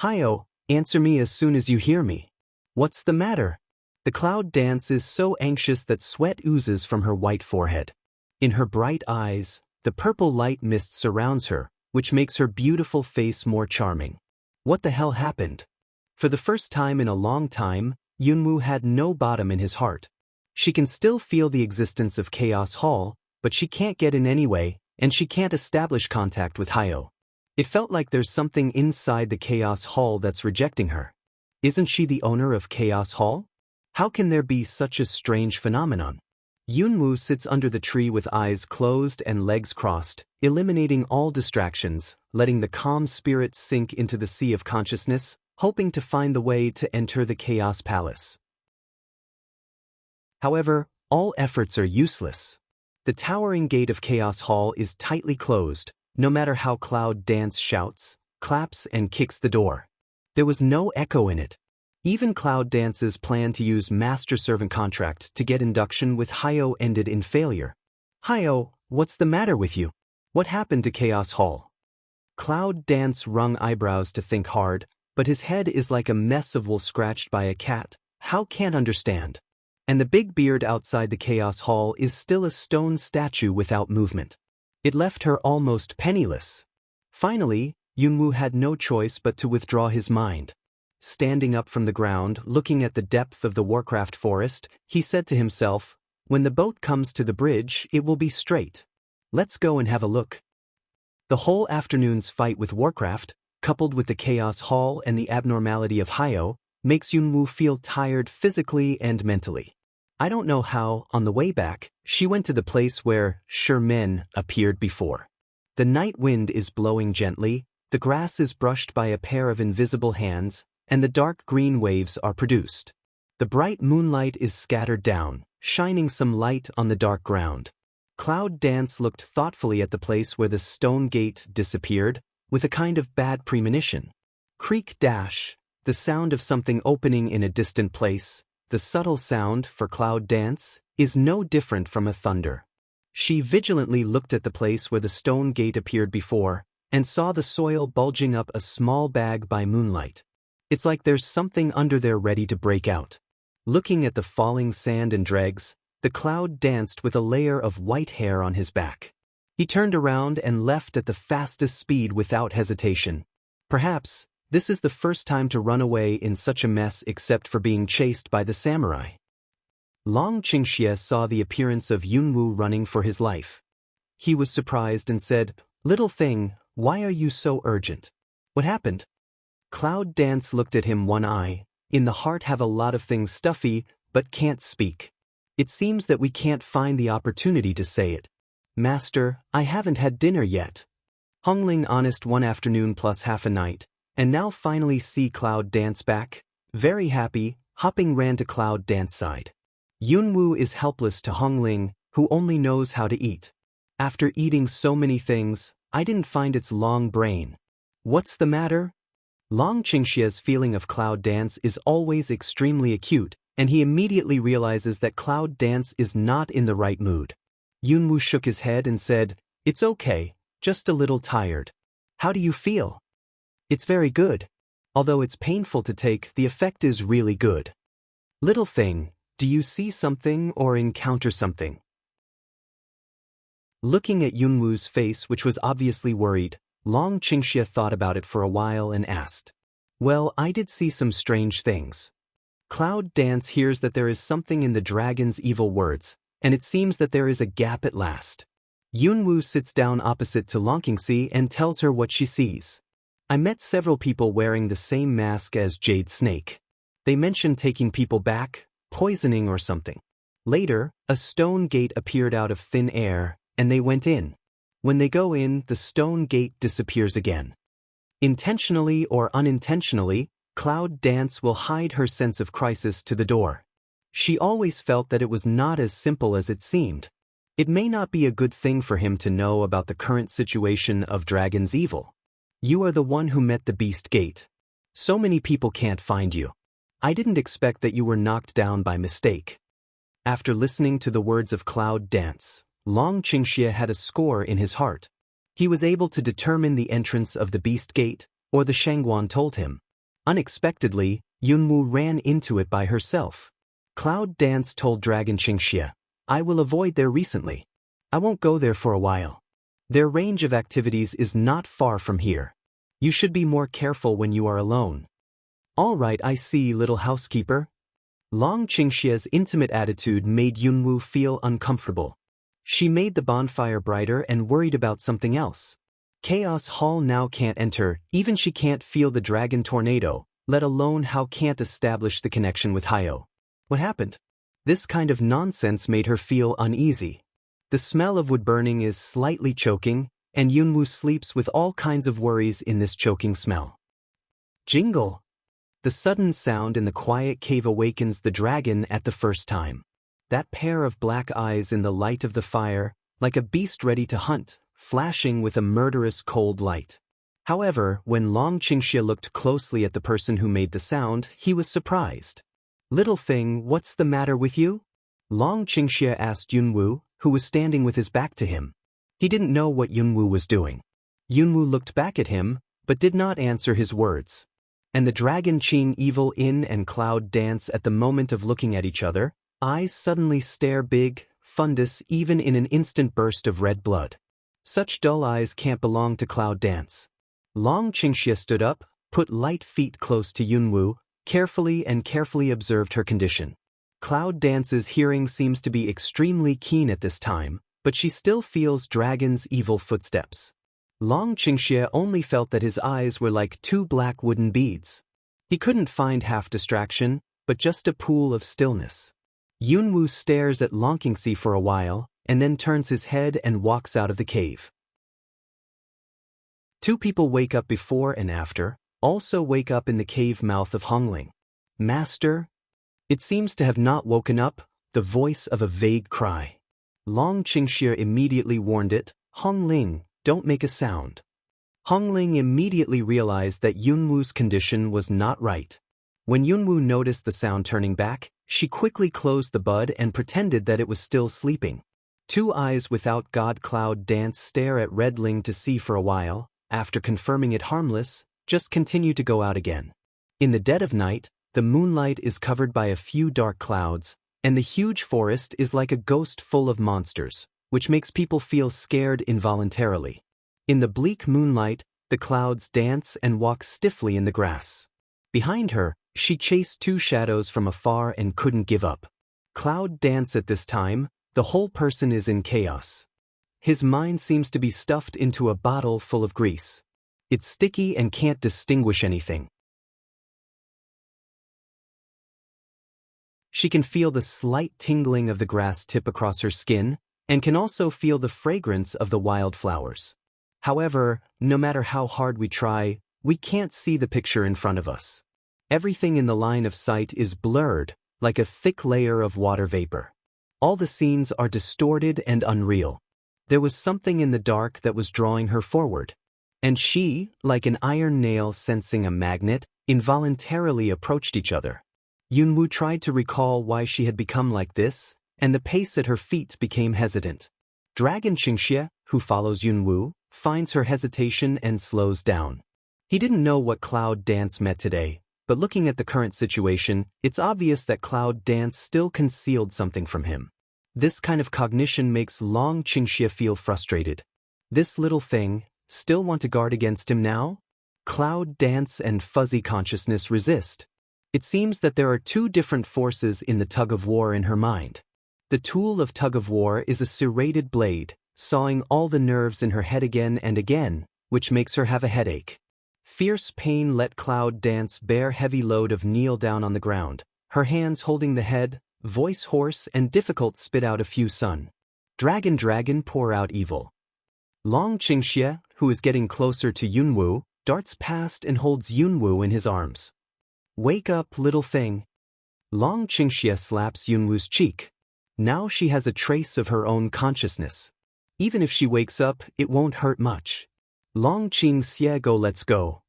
Hayo, answer me as soon as you hear me. What's the matter?" The Cloud Dance is so anxious that sweat oozes from her white forehead. In her bright eyes, the purple light mist surrounds her, which makes her beautiful face more charming. What the hell happened? For the first time in a long time, Yunwu had no bottom in his heart. She can still feel the existence of Chaos Hall, but she can't get in anyway, and she can't establish contact with Hayo. It felt like there's something inside the Chaos Hall that's rejecting her. Isn't she the owner of Chaos Hall? How can there be such a strange phenomenon? Yunwu sits under the tree with eyes closed and legs crossed, eliminating all distractions, letting the calm spirit sink into the sea of consciousness, hoping to find the way to enter the Chaos Palace. However, all efforts are useless. The towering gate of Chaos Hall is tightly closed, no matter how Cloud Dance shouts, claps and kicks the door. There was no echo in it. Even Cloud Dance's plan to use master-servant contract to get induction with Hayo ended in failure. "Hayo, what's the matter with you? What happened to Chaos Hall?" Cloud Dance wrung eyebrows to think hard, but his head is like a mess of wool scratched by a cat. How can't understand? And the big beard outside the Chaos Hall is still a stone statue without movement. It left her almost penniless. Finally, Yunwu had no choice but to withdraw his mind. Standing up from the ground, looking at the depth of the Warcraft forest, he said to himself, "When the boat comes to the bridge, it will be straight. Let's go and have a look." The whole afternoon's fight with Warcraft, coupled with the Chaos Hall and the abnormality of Hayo, makes Yunwu feel tired physically and mentally. I don't know how, on the way back, she went to the place where Shermen appeared before. The night wind is blowing gently, the grass is brushed by a pair of invisible hands, and the dark green waves are produced. The bright moonlight is scattered down, shining some light on the dark ground. Cloud Dance looked thoughtfully at the place where the stone gate disappeared, with a kind of bad premonition. Creak dash, the sound of something opening in a distant place, the subtle sound, for Cloud Dance, is no different from a thunder. She vigilantly looked at the place where the stone gate appeared before, and saw the soil bulging up a small bag by moonlight. It's like there's something under there ready to break out. Looking at the falling sand and dregs, the Cloud danced with a layer of white hair on his back. He turned around and left at the fastest speed without hesitation. Perhaps this is the first time to run away in such a mess except for being chased by the samurai. Long Qingxia saw the appearance of Yunwu running for his life. He was surprised and said, "Little thing, why are you so urgent? What happened?" Cloud Dance looked at him one eye. "In the heart have a lot of things stuffy, but can't speak. It seems that we can't find the opportunity to say it. Master, I haven't had dinner yet. Hongling honest one afternoon plus half a night, and now finally see Cloud dance back. Very happy, hopping ran to Cloud dance side. Yunwu is helpless to Hongling, who only knows how to eat. After eating so many things, I didn't find its long brain. What's the matter? Long Qingxia's feeling of Cloud dance is always extremely acute, and he immediately realizes that Cloud dance is not in the right mood. Yunwu shook his head and said, "It's okay, just a little tired. How do you feel?" "It's very good. Although it's painful to take, the effect is really good." "Little thing, do you see something or encounter something?" Looking at Yunwu's face, which was obviously worried, Long Qingxia thought about it for a while and asked, "Well, I did see some strange things." Cloud dance hears that there is something in the dragon's evil words, and it seems that there is a gap at last. Yunwu sits down opposite to Long Qingxi and tells her what she sees. "I met several people wearing the same mask as Jade Snake. They mentioned taking people back, poisoning or something. Later, a stone gate appeared out of thin air, and they went in. When they go in, the stone gate disappears again." Intentionally or unintentionally, Cloud dance will hide her sense of crisis to the door. She always felt that it was not as simple as it seemed. It may not be a good thing for him to know about the current situation of Dragon's evil. "You are the one who met the Beast Gate. So many people can't find you. I didn't expect that you were knocked down by mistake." After listening to the words of Cloud dance, Long Qingxia had a score in his heart. He was able to determine the entrance of the Beast Gate, or the Shangguan told him. Unexpectedly, Yunwu ran into it by herself. Cloud dance told Dragon Qingxia, "I will avoid there recently. I won't go there for a while. Their range of activities is not far from here. You should be more careful when you are alone." "All right, I see, little housekeeper." Long Qingxia's intimate attitude made Yunwu feel uncomfortable. She made the bonfire brighter and worried about something else. Chaos Hall now can't enter, even she can't feel the dragon tornado, let alone how can't establish the connection with Hayo. What happened? This kind of nonsense made her feel uneasy. The smell of wood burning is slightly choking, and Yunwu sleeps with all kinds of worries in this choking smell. Jingle! The sudden sound in the quiet cave awakens the dragon at the first time. That pair of black eyes in the light of the fire, like a beast ready to hunt, flashing with a murderous cold light. However, when Long Qingxia looked closely at the person who made the sound, he was surprised. "Little thing, what's the matter with you?" Long Qingxia asked Yunwu, who was standing with his back to him. He didn't know what Yunwu was doing. Yunwu looked back at him, but did not answer his words. And the dragon Qing Evil In and Cloud dance at the moment of looking at each other. Eyes suddenly stare big, fundus even in an instant burst of red blood. Such dull eyes can't belong to Cloud dance. Long Qingxia stood up, put light feet close to Yunwu, carefully observed her condition. Cloud dance's hearing seems to be extremely keen at this time, but she still feels Dragon's evil footsteps. Long Qingxia only felt that his eyes were like two black wooden beads. He couldn't find half distraction, but just a pool of stillness. Yunwu stares at Long Qingxi for a while, and then turns his head and walks out of the cave. Two people wake up before and after, also wake up in the cave mouth of Hongling. "Master?" It seems to have not woken up, the voice of a vague cry. Long Qingxia immediately warned it, "Hongling, don't make a sound." Hongling immediately realized that Yunwu's condition was not right. When Yunwu noticed the sound turning back, she quickly closed the bud and pretended that it was still sleeping. Two eyes without God Cloud dance stare at Red Ling to see for a while, after confirming it harmless, just continue to go out again. In the dead of night, the moonlight is covered by a few dark clouds, and the huge forest is like a ghost full of monsters, which makes people feel scared involuntarily. In the bleak moonlight, the clouds dance and walk stiffly in the grass. Behind her, she chased two shadows from afar and couldn't give up. Cloud dance at this time, the whole person is in chaos. His mind seems to be stuffed into a bottle full of grease. It's sticky and can't distinguish anything. She can feel the slight tingling of the grass tip across her skin, and can also feel the fragrance of the wildflowers. However, no matter how hard we try, we can't see the picture in front of us. Everything in the line of sight is blurred, like a thick layer of water vapor. All the scenes are distorted and unreal. There was something in the dark that was drawing her forward. And she, like an iron nail sensing a magnet, involuntarily approached each other. Yunwoo tried to recall why she had become like this, and the pace at her feet became hesitant. Dragon Qingxie, who follows Yunwoo, finds her hesitation and slows down. He didn't know what Cloud Dance meant today, but looking at the current situation, it's obvious that Cloud Dance still concealed something from him. This kind of cognition makes Long Qingxie feel frustrated. This little thing, still want to guard against him now? Cloud Dance and Fuzzy Consciousness resist. It seems that there are two different forces in the tug-of-war in her mind. The tool of tug-of-war is a serrated blade, sawing all the nerves in her head again and again, which makes her have a headache. Fierce pain let Cloud Dance bear heavy load of kneel down on the ground, her hands holding the head, voice hoarse and difficult spit out a few sun. Dragon pour out evil. Long Qingxie, who is getting closer to Yunwoo, darts past and holds Yunwoo in his arms. Wake up, little thing. Long Qingxie slaps Yunwoo's cheek. Now she has a trace of her own consciousness. Even if she wakes up, it won't hurt much. Long Qingxie go, let's go.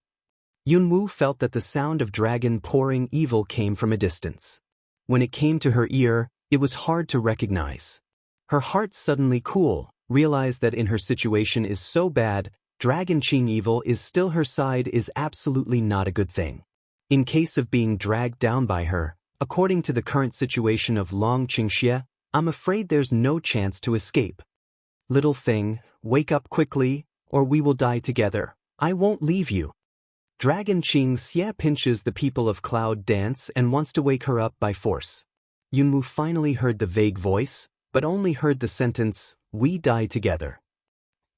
Yunwoo felt that the sound of dragon pouring evil came from a distance. When it came to her ear, it was hard to recognize. Her heart suddenly cool, realized that in her situation is so bad, Dragon Qing evil is still her side is absolutely not a good thing. In case of being dragged down by her, according to the current situation of Long Qingxie, I'm afraid there's no chance to escape. Little thing, wake up quickly, or we will die together. I won't leave you. Dragon Qingxie pinches the people of Cloud Dance and wants to wake her up by force. Yunwoo finally heard the vague voice, but only heard the sentence, we die together.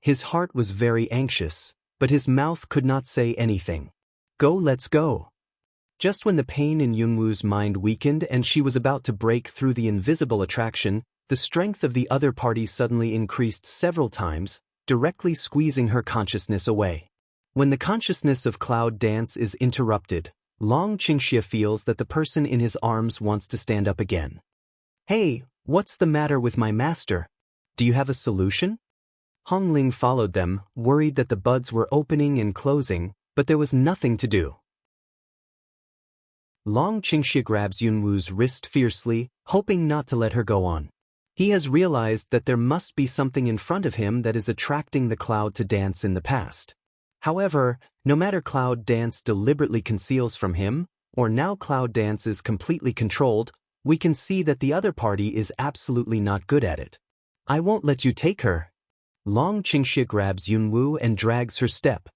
His heart was very anxious, but his mouth could not say anything. Go, let's go. Just when the pain in Yunwoo's mind weakened and she was about to break through the invisible attraction, the strength of the other party suddenly increased several times, directly squeezing her consciousness away. When the consciousness of Cloud Dance is interrupted, Long Qingxie feels that the person in his arms wants to stand up again. Hey, what's the matter with my master? Do you have a solution? Hongling followed them, worried that the buds were opening and closing, but there was nothing to do. Long Qingxie grabs Yunwoo's wrist fiercely, hoping not to let her go on. He has realized that there must be something in front of him that is attracting the Cloud to dance in the past. However, no matter Cloud Dance deliberately conceals from him, or now Cloud Dance is completely controlled, we can see that the other party is absolutely not good at it. I won't let you take her. Long Qingxie grabs Yunwoo and drags her step.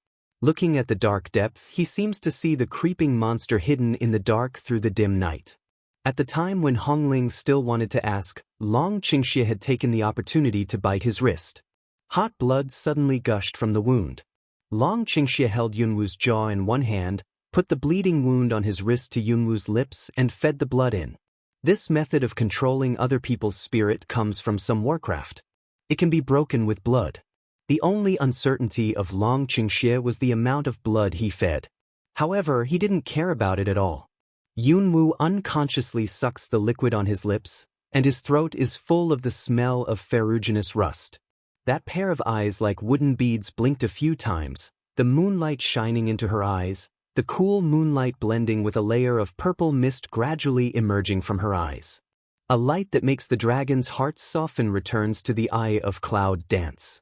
Looking at the dark depth, he seems to see the creeping monster hidden in the dark through the dim night. At the time when Hongling still wanted to ask, Long Qingxie had taken the opportunity to bite his wrist. Hot blood suddenly gushed from the wound. Long Qingxie held Yunwoo's jaw in one hand, put the bleeding wound on his wrist to Yunwoo's lips and fed the blood in. This method of controlling other people's spirit comes from some warcraft. It can be broken with blood. The only uncertainty of Long Qingxie was the amount of blood he fed. However, he didn't care about it at all. Yunwoo unconsciously sucks the liquid on his lips, and his throat is full of the smell of ferruginous rust. That pair of eyes like wooden beads blinked a few times, the moonlight shining into her eyes, the cool moonlight blending with a layer of purple mist gradually emerging from her eyes. A light that makes the dragon's heart soften returns to the eye of Cloud Dance.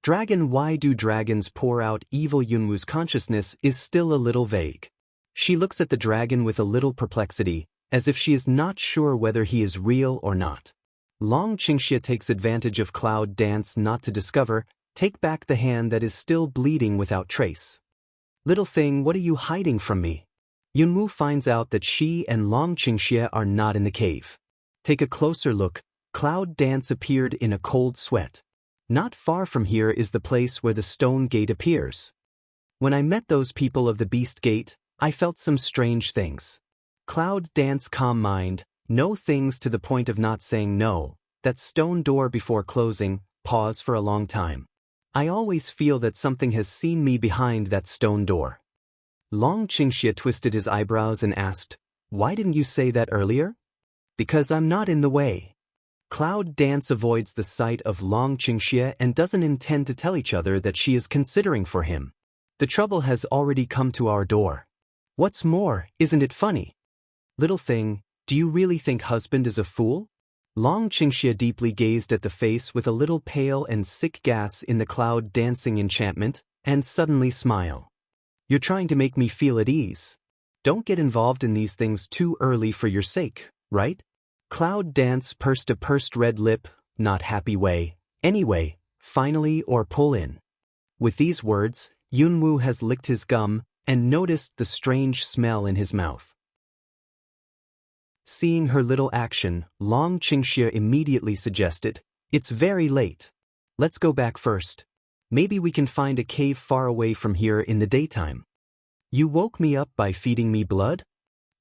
Dragon, why do dragons pour out evil? Yunwoo's consciousness is still a little vague. She looks at the dragon with a little perplexity, as if she is not sure whether he is real or not. Long Qingxie takes advantage of Cloud Dance not to discover, take back the hand that is still bleeding without trace. Little thing, what are you hiding from me? Yunwoo finds out that she and Long Qingxie are not in the cave. Take a closer look, Cloud Dance appeared in a cold sweat. Not far from here is the place where the stone gate appears. When I met those people of the Beast Gate, I felt some strange things. Cloud Dance calm mind, No things to the point of not saying no, that stone door before closing, pause for a long time. I always feel that something has seen me behind that stone door. Long Qingxie twisted his eyebrows and asked, "Why didn't you say that earlier?" "Because I'm not in the way." Cloud Dance avoids the sight of Long Qingxie and doesn't intend to tell each other that she is considering for him. The trouble has already come to our door. What's more, isn't it funny? Little thing, do you really think husband is a fool? Long Qingxie deeply gazed at the face with a little pale and sick gas in the Cloud Dancing enchantment, and suddenly smile. "You're trying to make me feel at ease. Don't get involved in these things too early for your sake, right?" Cloud Dance pursed a pursed red lip, not happy way, "Anyway, finally or pull in." With these words, Yunwu has licked his gum and noticed the strange smell in his mouth. Seeing her little action, Long Qingxie immediately suggested, "It's very late. Let's go back first. Maybe we can find a cave far away from here in the daytime." "You woke me up by feeding me blood?"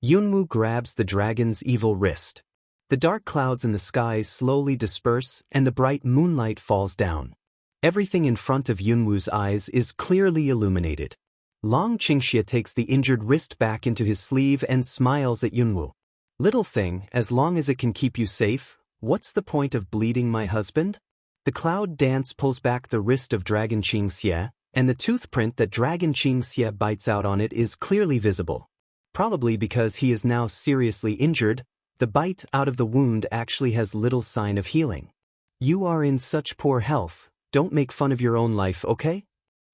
Yunwu grabs the dragon's evil wrist. The dark clouds in the sky slowly disperse and the bright moonlight falls down. Everything in front of Yunwu's eyes is clearly illuminated. Long Qingxie takes the injured wrist back into his sleeve and smiles at Yunwu. "Little thing, as long as it can keep you safe, what's the point of bleeding my husband?" The Cloud Dance pulls back the wrist of Dragon Qingxie, and the tooth print that Dragon Qingxie bites out on it is clearly visible. Probably because he is now seriously injured, the bite out of the wound actually has little sign of healing. "You are in such poor health, don't make fun of your own life, okay?"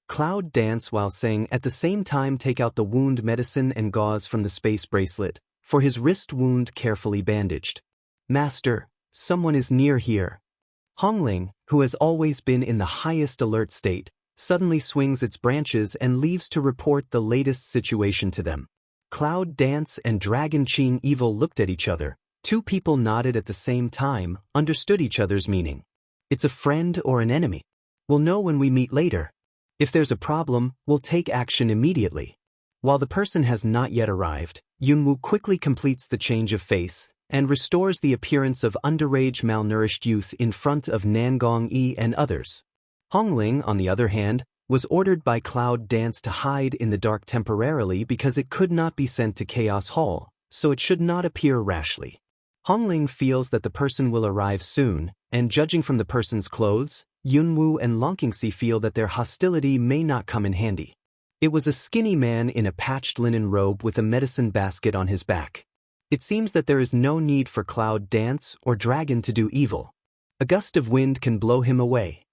Cloud Dance while saying at the same time take out the wound medicine and gauze from the space bracelet, for his wrist wound carefully bandaged. "Master, someone is near here." Hongling, who has always been in the highest alert state, suddenly swings its branches and leaves to report the latest situation to them. Cloud Dance and Dragon Qing Evil looked at each other. Two people nodded at the same time, understood each other's meaning. "It's a friend or an enemy. We'll know when we meet later. If there's a problem, we'll take action immediately." While the person has not yet arrived, Yunwu quickly completes the change of face and restores the appearance of underage malnourished youth in front of Nangong Yi and others. Hongling, on the other hand, was ordered by Cloud Dance to hide in the dark temporarily because it could not be sent to Chaos Hall, so it should not appear rashly. Hongling feels that the person will arrive soon, and judging from the person's clothes, Yunwu and Longqingxi feel that their hostility may not come in handy. It was a skinny man in a patched linen robe with a medicine basket on his back. It seems that there is no need for Cloud Dance or Dragon to do evil. A gust of wind can blow him away.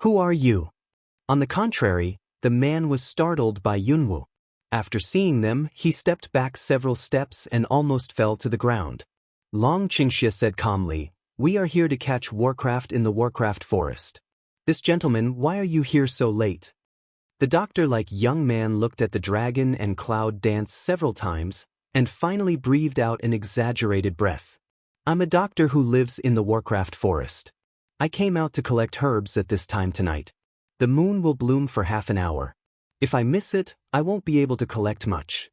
"Who are you?" On the contrary, the man was startled by Yunwu. After seeing them, he stepped back several steps and almost fell to the ground. Long Qingxie said calmly, "We are here to catch Warcraft in the Warcraft forest. This gentleman, why are you here so late?" The doctor-like young man looked at the dragon and Cloud Dance several times, and finally breathed out an exaggerated breath. "I'm a doctor who lives in the Warcraft forest. I came out to collect herbs at this time tonight. The moon will bloom for half an hour. If I miss it, I won't be able to collect much."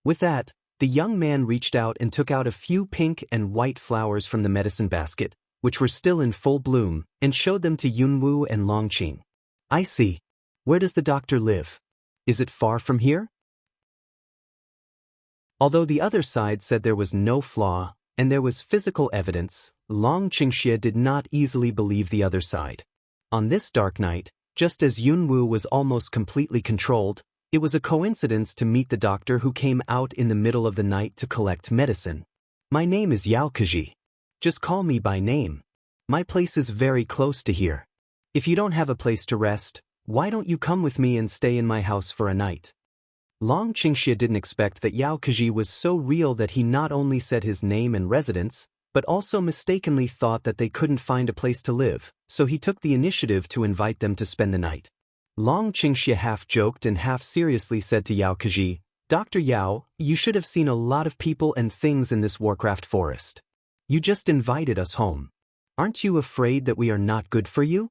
With that, the young man reached out and took out a few pink and white flowers from the medicine basket, which were still in full bloom, and showed them to Yunwu and Longqing. "I see. Where does the doctor live? Is it far from here?" Although the other side said there was no flaw, and there was physical evidence, Long Qingxie did not easily believe the other side. On this dark night, just as Yunwu was almost completely controlled, it was a coincidence to meet the doctor who came out in the middle of the night to collect medicine. "My name is Yao Kaji. Just call me by name. My place is very close to here. If you don't have a place to rest, why don't you come with me and stay in my house for a night?" Long Qingxie didn't expect that Yao Kaji was so real that he not only said his name and residence, but also mistakenly thought that they couldn't find a place to live, so he took the initiative to invite them to spend the night. Long Qingxie half-joked and half-seriously said to Yao Kaji, "Dr. Yao, you should have seen a lot of people and things in this Warcraft forest. You just invited us home. Aren't you afraid that we are not good for you?"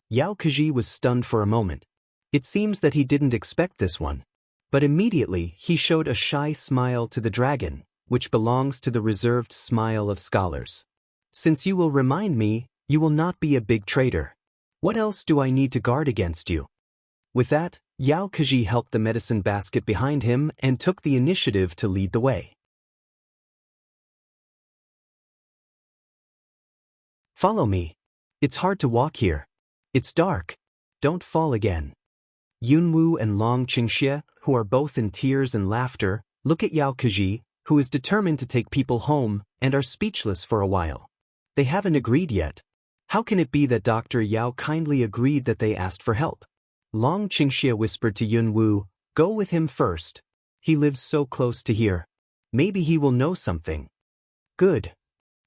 Yao Kaji was stunned for a moment. It seems that he didn't expect this one. But immediately he showed a shy smile to the dragon, which belongs to the reserved smile of scholars. Since you will remind me, you will not be a big traitor. What else do I need to guard against you? With that, Yao Kaji helped the medicine basket behind him and took the initiative to lead the way. Follow me. It's hard to walk here. It's dark. Don't fall again. Yunwu and Long Qingxie, who are both in tears and laughter, look at Yao Kaji, who is determined to take people home, and are speechless for a while. They haven't agreed yet. How can it be that Dr. Yao kindly agreed that they asked for help? Long Qingxie whispered to Yunwu, "Go with him first. He lives so close to here. Maybe he will know something." Good.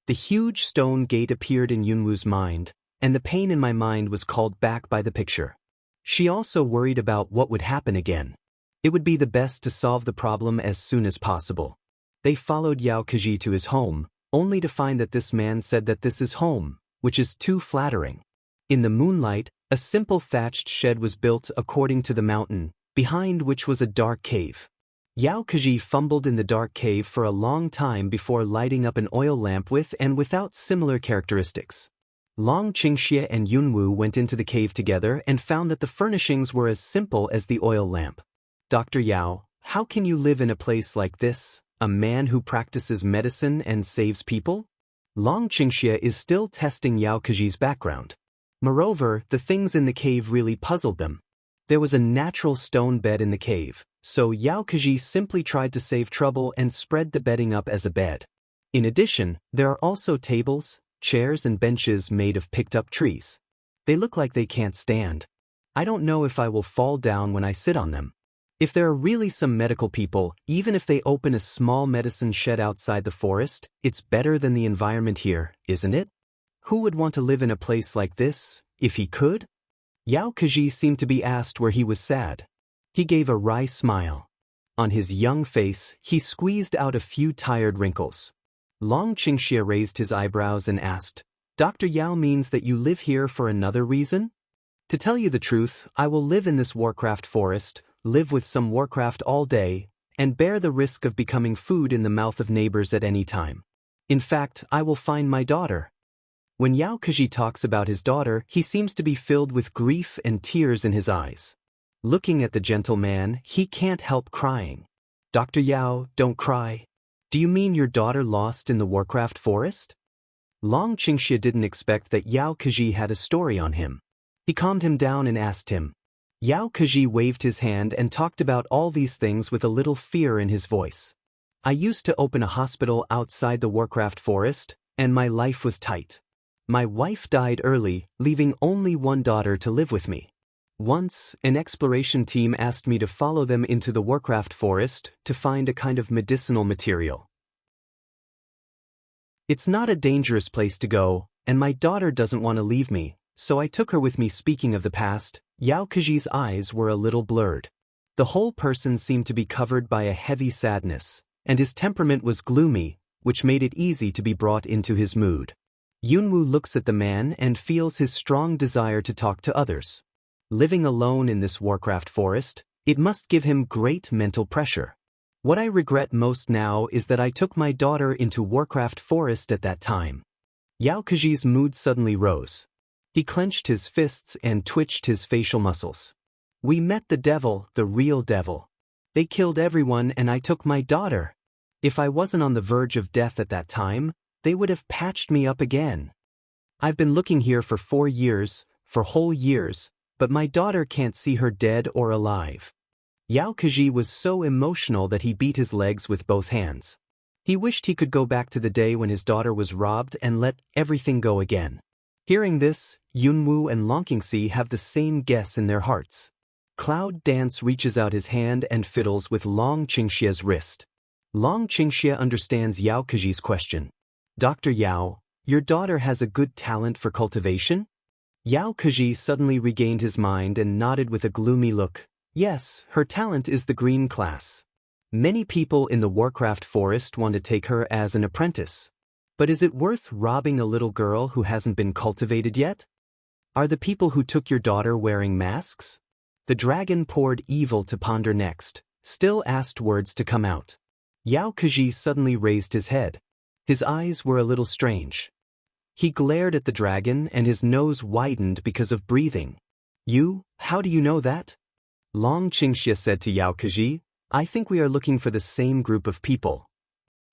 The huge stone gate appeared in Yunwu's mind, and the pain in my mind was called back by the picture. She also worried about what would happen again. It would be the best to solve the problem as soon as possible. They followed Yao Kaji to his home, only to find that this man said that this is home, which is too flattering. In the moonlight, a simple thatched shed was built according to the mountain, behind which was a dark cave. Yao Kaji fumbled in the dark cave for a long time before lighting up an oil lamp with and without similar characteristics. Long Qingxie and Yunwu went into the cave together and found that the furnishings were as simple as the oil lamp. "Dr. Yao, how can you live in a place like this, a man who practices medicine and saves people?" Long Qingxie is still testing Yao Kaji's background. Moreover, the things in the cave really puzzled them. There was a natural stone bed in the cave, so Yao Kaji simply tried to save trouble and spread the bedding up as a bed. In addition, there are also tables, chairs and benches made of picked-up trees. They look like they can't stand. I don't know if I will fall down when I sit on them. If there are really some medical people, even if they open a small medicine shed outside the forest, it's better than the environment here, isn't it? Who would want to live in a place like this, if he could? Yao Kaji seemed to be asked where he was sad. He gave a wry smile. On his young face, he squeezed out a few tired wrinkles. Long Qingxie raised his eyebrows and asked, "Dr. Yao means that you live here for another reason?" "To tell you the truth, I will live in this Warcraft forest, live with some Warcraft all day, and bear the risk of becoming food in the mouth of neighbors at any time. In fact, I will find my daughter." When Yao Kaji talks about his daughter, he seems to be filled with grief and tears in his eyes. Looking at the gentle man, he can't help crying. "Dr. Yao, don't cry. Do you mean your daughter lost in the Warcraft forest?" Long Qingxie didn't expect that Yao Kaji had a story on him. He calmed him down and asked him. Yao Kaji waved his hand and talked about all these things with a little fear in his voice. "I used to open a hospital outside the Warcraft forest, and my life was tight. My wife died early, leaving only one daughter to live with me. Once, an exploration team asked me to follow them into the Warcraft forest to find a kind of medicinal material. It's not a dangerous place to go, and my daughter doesn't want to leave me, so I took her with me." Speaking of the past, Yao Kaji's eyes were a little blurred. The whole person seemed to be covered by a heavy sadness, and his temperament was gloomy, which made it easy to be brought into his mood. Yunwu looks at the man and feels his strong desire to talk to others. Living alone in this Warcraft forest, it must give him great mental pressure. "What I regret most now is that I took my daughter into Warcraft forest at that time." Yao Kaji's mood suddenly rose. He clenched his fists and twitched his facial muscles. "We met the devil, the real devil. They killed everyone and I took my daughter. If I wasn't on the verge of death at that time, they would have patched me up again. I've been looking here for 4 years, for whole years, but my daughter can't see her dead or alive." Yao Kaji was so emotional that he beat his legs with both hands. He wished he could go back to the day when his daughter was robbed and let everything go again. Hearing this, Yunwu and Long Qingxie have the same guess in their hearts. Cloud Dance reaches out his hand and fiddles with Long Qingxie's wrist. Long Qingxie understands Yao Kaji's question. "Dr. Yao, your daughter has a good talent for cultivation?" Yao Kaji suddenly regained his mind and nodded with a gloomy look. "Yes, her talent is the green class. Many people in the Warcraft forest want to take her as an apprentice. But is it worth robbing a little girl who hasn't been cultivated yet? Are the people who took your daughter wearing masks?" The dragon poured evil to ponder next, still asked words to come out. Yao Kaji suddenly raised his head. His eyes were a little strange. He glared at the dragon and his nose widened because of breathing. How do you know that? Long Qingxia said to Yao Kaji, I think we are looking for the same group of people.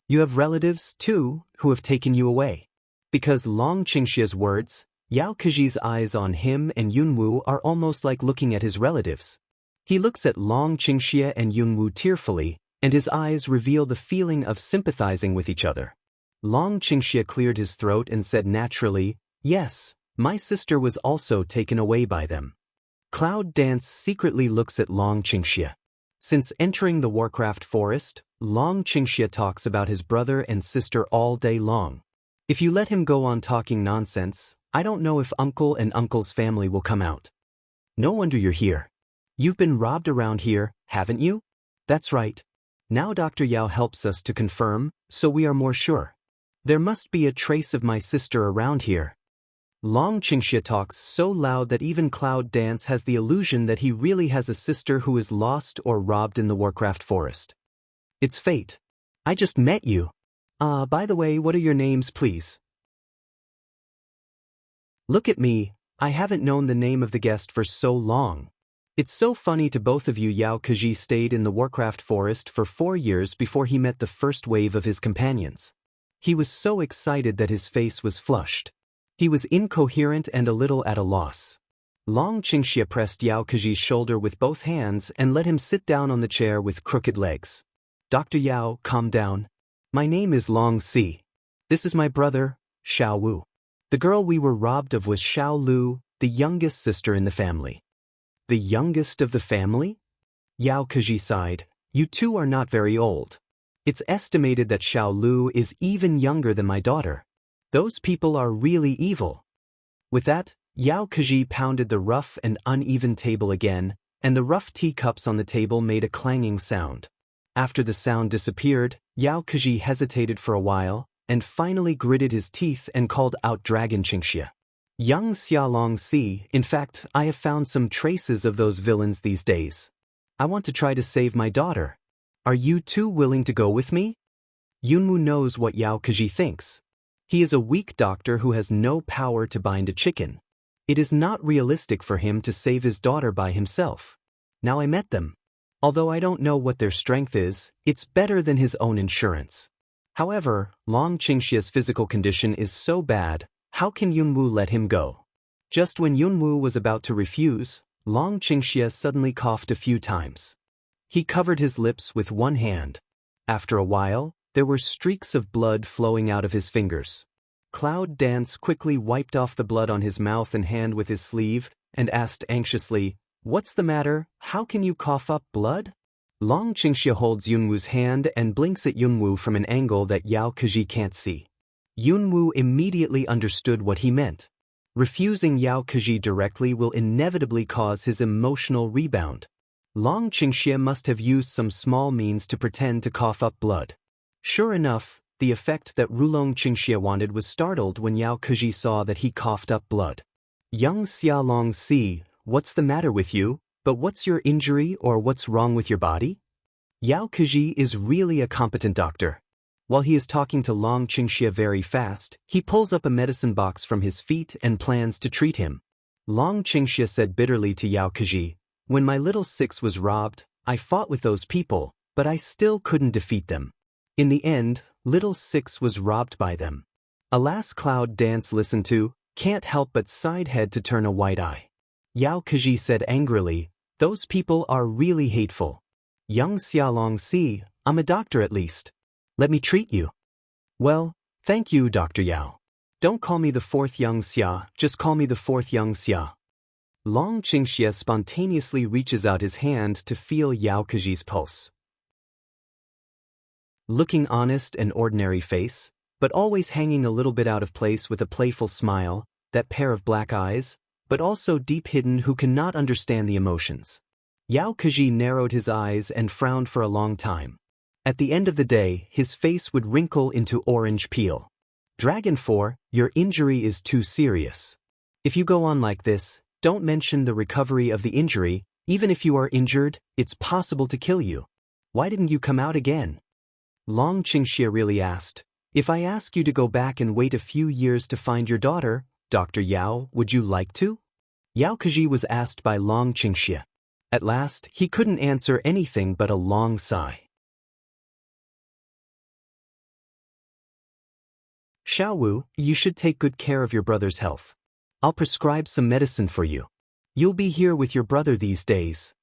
You have relatives, too, who have taken you away. Because Long Qingxia's words, Yao Kaji's eyes on him and Yunwu are almost like looking at his relatives. He looks at Long Qingxia and Yunwu tearfully, and his eyes reveal the feeling of sympathizing with each other. Long Qingxia cleared his throat and said naturally, Yes, my sister was also taken away by them. Cloud Dance secretly looks at Long Qingxia. Since entering the Warcraft forest, Long Qingxia talks about his brother and sister all day long. If you let him go on talking nonsense, I don't know if Uncle and Uncle's family will come out. No wonder you're here. You've been robbed around here, haven't you? That's right. Now Dr. Yao helps us to confirm, so we are more sure. There must be a trace of my sister around here. Long Qingxia talks so loud that even Cloud Dance has the illusion that he really has a sister who is lost or robbed in the Warcraft forest. It's fate. I just met you. By the way, what are your names, please? Look at me, I haven't known the name of the guest for so long. It's so funny to both of you. Yao Kaji stayed in the Warcraft forest for 4 years before he met the first wave of his companions. He was so excited that his face was flushed. He was incoherent and a little at a loss. Long Qingxia pressed Yao Kaji's shoulder with both hands and let him sit down on the chair with crooked legs. Dr. Yao, calm down. My name is Long Si. This is my brother, Xiao Wu. The girl we were robbed of was Xiao Lu, the youngest sister in the family. The youngest of the family? Yao Kaji sighed. You two are not very old. It's estimated that Xiao Lu is even younger than my daughter. Those people are really evil. With that, Yao Kaji pounded the rough and uneven table again, and the rough teacups on the table made a clanging sound. After the sound disappeared, Yao Kaji hesitated for a while, and finally gritted his teeth and called out Dragon Qingxia. Young Xiaolong Si, in fact, I have found some traces of those villains these days. I want to try to save my daughter. Are you two willing to go with me? Yunwu knows what Yao Kaji thinks. He is a weak doctor who has no power to bind a chicken. It is not realistic for him to save his daughter by himself. Now I met them. Although I don't know what their strength is, it's better than his own insurance. However, Long Qingxia's physical condition is so bad, how can Yunwu let him go? Just when Yunwu was about to refuse, Long Qingxia suddenly coughed a few times. He covered his lips with one hand. After a while, there were streaks of blood flowing out of his fingers. Cloud Dance quickly wiped off the blood on his mouth and hand with his sleeve, and asked anxiously, What's the matter? How can you cough up blood? Long Qingxia holds Yunwu's hand and blinks at Yunwu from an angle that Yao Kaji can't see. Yunwu immediately understood what he meant. Refusing Yao Kaji directly will inevitably cause his emotional rebound. Long Qingxia must have used some small means to pretend to cough up blood. Sure enough, the effect that Long Qingxia wanted was startled when Yao Kaji saw that he coughed up blood. Young Xiaolong Si, what's the matter with you? But what's your injury or what's wrong with your body? Yao Kaji is really a competent doctor. While he is talking to Long Qingxia very fast, he pulls up a medicine box from his feet and plans to treat him. Long Qingxia said bitterly to Yao Kaji, When my little six was robbed, I fought with those people, but I still couldn't defeat them. In the end, little six was robbed by them. Alas, Cloud Dance listened to, can't help but side head to turn a white eye. Yao Kaji said angrily, Those people are really hateful. Young Xiaolong Si, I'm a doctor at least. Let me treat you. Well, thank you, Dr. Yao. Don't call me the fourth young Xia, just call me the fourth young Xia. Long Qingxia spontaneously reaches out his hand to feel Yao Kaji's pulse. Looking honest and ordinary face, but always hanging a little bit out of place with a playful smile, that pair of black eyes, but also deep hidden who cannot understand the emotions. Yao Kaji narrowed his eyes and frowned for a long time. At the end of the day, his face would wrinkle into orange peel. Dragon 4, your injury is too serious. If you go on like this, don't mention the recovery of the injury. Even if you are injured, it's possible to kill you. Why didn't you come out again? Long Qingxie really asked, "If I ask you to go back and wait a few years to find your daughter, Dr. Yao, would you like to?" Yao Keji was asked by Long Qingxie. At last, he couldn't answer anything but a long sigh. Xiaowu, you should take good care of your brother's health. I'll prescribe some medicine for you. You'll be here with your brother these days.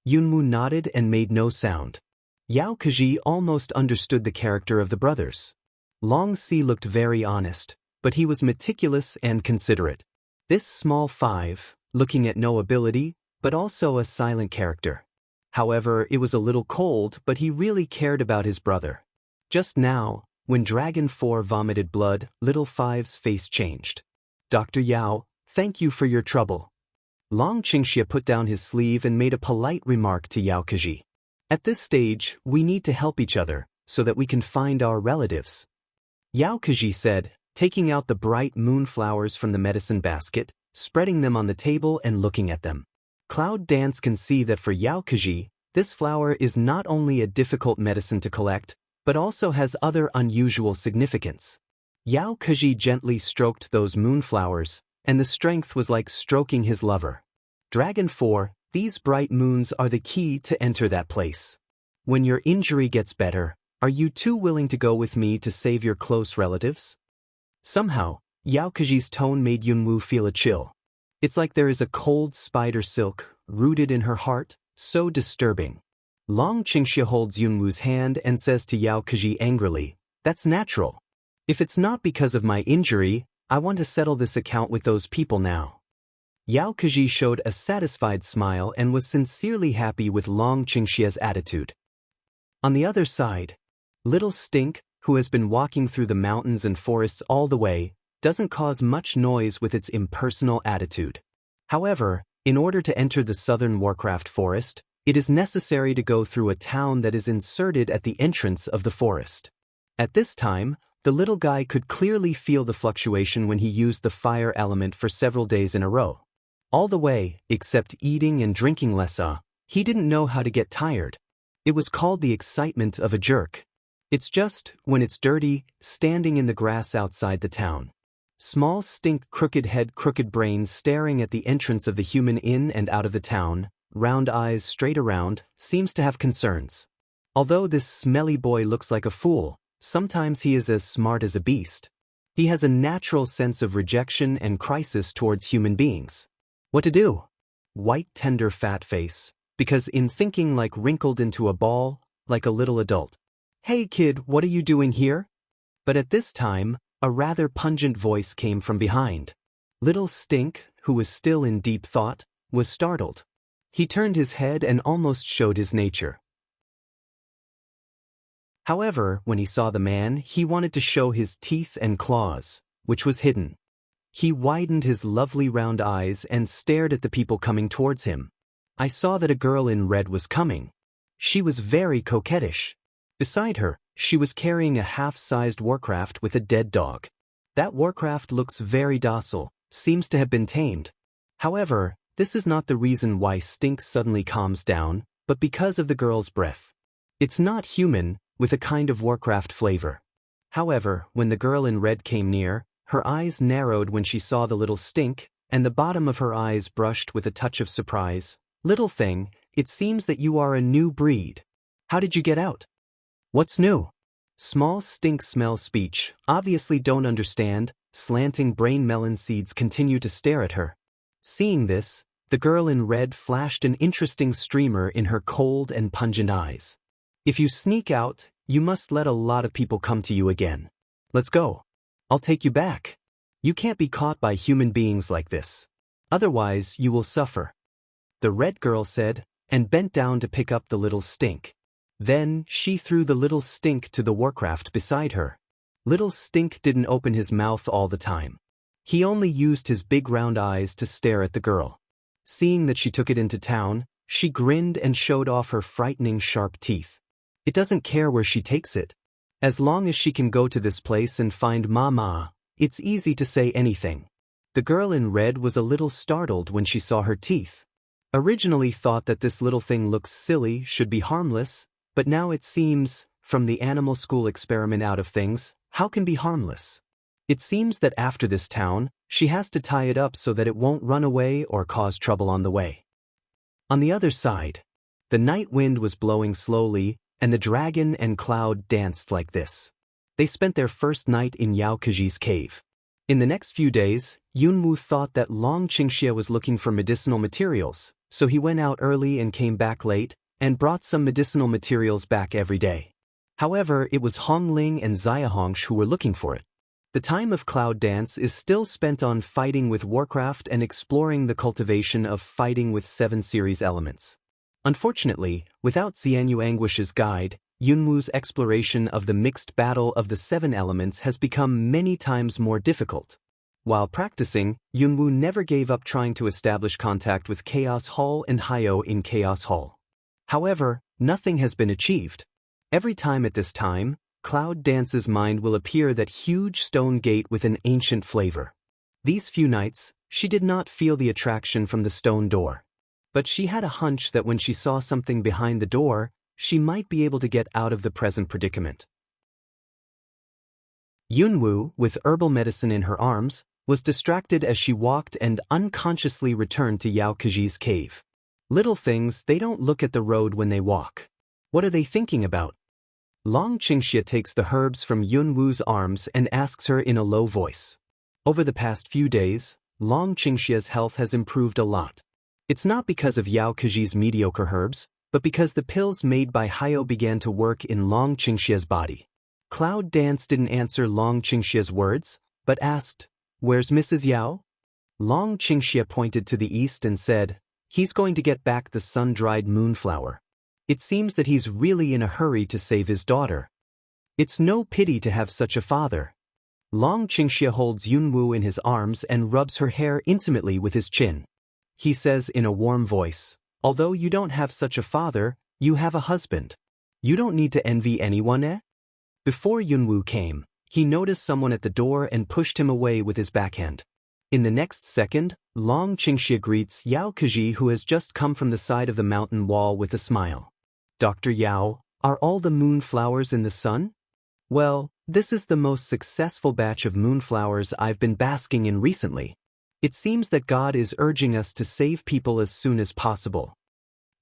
Yunwu nodded and made no sound. Yao Keji almost understood the character of the brothers. Long Si looked very honest, but he was meticulous and considerate. This small five, looking at no ability, but also a silent character. However, it was a little cold, but he really cared about his brother. Just now, when Dragon 4 vomited blood, Little Five's face changed. "Dr. Yao, thank you for your trouble." Long Qingxie put down his sleeve and made a polite remark to Yao Keji. "At this stage, we need to help each other, so that we can find our relatives." Yao Keji said, taking out the bright moonflowers from the medicine basket, spreading them on the table and looking at them. Cloud Dance can see that for Yao Keji, this flower is not only a difficult medicine to collect, but also has other unusual significance. Yao Keji gently stroked those moonflowers, and the strength was like stroking his lover. Dragon 4, these bright moons are the key to enter that place. When your injury gets better, are you too willing to go with me to save your close relatives? Somehow, Yao Keji's tone made Yunwu feel a chill. It's like there is a cold spider silk rooted in her heart, so disturbing. Long Qingxie holds Yunwu's hand and says to Yao Keji angrily, "That's natural. If it's not because of my injury, I want to settle this account with those people now." Yao Keji showed a satisfied smile and was sincerely happy with Long Qingxie's attitude. On the other side, Little Stink, who has been walking through the mountains and forests all the way, doesn't cause much noise with its impersonal attitude. However, in order to enter the southern Warcraft forest, it is necessary to go through a town that is inserted at the entrance of the forest. At this time, the little guy could clearly feel the fluctuation when he used the fire element for several days in a row. All the way, except eating and drinking lessa, he didn't know how to get tired. It was called the excitement of a jerk. It's just, when it's dirty, standing in the grass outside the town. Small Stink, crooked head, crooked brains staring at the entrance of the human in and out of the town, round eyes straight around, seems to have concerns. Although this smelly boy looks like a fool, sometimes he is as smart as a beast. He has a natural sense of rejection and crisis towards human beings. What to do? White, tender, fat face, because in thinking like wrinkled into a ball, like a little adult. "Hey kid, what are you doing here?" But at this time, a rather pungent voice came from behind. Little Stink, who was still in deep thought, was startled. He turned his head and almost showed his nature. However, when he saw the man, he wanted to show his teeth and claws, which was hidden. He widened his lovely round eyes and stared at the people coming towards him. I saw that a girl in red was coming. She was very coquettish. Beside her, she was carrying a half-sized Warcraft with a dead dog. That Warcraft looks very docile, seems to have been tamed. However, this is not the reason why Stink suddenly calms down, but because of the girl's breath. It's not human, with a kind of Warcraft flavor. However, when the girl in red came near, her eyes narrowed when she saw the little Stink, and the bottom of her eyes brushed with a touch of surprise. "Little thing, it seems that you are a new breed. How did you get out?" "What's new?" Small Stink smell speech, obviously don't understand, slanting brain melon seeds continue to stare at her. Seeing this, the girl in red flashed an interesting streamer in her cold and pungent eyes. "If you sneak out, you must let a lot of people come to you again. Let's go. I'll take you back. You can't be caught by human beings like this. Otherwise, you will suffer." The red girl said, and bent down to pick up the little Stink. Then, she threw the little Stink to the Warcraft beside her. Little Stink didn't open his mouth all the time. He only used his big round eyes to stare at the girl. Seeing that she took it into town, she grinned and showed off her frightening sharp teeth. It doesn't care where she takes it. As long as she can go to this place and find Mama, it's easy to say anything. The girl in red was a little startled when she saw her teeth. Originally thought that this little thing looks silly, should be harmless, but now it seems, from the animal school experiment out of things, how can be harmless? It seems that after this town, she has to tie it up so that it won't run away or cause trouble on the way. On the other side, the night wind was blowing slowly, and the dragon and Cloud danced like this. They spent their first night in Yao Keji's cave. In the next few days, Yunwu thought that Long Qingxie was looking for medicinal materials, so he went out early and came back late, and brought some medicinal materials back every day. However, it was Hongling and Xiahongsh who were looking for it. The time of Cloud Dance is still spent on fighting with Warcraft and exploring the cultivation of fighting with 7 series elements. Unfortunately, without Xianyu Anguish's guide, Yunwu's exploration of the mixed battle of the 7 elements has become many times more difficult. While practicing, Yunwu never gave up trying to establish contact with Chaos Hall and Hyo in Chaos Hall. However, nothing has been achieved. Every time at this time, Cloud Dance's mind will appear that huge stone gate with an ancient flavor. These few nights, she did not feel the attraction from the stone door. But she had a hunch that when she saw something behind the door, she might be able to get out of the present predicament. Yunwu, with herbal medicine in her arms, was distracted as she walked and unconsciously returned to Yao Keji's cave. Little things, they don't look at the road when they walk. What are they thinking about? Long Qingxie takes the herbs from Yunwu's arms and asks her in a low voice. Over the past few days, Long Qingxie's health has improved a lot. It's not because of Yao Keji's mediocre herbs, but because the pills made by Hyo began to work in Long Qingxie's body. Cloud Dance didn't answer Long Qingxie's words, but asked, "Where's Mrs. Yao?" Long Qingxie pointed to the east and said, "He's going to get back the sun-dried moonflower. It seems that he's really in a hurry to save his daughter. It's no pity to have such a father." Long Qingxie holds Yunwu in his arms and rubs her hair intimately with his chin. He says in a warm voice, "Although you don't have such a father, you have a husband. You don't need to envy anyone, eh?" Before Yunwu came, he noticed someone at the door and pushed him away with his backhand. In the next second, Long Qingxie greets Yao Keji, who has just come from the side of the mountain wall, with a smile. "Dr. Yao, are all the moonflowers in the sun?" "Well, this is the most successful batch of moonflowers I've been basking in recently. It seems that God is urging us to save people as soon as possible."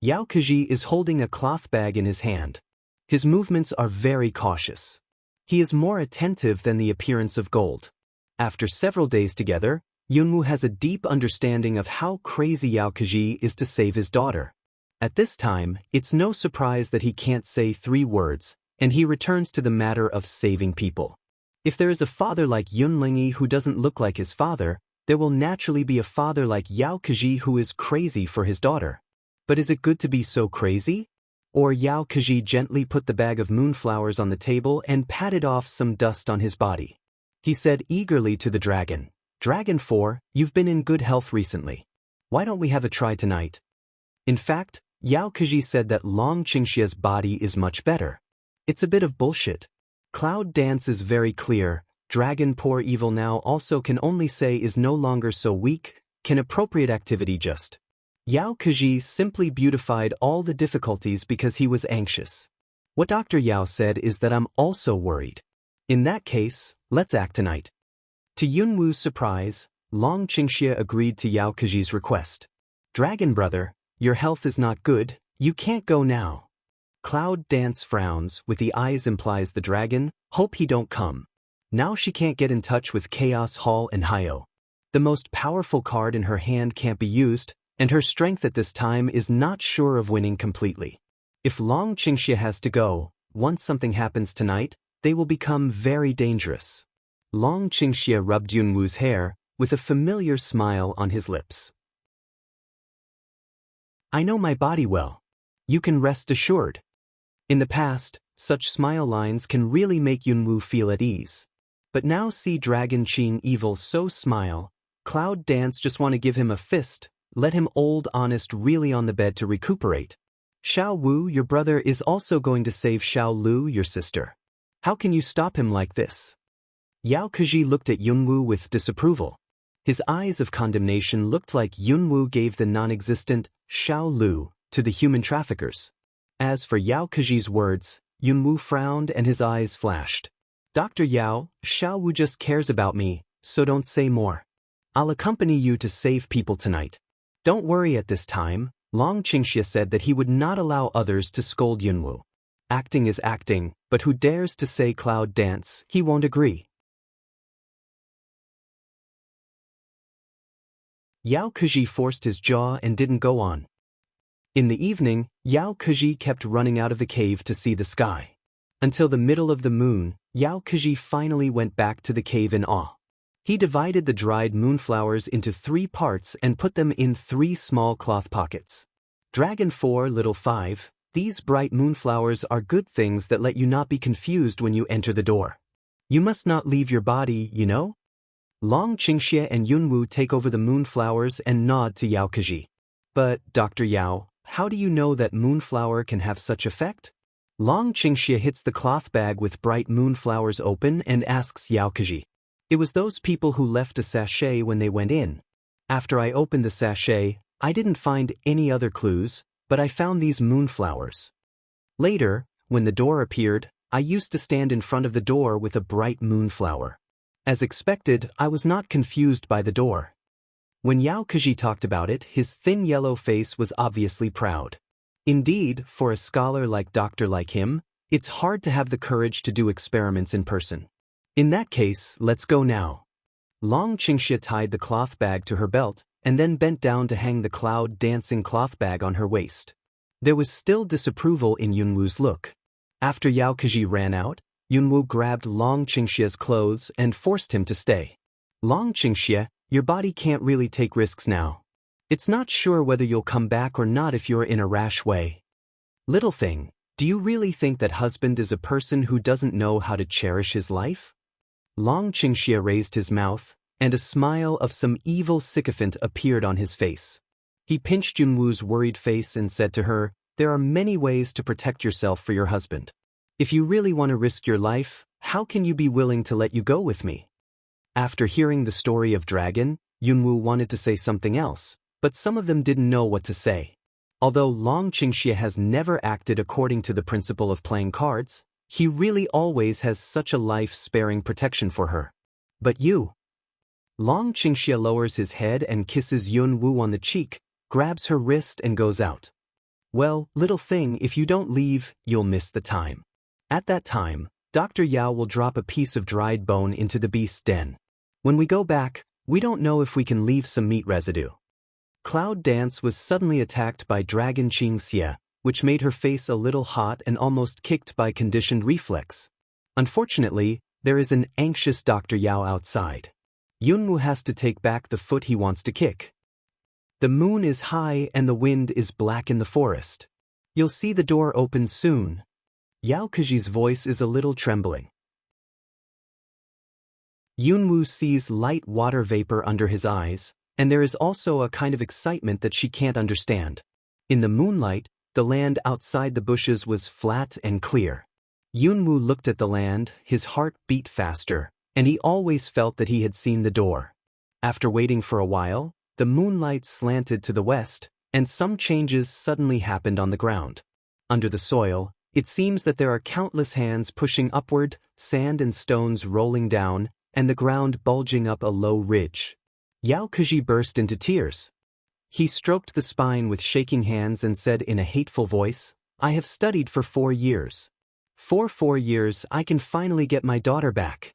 Yao Keji is holding a cloth bag in his hand. His movements are very cautious. He is more attentive than the appearance of gold. After several days together, Yunwu has a deep understanding of how crazy Yao Keji is to save his daughter. At this time, it's no surprise that he can't say 3 words, and he returns to the matter of saving people. If there is a father like Yunlingi who doesn't look like his father, there will naturally be a father like Yao Keji who is crazy for his daughter. But is it good to be so crazy? Or Yao Keji gently put the bag of moonflowers on the table and patted off some dust on his body. He said eagerly to the dragon, "Dragon 4, you've been in good health recently. Why don't we have a try tonight?" In fact, Yao Keji said that Long Qingxie's body is much better. It's a bit of bullshit. Cloud Dance is very clear. Dragon Poor Evil now also can only say is no longer so weak, can appropriate activity just. Yao Keji simply beautified all the difficulties because he was anxious. What Dr. Yao said is that I'm also worried. In that case, let's act tonight. To Yunwu's surprise, Long Qingxie agreed to Yao Keji's request. "Dragon brother, your health is not good, you can't go now." Cloud Dance frowns, with the eyes implies the dragon, "Hope he don't come." Now she can't get in touch with Chaos Hall and Hyo. The most powerful card in her hand can't be used, and her strength at this time is not sure of winning completely. If Long Qingxie has to go, once something happens tonight, they will become very dangerous. Long Qingxie rubbed Yunwu's hair, with a familiar smile on his lips. "I know my body well. You can rest assured." In the past, such smile lines can really make Yunwu feel at ease. But now see Dragon Qing Evil so smile, Cloud Dance just want to give him a fist, let him old honest really on the bed to recuperate. "Xiao Wu, your brother, is also going to save Xiao Lu, your sister. How can you stop him like this?" Yao Keji looked at Yunwu with disapproval. His eyes of condemnation looked like Yunwu gave the non-existent Xiao Lu to the human traffickers. As for Yao Keji's words, Yunwoo frowned and his eyes flashed. Dr. Yao, Xiao Wu just cares about me, so don't say more. I'll accompany you to save people tonight. Don't worry at this time, Long Qingxia said that he would not allow others to scold Yunwoo. Acting is acting, but who dares to say cloud dance, he won't agree. Yao Keji forced his jaw and didn't go on. In the evening, Yao Keji kept running out of the cave to see the sky. Until the middle of the moon, Yao Keji finally went back to the cave in awe. He divided the dried moonflowers into 3 parts and put them in 3 small cloth pockets. Dragon 4, Little 5, these bright moonflowers are good things that let you not be confused when you enter the door. You must not leave your body, you know? Long Qingxia and Yunwoo take over the moonflowers and nod to Yao Keji. But, Dr. Yao, how do you know that moonflower can have such effect? Long Qingxia hits the cloth bag with bright moonflowers open and asks Yao Keji. It was those people who left a sachet when they went in. After I opened the sachet, I didn't find any other clues, but I found these moonflowers. Later, when the door appeared, I used to stand in front of the door with a bright moonflower. As expected, I was not confused by the door. When Yao Keji talked about it, his thin yellow face was obviously proud. Indeed, for a scholar like doctor like him, it's hard to have the courage to do experiments in person. In that case, let's go now. Long Qingxia tied the cloth bag to her belt and then bent down to hang the cloud dancing cloth bag on her waist. There was still disapproval in Yunwoo's look. After Yao Keji ran out, Yunwoo grabbed Long Qingxia's clothes and forced him to stay. Long Qingxia, your body can't really take risks now. It's not sure whether you'll come back or not if you're in a rash way. Little thing, do you really think that husband is a person who doesn't know how to cherish his life? Long Qingxia raised his mouth, and a smile of some evil sycophant appeared on his face. He pinched Yunwoo's worried face and said to her, there are many ways to protect yourself for your husband. If you really want to risk your life, how can you be willing to let you go with me? After hearing the story of Dragon, Yunwoo wanted to say something else, but some of them didn't know what to say. Although Long Qingxia has never acted according to the principle of playing cards, he really always has such a life-sparing protection for her. But you? Long Qingxia lowers his head and kisses Yunwoo on the cheek, grabs her wrist and goes out. Well, little thing, if you don't leave, you'll miss the time. At that time, Dr. Yao will drop a piece of dried bone into the beast's den. When we go back, we don't know if we can leave some meat residue. Cloud Dance was suddenly attacked by Dragon Qingxia, which made her face a little hot and almost kicked by conditioned reflex. Unfortunately, there is an anxious Dr. Yao outside. Yunwoo has to take back the foot he wants to kick. The moon is high and the wind is black in the forest. You'll see the door open soon. Yao Keji's voice is a little trembling. Yunwoo sees light water vapor under his eyes, and there is also a kind of excitement that she can't understand. In the moonlight, the land outside the bushes was flat and clear. Yunwoo looked at the land, his heart beat faster, and he always felt that he had seen the door. After waiting for a while, the moonlight slanted to the west, and some changes suddenly happened on the ground. Under the soil, it seems that there are countless hands pushing upward, sand and stones rolling down, and the ground bulging up a low ridge. Yao Keji burst into tears. He stroked the spine with shaking hands and said in a hateful voice, I have studied for 4 years. For 4 years I can finally get my daughter back.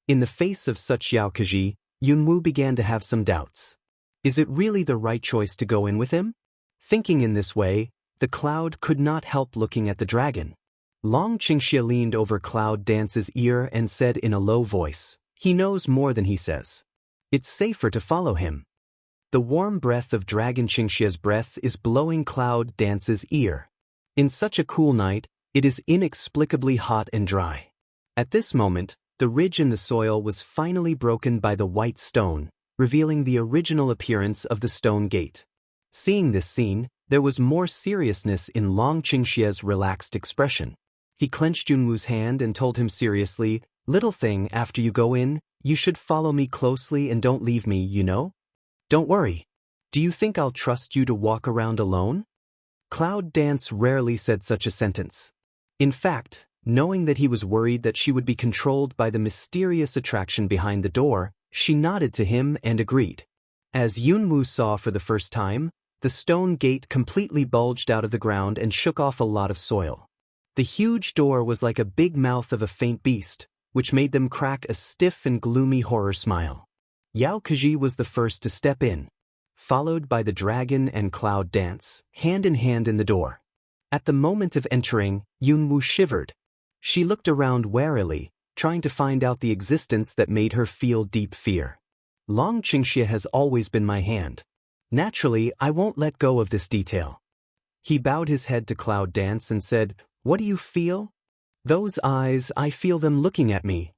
In the face of such Yao Keji, Yunwoo began to have some doubts. Is it really the right choice to go in with him? Thinking in this way, the cloud could not help looking at the dragon. Long Qingxia leaned over Cloud Dance's ear and said in a low voice, he knows more than he says. It's safer to follow him. The warm breath of Dragon Qingxia's breath is blowing Cloud Dance's ear. In such a cool night, it is inexplicably hot and dry. At this moment, the ridge in the soil was finally broken by the white stone, revealing the original appearance of the stone gate. Seeing this scene, there was more seriousness in Long Qingxia's relaxed expression. He clenched Yunwoo's hand and told him seriously, little thing, after you go in, you should follow me closely and don't leave me, you know? Don't worry. Do you think I'll trust you to walk around alone? Cloud Dance rarely said such a sentence. In fact, knowing that he was worried that she would be controlled by the mysterious attraction behind the door, she nodded to him and agreed. As Yunwoo saw for the first time, the stone gate completely bulged out of the ground and shook off a lot of soil. The huge door was like a big mouth of a faint beast, which made them crack a stiff and gloomy horror smile. Yao Kaji was the first to step in, followed by the dragon and cloud dance, hand in hand in the door. At the moment of entering, Yunwoo shivered. She looked around warily, trying to find out the existence that made her feel deep fear. Long Qingxie has always been my hand. Naturally, I won't let go of this detail. He bowed his head to Cloud Dance and said, "What do you feel?" "Those eyes, I feel them looking at me."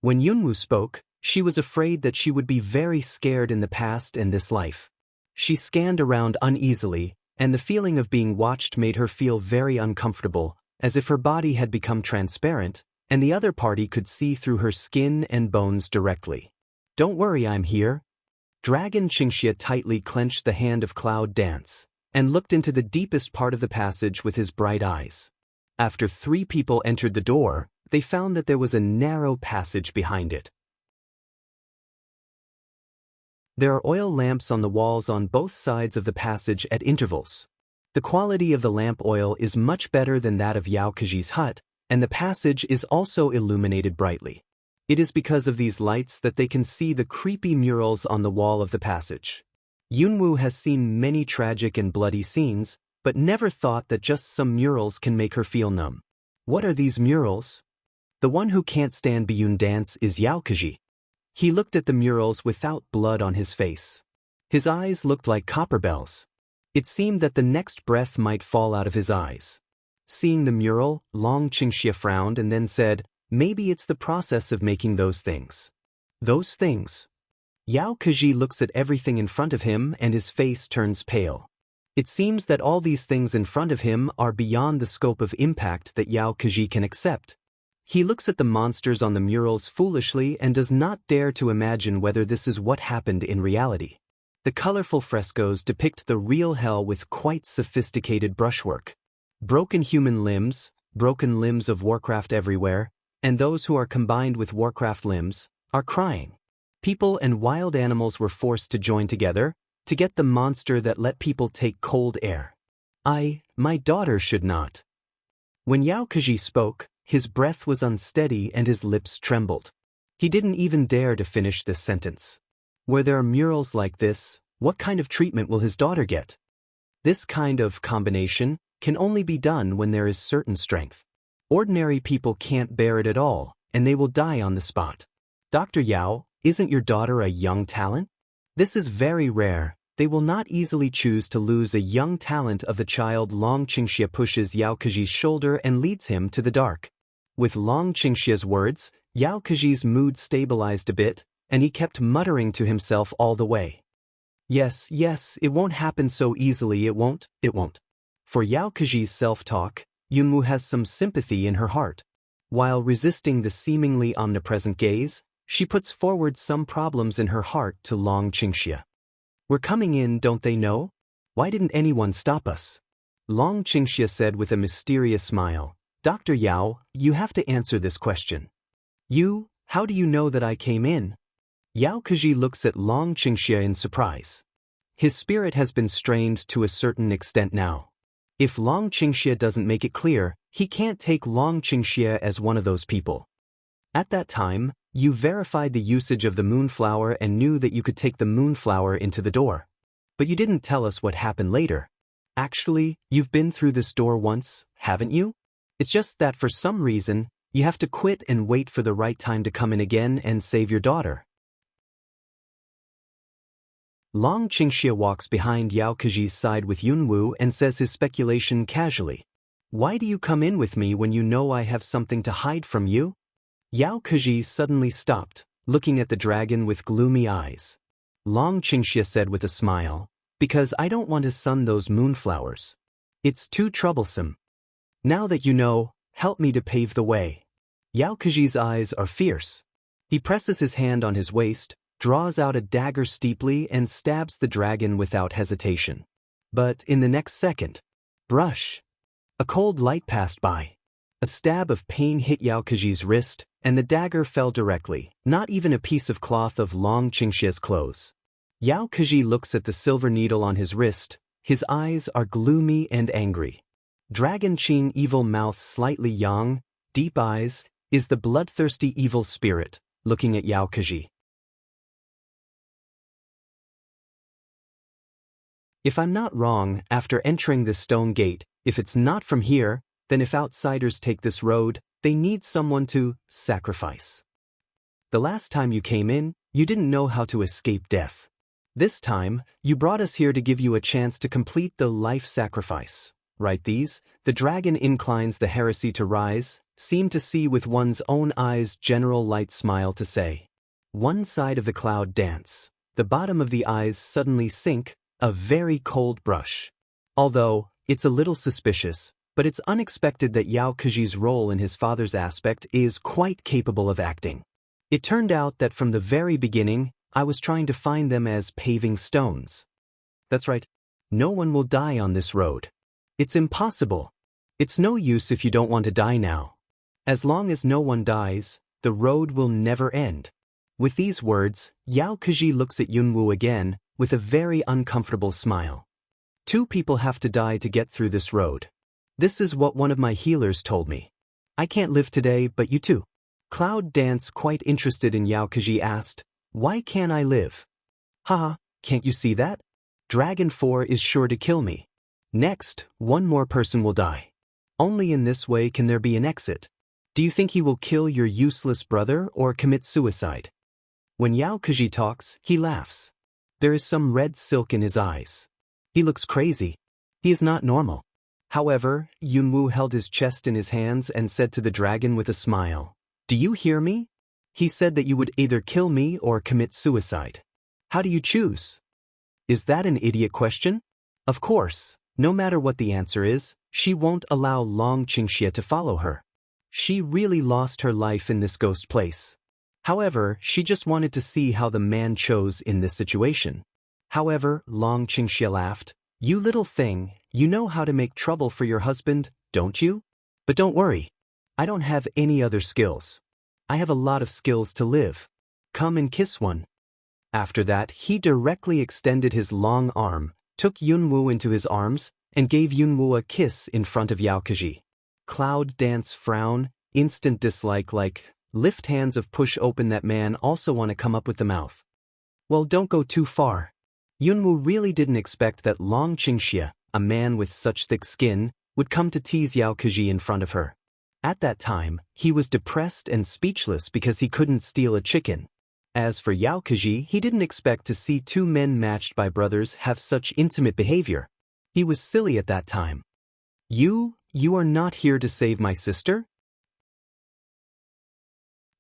When Yunwoo spoke, she was afraid that she would be very scared in the past and this life. She scanned around uneasily, and the feeling of being watched made her feel very uncomfortable, as if her body had become transparent, and the other party could see through her skin and bones directly. "Don't worry, I'm here." Dragon Qingxie tightly clenched the hand of Cloud Dance, and looked into the deepest part of the passage with his bright eyes. After 3 people entered the door, they found that there was a narrow passage behind it. There are oil lamps on the walls on both sides of the passage at intervals. The quality of the lamp oil is much better than that of Yao Kaji's hut, and the passage is also illuminated brightly. It is because of these lights that they can see the creepy murals on the wall of the passage. Yunwoo has seen many tragic and bloody scenes, but never thought that just some murals can make her feel numb. What are these murals? The one who can't stand Biyun dance is Yao Kaji. He looked at the murals without blood on his face. His eyes looked like copper bells. It seemed that the next breath might fall out of his eyes. Seeing the mural, Long Qingxie frowned and then said, "Maybe it's the process of making those things." Those things. Yao Kaji looks at everything in front of him and his face turns pale. It seems that all these things in front of him are beyond the scope of impact that Yao Kaji can accept. He looks at the monsters on the murals foolishly and does not dare to imagine whether this is what happened in reality. The colorful frescoes depict the real hell with quite sophisticated brushwork. Broken human limbs, broken limbs of Warcraft everywhere, and those who are combined with Warcraft limbs, are crying. People and wild animals were forced to join together to get the monster that let people take cold air. My daughter should not. When Yao Kaji spoke, his breath was unsteady and his lips trembled. He didn't even dare to finish this sentence. Where there are murals like this, what kind of treatment will his daughter get? This kind of combination can only be done when there is certain strength. Ordinary people can't bear it at all, and they will die on the spot. "Dr. Yao, isn't your daughter a young talent?" This is very rare. They will not easily choose to lose a young talent of the child. Long Qingxie pushes Yao Kaji's shoulder and leads him to the dark. With Long Qingxie's words, Yao Kaji's mood stabilized a bit, and he kept muttering to himself all the way. Yes, it won't happen so easily, it won't. For Yao Kaji's self-talk, Yunwoo has some sympathy in her heart. While resisting the seemingly omnipresent gaze, she puts forward some problems in her heart to Long Qingxie. "We're coming in, don't they know? Why didn't anyone stop us?" Long Qingxie said with a mysterious smile, "Dr. Yao, you have to answer this question." How do you know that I came in?" Yao Kaji looks at Long Qingxie in surprise. His spirit has been strained to a certain extent now. If Long Qingxie doesn't make it clear, he can't take Long Qingxie as one of those people. At that time, you verified the usage of the moonflower and knew that you could take the moonflower into the door. But you didn't tell us what happened later. Actually, you've been through this door once, haven't you? It's just that for some reason, you have to quit and wait for the right time to come in again and save your daughter. Long Qingxie walks behind Yao Kaji's side with Yunwoo and says his speculation casually. "Why do you come in with me when you know I have something to hide from you?" Yao Kaji suddenly stopped, looking at the dragon with gloomy eyes. Long Qingxie said with a smile, "Because I don't want to sun those moonflowers. It's too troublesome. Now that you know, help me to pave the way." Yao Kaji's eyes are fierce. He presses his hand on his waist, draws out a dagger steeply and stabs the dragon without hesitation. But in the next second, brush! A cold light passed by. A stab of pain hit Yao Keji's wrist, and the dagger fell directly, not even a piece of cloth of Long Qingxia's clothes. Yao Keji looks at the silver needle on his wrist. His eyes are gloomy and angry. Dragon Qing evil mouth slightly yang, deep eyes, is the bloodthirsty evil spirit, looking at Yao Keji. If I'm not wrong, after entering this stone gate, if it's not from here, then if outsiders take this road, they need someone to sacrifice. The last time you came in, you didn't know how to escape death. This time, you brought us here to give you a chance to complete the life sacrifice. Right these, the dragon inclines the heresy to rise, seem to see with one's own eyes general light smile to say. One side of the cloud dance, the bottom of the eyes suddenly sink, a very cold brush. Although, it's a little suspicious, but it's unexpected that Yao Keji's role in his father's aspect is quite capable of acting. It turned out that from the very beginning, I was trying to find them as paving stones. That's right, no one will die on this road. It's impossible. It's no use if you don't want to die now. As long as no one dies, the road will never end. With these words, Yao Keji looks at Yunwu again, with a very uncomfortable smile. Two people have to die to get through this road. This is what one of my healers told me. I can't live today, but you too. Cloud Dance, quite interested in Yao Keji, asked, why can't I live? Haha, can't you see that? Dragon 4 is sure to kill me. Next, one more person will die. Only in this way can there be an exit. Do you think he will kill your useless brother or commit suicide? When Yao Keji talks, he laughs. There is some red silk in his eyes. He looks crazy. He is not normal. However, Yunwu held his chest in his hands and said to the dragon with a smile, do you hear me? He said that you would either kill me or commit suicide. How do you choose? Is that an idiot question? Of course. No matter what the answer is, she won't allow Long Qingxia to follow her. She really lost her life in this ghost place. However, she just wanted to see how the man chose in this situation. However, Long Qingxia laughed. You little thing, you know how to make trouble for your husband, don't you? But don't worry. I don't have any other skills. I have a lot of skills to live. Come and kiss one. After that, he directly extended his long arm, took Yunwu into his arms, and gave Yunwu a kiss in front of Yao Keji. Cloud Dance frown, instant dislike like, lift hands of push open that man also want to come up with the mouth. Well, don't go too far. Yunwu really didn't expect that Long Qingxia, a man with such thick skin, would come to tease Yao Keji in front of her. At that time, he was depressed and speechless because he couldn't steal a chicken. As for Yao Keji, he didn't expect to see two men matched by brothers have such intimate behavior. He was silly at that time. You are not here to save my sister?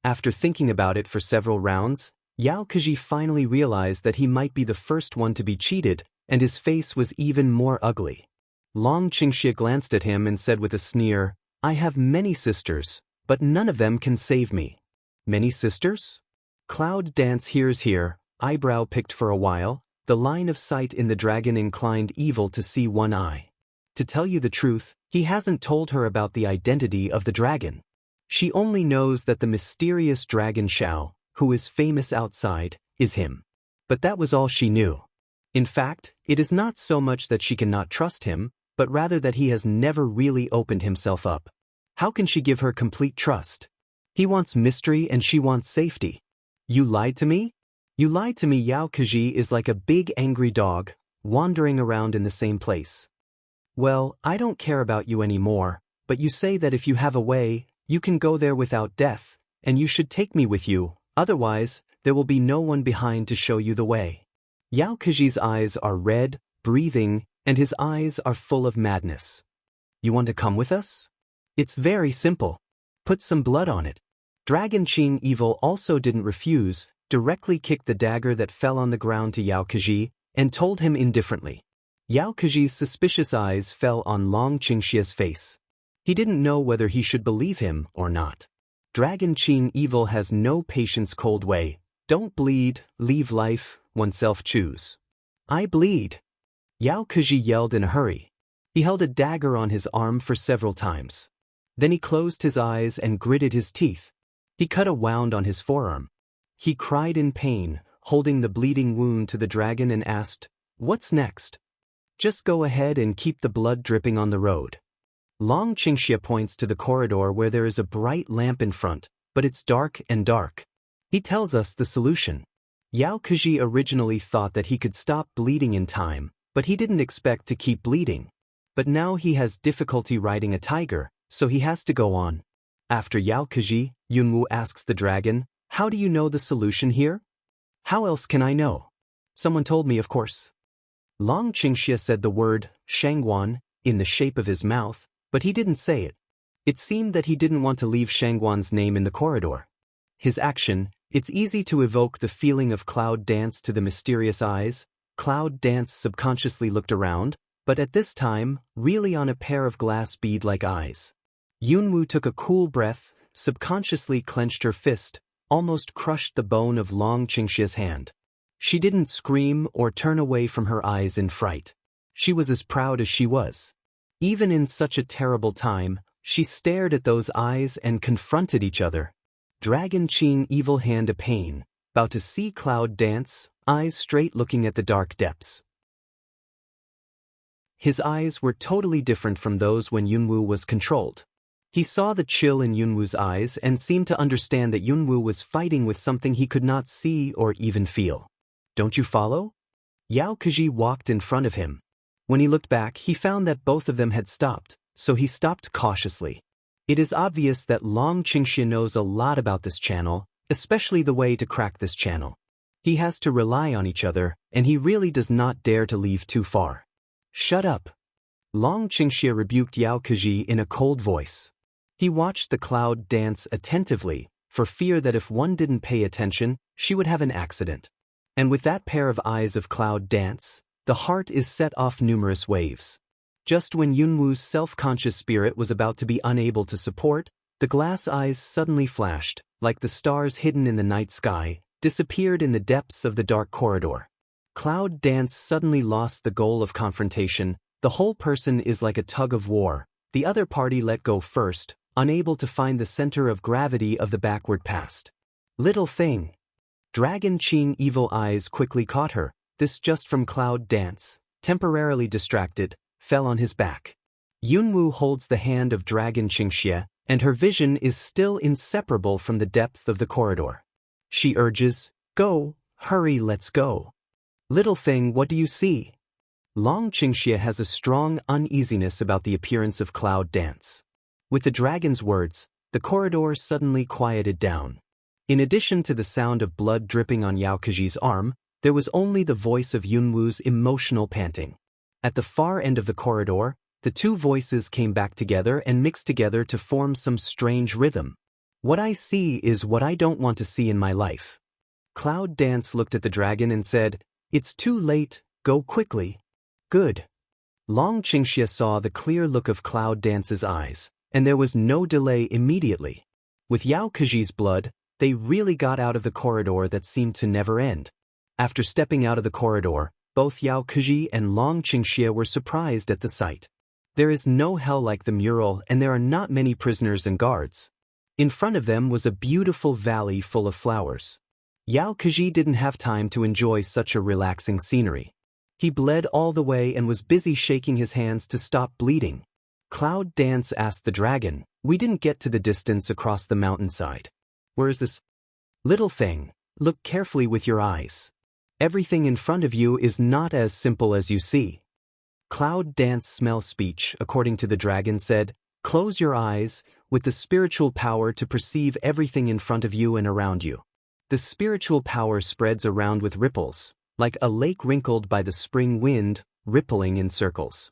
After thinking about it for several rounds, Yao Keji finally realized that he might be the first one to be cheated, and his face was even more ugly. Long Qingxia glanced at him and said with a sneer, I have many sisters, but none of them can save me. Many sisters? Cloud Dance hears here, eyebrow picked for a while, the line of sight in the dragon inclined evil to see one eye. To tell you the truth, he hasn't told her about the identity of the dragon. She only knows that the mysterious dragon Xiao, who is famous outside, is him. But that was all she knew. In fact, it is not so much that she cannot trust him, but rather that he has never really opened himself up. How can she give her complete trust? He wants mystery and she wants safety. You lied to me? You lied to me. Yao Keji is like a big angry dog, wandering around in the same place. Well, I don't care about you anymore, but you say that if you have a way, you can go there without death, and you should take me with you, otherwise, there will be no one behind to show you the way. Yao Keji's eyes are red, breathing, and his eyes are full of madness. You want to come with us? It's very simple. Put some blood on it. Dragon Qing Evil also didn't refuse, directly kicked the dagger that fell on the ground to Yao Keji, and told him indifferently. Yao Keji's suspicious eyes fell on Long Qingxia's face. He didn't know whether he should believe him or not. Dragon Qing Evil has no patience. Cold way. Don't bleed, leave life, oneself choose. I bleed. Yao Keji yelled in a hurry. He held a dagger on his arm for several times. Then he closed his eyes and gritted his teeth. He cut a wound on his forearm. He cried in pain, holding the bleeding wound to the dragon, and asked, "What's next?" "Just go ahead and keep the blood dripping on the road." Long Qingxia points to the corridor where there is a bright lamp in front, but it's dark and dark. He tells us the solution. Yao Keji originally thought that he could stop bleeding in time, but he didn't expect to keep bleeding. But now he has difficulty riding a tiger, so he has to go on. After Yao Keji, Yunwu asks the dragon, "How do you know the solution here?" "How else can I know? Someone told me, of course." Long Qingxia said the word, Shangguan, in the shape of his mouth, but he didn't say it. It seemed that he didn't want to leave Shangguan's name in the corridor. His action, it's easy to evoke the feeling of Cloud Dance to the mysterious eyes. Cloud Dance subconsciously looked around, but at this time, really on a pair of glass bead-like eyes. Yunwu took a cool breath, subconsciously clenched her fist, almost crushed the bone of Long Qingxia's hand. She didn't scream or turn away from her eyes in fright. She was as proud as she was. Even in such a terrible time, she stared at those eyes and confronted each other. Dragon Qing Evil Hand a pain, about to see Cloud Dance, eyes straight looking at the dark depths. His eyes were totally different from those when Yunwu was controlled. He saw the chill in Yunwu's eyes and seemed to understand that Yunwu was fighting with something he could not see or even feel. "Don't you follow?" Yao Keji walked in front of him. When he looked back, he found that both of them had stopped, so he stopped cautiously. It is obvious that Long Qingxia knows a lot about this channel, especially the way to crack this channel. He has to rely on each other, and he really does not dare to leave too far. "Shut up." Long Qingxia rebuked Yao Keji in a cold voice. He watched the Cloud Dance attentively, for fear that if one didn't pay attention, she would have an accident. And with that pair of eyes of Cloud Dance, the heart is set off numerous waves. Just when Yunwu's self-conscious spirit was about to be unable to support, the glass eyes suddenly flashed, like the stars hidden in the night sky, disappeared in the depths of the dark corridor. Cloud Dance suddenly lost the goal of confrontation. The whole person is like a tug of war. The other party let go first, unable to find the center of gravity of the backward past. "Little thing." Dragon Qing Evil Eyes quickly caught her. This just from Cloud Dance, temporarily distracted, fell on his back. Yunwu holds the hand of Dragon Qingxia, and her vision is still inseparable from the depth of the corridor. She urges, "Go, hurry, let's go." "Little thing, what do you see?" Long Qingxia has a strong uneasiness about the appearance of Cloud Dance. With the dragon's words, the corridor suddenly quieted down. In addition to the sound of blood dripping on Yao Keji's arm, there was only the voice of Yunwu's emotional panting. At the far end of the corridor, the two voices came back together and mixed together to form some strange rhythm. "What I see is what I don't want to see in my life." Cloud Dance looked at the dragon and said, "It's too late, go quickly." "Good." Long Qingxia saw the clear look of Cloud Dance's eyes, and there was no delay immediately. With Yao Keji's blood, they really got out of the corridor that seemed to never end. After stepping out of the corridor, both Yao Keji and Long Qingxia were surprised at the sight. There is no hell like the mural, and there are not many prisoners and guards. In front of them was a beautiful valley full of flowers. Yao Keji didn't have time to enjoy such a relaxing scenery. He bled all the way and was busy shaking his hands to stop bleeding. Cloud Dance asked the dragon, "We didn't get to the distance across the mountainside. Where is this?" "Little thing, look carefully with your eyes. Everything in front of you is not as simple as you see." Cloud Dance smell speech, according to the dragon, said, "Close your eyes, with the spiritual power to perceive everything in front of you and around you." The spiritual power spreads around with ripples, like a lake wrinkled by the spring wind, rippling in circles.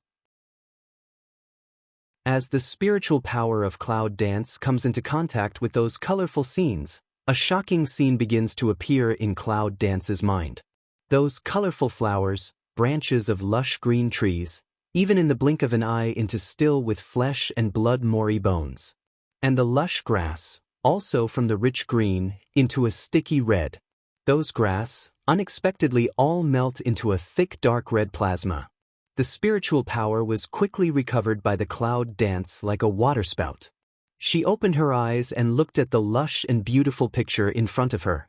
As the spiritual power of Cloud Dance comes into contact with those colorful scenes, a shocking scene begins to appear in Cloud Dance's mind. Those colorful flowers, branches of lush green trees, even in the blink of an eye into still with flesh and blood moory bones. And the lush grass, also from the rich green, into a sticky red. Those grass, unexpectedly all melt into a thick dark red plasma. The spiritual power was quickly recovered by the Cloud Dance like a waterspout. She opened her eyes and looked at the lush and beautiful picture in front of her.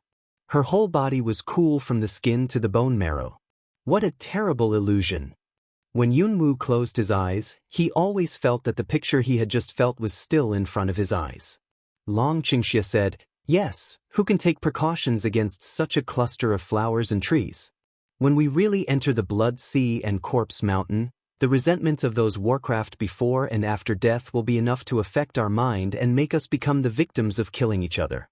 Her whole body was cool from the skin to the bone marrow. What a terrible illusion. When Yunwoo closed his eyes, he always felt that the picture he had just felt was still in front of his eyes. Long Qingxia said, "Yes, who can take precautions against such a cluster of flowers and trees? When we really enter the Blood Sea and Corpse Mountain, the resentment of those warcraft before and after death will be enough to affect our mind and make us become the victims of killing each other."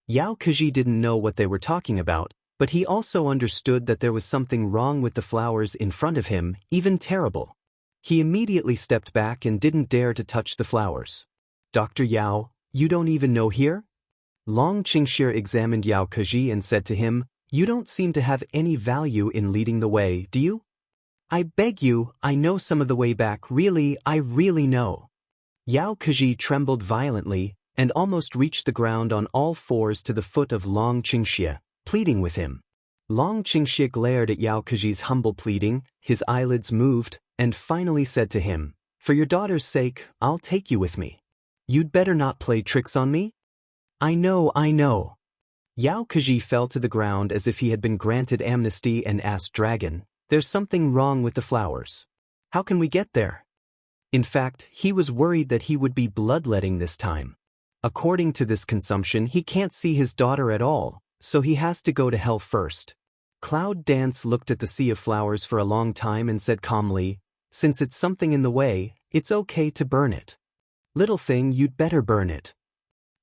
Yao Keji didn't know what they were talking about, but he also understood that there was something wrong with the flowers in front of him, even terrible. He immediately stepped back and didn't dare to touch the flowers. "Dr. Yao, you don't even know here?" Long Qingxia examined Yao Keji and said to him, "You don't seem to have any value in leading the way, do you?" "I beg you, I know some of the way back, really, I really know." Yao Keji trembled violently and almost reached the ground on all fours to the foot of Long Qingxia, pleading with him. Long Qingxia glared at Yao Keji's humble pleading, his eyelids moved, and finally said to him, "For your daughter's sake, I'll take you with me. You'd better not play tricks on me." I know. Yao Keji fell to the ground as if he had been granted amnesty and asked Dragon, "There's something wrong with the flowers. How can we get there?" In fact, he was worried that he would be bloodletting this time. According to this consumption, he can't see his daughter at all, so he has to go to hell first. Cloud Dance looked at the sea of flowers for a long time and said calmly, "Since it's something in the way, it's okay to burn it. Little thing, you'd better burn it."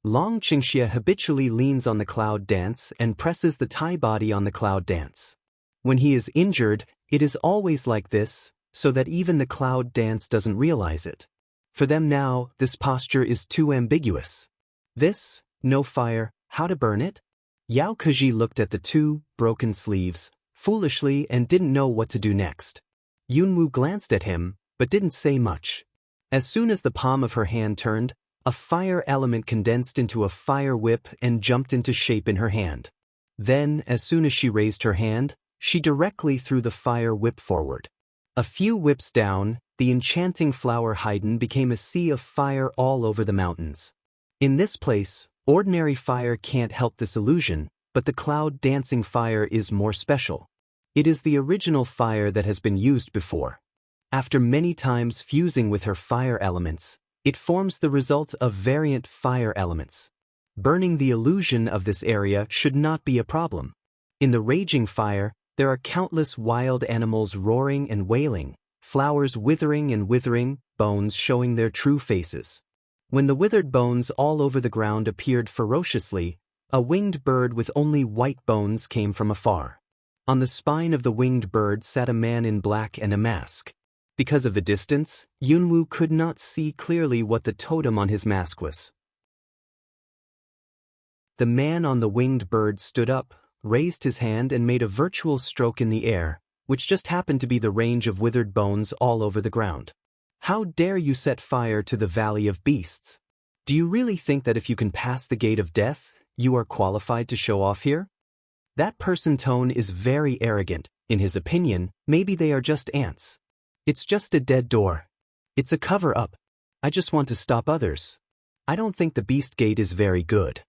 Long Qingxia habitually leans on the Cloud Dance and presses the Thai body on the Cloud Dance. When he is injured, it is always like this, so that even the Cloud Dance doesn't realize it. For them now, this posture is too ambiguous. This, no fire, how to burn it? Yao Keji looked at the two broken sleeves, foolishly, and didn't know what to do next. Yunwoo glanced at him, but didn't say much. As soon as the palm of her hand turned, a fire element condensed into a fire whip and jumped into shape in her hand. Then, as soon as she raised her hand, she directly threw the fire whip forward. A few whips down, the enchanting flower Haydn became a sea of fire all over the mountains. In this place, ordinary fire can't help this illusion, but the Cloud Dancing fire is more special. It is the original fire that has been used before. After many times fusing with her fire elements, it forms the result of variant fire elements. Burning the illusion of this area should not be a problem. In the raging fire, there are countless wild animals roaring and wailing, flowers withering and withering, bones showing their true faces. When the withered bones all over the ground appeared ferociously, a winged bird with only white bones came from afar. On the spine of the winged bird sat a man in black and a mask. Because of the distance, Yunwoo could not see clearly what the totem on his mask was. The man on the winged bird stood up, raised his hand and made a virtual stroke in the air, which just happened to be the range of withered bones all over the ground. "How dare you set fire to the Valley of Beasts? Do you really think that if you can pass the gate of death, you are qualified to show off here?" That person's tone is very arrogant. In his opinion, maybe they are just ants. "It's just a dead door. It's a cover-up. I just want to stop others. I don't think the beast gate is very good."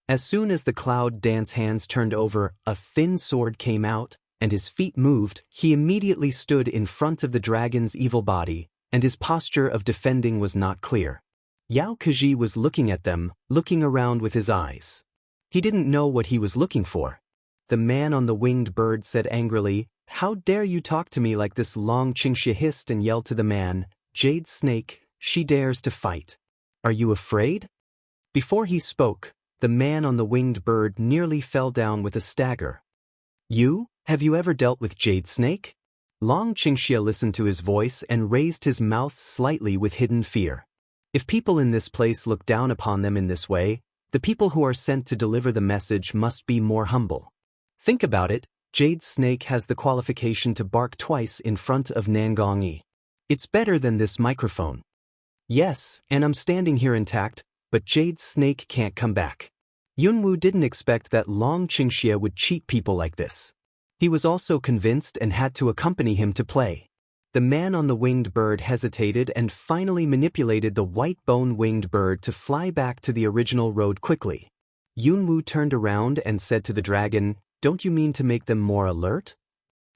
As soon as the Cloud Dance hands turned over, a thin sword came out, and his feet moved. He immediately stood in front of the dragon's evil body, and his posture of defending was not clear. Yao Keji was looking at them, looking around with his eyes. He didn't know what he was looking for. The man on the winged bird said angrily, "How dare you talk to me like this?" Long Qingxia hissed and yelled to the man, "Jade Snake, she dares to fight. Are you afraid?" Before he spoke, the man on the winged bird nearly fell down with a stagger. "You? Have you ever dealt with Jade Snake?" Long Qingxia listened to his voice and raised his mouth slightly with hidden fear. If people in this place look down upon them in this way, the people who are sent to deliver the message must be more humble. Think about it, Jade Snake has the qualification to bark twice in front of Nangongyi. It's better than this microphone. Yes, and I'm standing here intact, but Jade Snake can't come back. Yunwoo didn't expect that Long Qingxia would cheat people like this. He was also convinced and had to accompany him to play. The man on the winged bird hesitated and finally manipulated the white bone-winged bird to fly back to the original road quickly. Yunwoo turned around and said to the dragon, "Don't you mean to make them more alert?"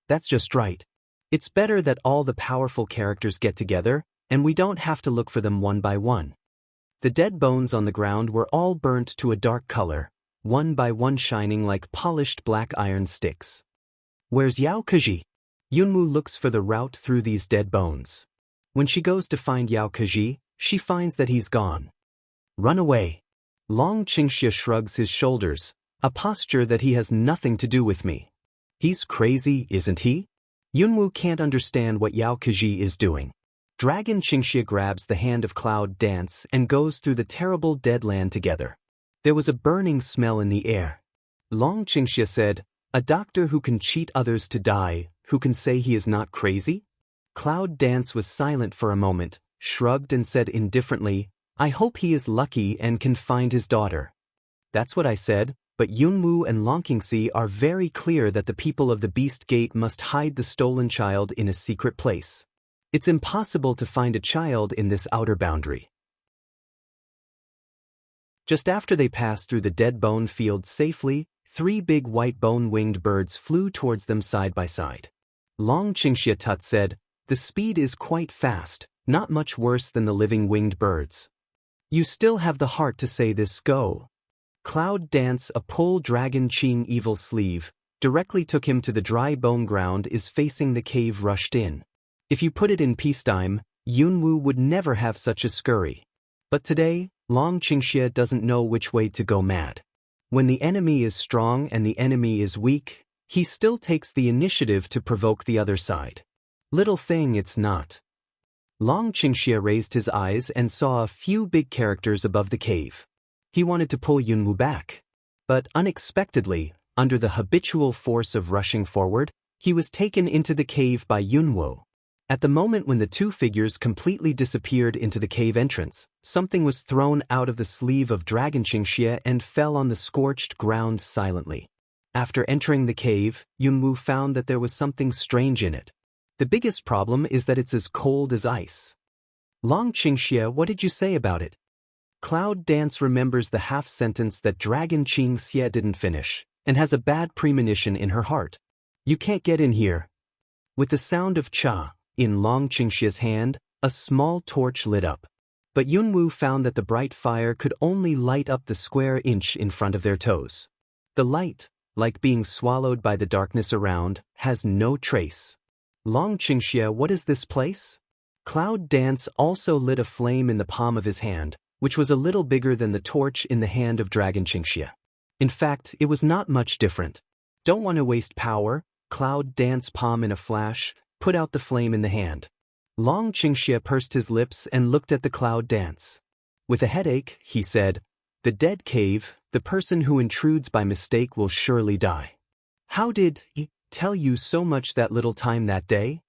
"That's just right. It's better that all the powerful characters get together, and we don't have to look for them one by one." The dead bones on the ground were all burnt to a dark color, one by one shining like polished black iron sticks. "Where's Yao Kaji?" Yunwoo looks for the route through these dead bones. When she goes to find Yao Kaji, she finds that he's gone. "Run away." Long Qingxia shrugs his shoulders, a posture that he has nothing to do with me. He's crazy, isn't he? Yunwoo can't understand what Yao Kaji is doing. Dragon Qingxia grabs the hand of Cloud Dance and goes through the terrible dead land together. There was a burning smell in the air. Long Qingxia said, "A doctor who can cheat others to die, who can say he is not crazy?" Cloud Dance was silent for a moment, shrugged and said indifferently, "I hope he is lucky and can find his daughter." "That's what I said, but Yunwoo and Longqingxi are very clear that the people of the Beast Gate must hide the stolen child in a secret place. It's impossible to find a child in this outer boundary." Just after they passed through the dead bone field safely, 3 big white bone-winged birds flew towards them side by side. Long Qingxia Tut said, "The speed is quite fast, not much worse than the living winged birds. You still have the heart to say this, go." Cloud Dance, a pull dragon Qing evil sleeve, directly took him to the dry bone ground is facing the cave rushed in. If you put it in peacetime, Yunwoo would never have such a scurry. But today, Long Qingxia doesn't know which way to go mad. When the enemy is strong and the enemy is weak, he still takes the initiative to provoke the other side. Little thing it's not. Long Qingxia raised his eyes and saw a few big characters above the cave. He wanted to pull Yunwoo back. But unexpectedly, under the habitual force of rushing forward, he was taken into the cave by Yunwoo. At the moment when the 2 figures completely disappeared into the cave entrance, something was thrown out of the sleeve of Dragon Qingxia and fell on the scorched ground silently. After entering the cave, Yunwoo found that there was something strange in it. The biggest problem is that it's as cold as ice. "Long Qingxia, what did you say about it?" Cloud Dance remembers the half-sentence that Dragon Qingxia didn't finish, and has a bad premonition in her heart. "You can't get in here." With the sound of cha in Long Qingxia's hand, a small torch lit up. But Yunwoo found that the bright fire could only light up the square inch in front of their toes. The light, like being swallowed by the darkness around, has no trace. "Long Qingxia, what is this place?" Cloud Dance also lit a flame in the palm of his hand, which was a little bigger than the torch in the hand of Dragon Qingxia. In fact, it was not much different. "Don't want to waste power," Cloud Dance palm in a flash, put out the flame in the hand. Long Qingxia pursed his lips and looked at the Cloud Dance. With a headache, he said, "The dead cave, the person who intrudes by mistake will surely die." "How did he tell you so much that little time that day?"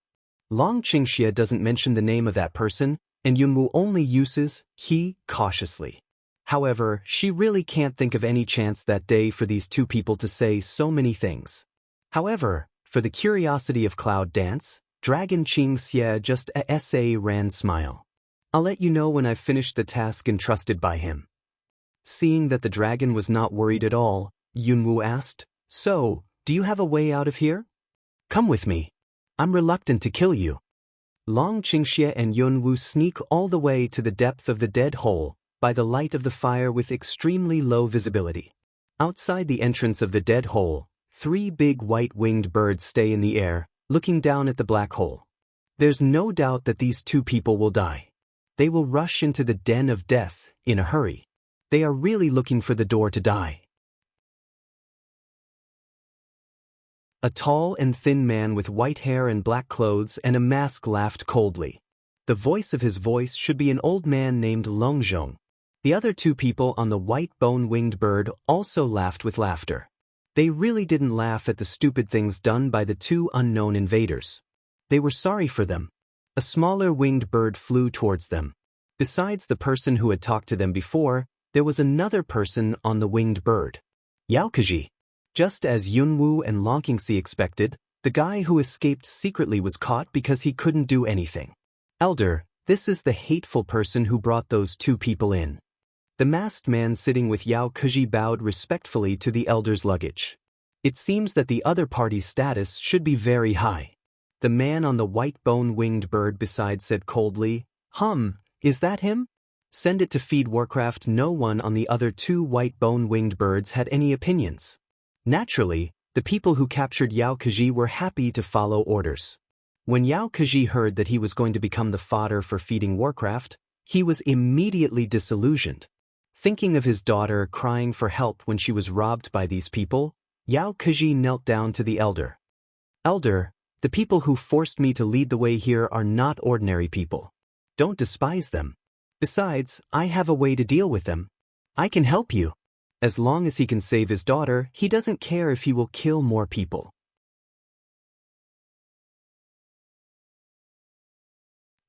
Long Qingxia doesn't mention the name of that person, and Yunwoo only uses he cautiously. However, she really can't think of any chance that day for these 2 people to say so many things. However, for the curiosity of Cloud Dance, Dragon Qingxia just ran smile. "I'll let you know when I've finished the task entrusted by him." Seeing that the dragon was not worried at all, Yunwoo asked, "So, do you have a way out of here? Come with me. I'm reluctant to kill you." Long Qingxia and Yunwoo sneak all the way to the depth of the dead hole, by the light of the fire with extremely low visibility. Outside the entrance of the dead hole, 3 big white-winged birds stay in the air, looking down at the black hole. There's no doubt that these 2 people will die. They will rush into the den of death, in a hurry. They are really looking for the door to die. A tall and thin man with white hair and black clothes and a mask laughed coldly. The voice of his voice should be an old man named Longzhong. The other 2 people on the white bone-winged bird also laughed with laughter. They really didn't laugh at the stupid things done by the 2 unknown invaders. They were sorry for them. A smaller winged bird flew towards them. Besides the person who had talked to them before, there was another person on the winged bird. Yao Kaji. Just as Yunwoo and Longqingxi expected, The guy who escaped secretly was caught because he couldn't do anything. Elder, this is the hateful person who brought those two people in. The masked man sitting with Yao Kuji bowed respectfully to the elder's luggage. It seems that the other party's status should be very high. The man on the white bone-winged bird beside said coldly, Is that him? Send it to feed Warcraft. No one on the other two white bone-winged birds had any opinions. Naturally, the people who captured Yao Kuji were happy to follow orders. When Yao Kuji heard that he was going to become the fodder for feeding Warcraft, he was immediately disillusioned. Thinking of his daughter crying for help when she was robbed by these people, Yao Kuji knelt down to the elder. Elder, the people who forced me to lead the way here are not ordinary people. Don't despise them. Besides, I have a way to deal with them. I can help you. As long as he can save his daughter, he doesn't care if he will kill more people.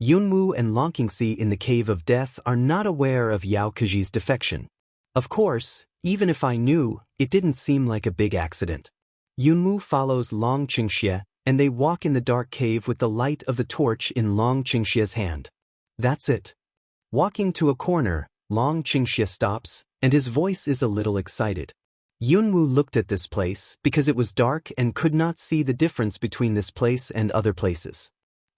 Yunwu and Longqingxi in the Cave of Death are not aware of Yao Kuji's defection. Of course, even if I knew, it didn't seem like a big accident. Yunwu follows Longqingxi, and they walk in the dark cave with the light of the torch in Longqingxi's hand. That's it. Walking to a corner, Longqingxi stops, and his voice is a little excited. Yunwu looked at this place because it was dark and could not see the difference between this place and other places.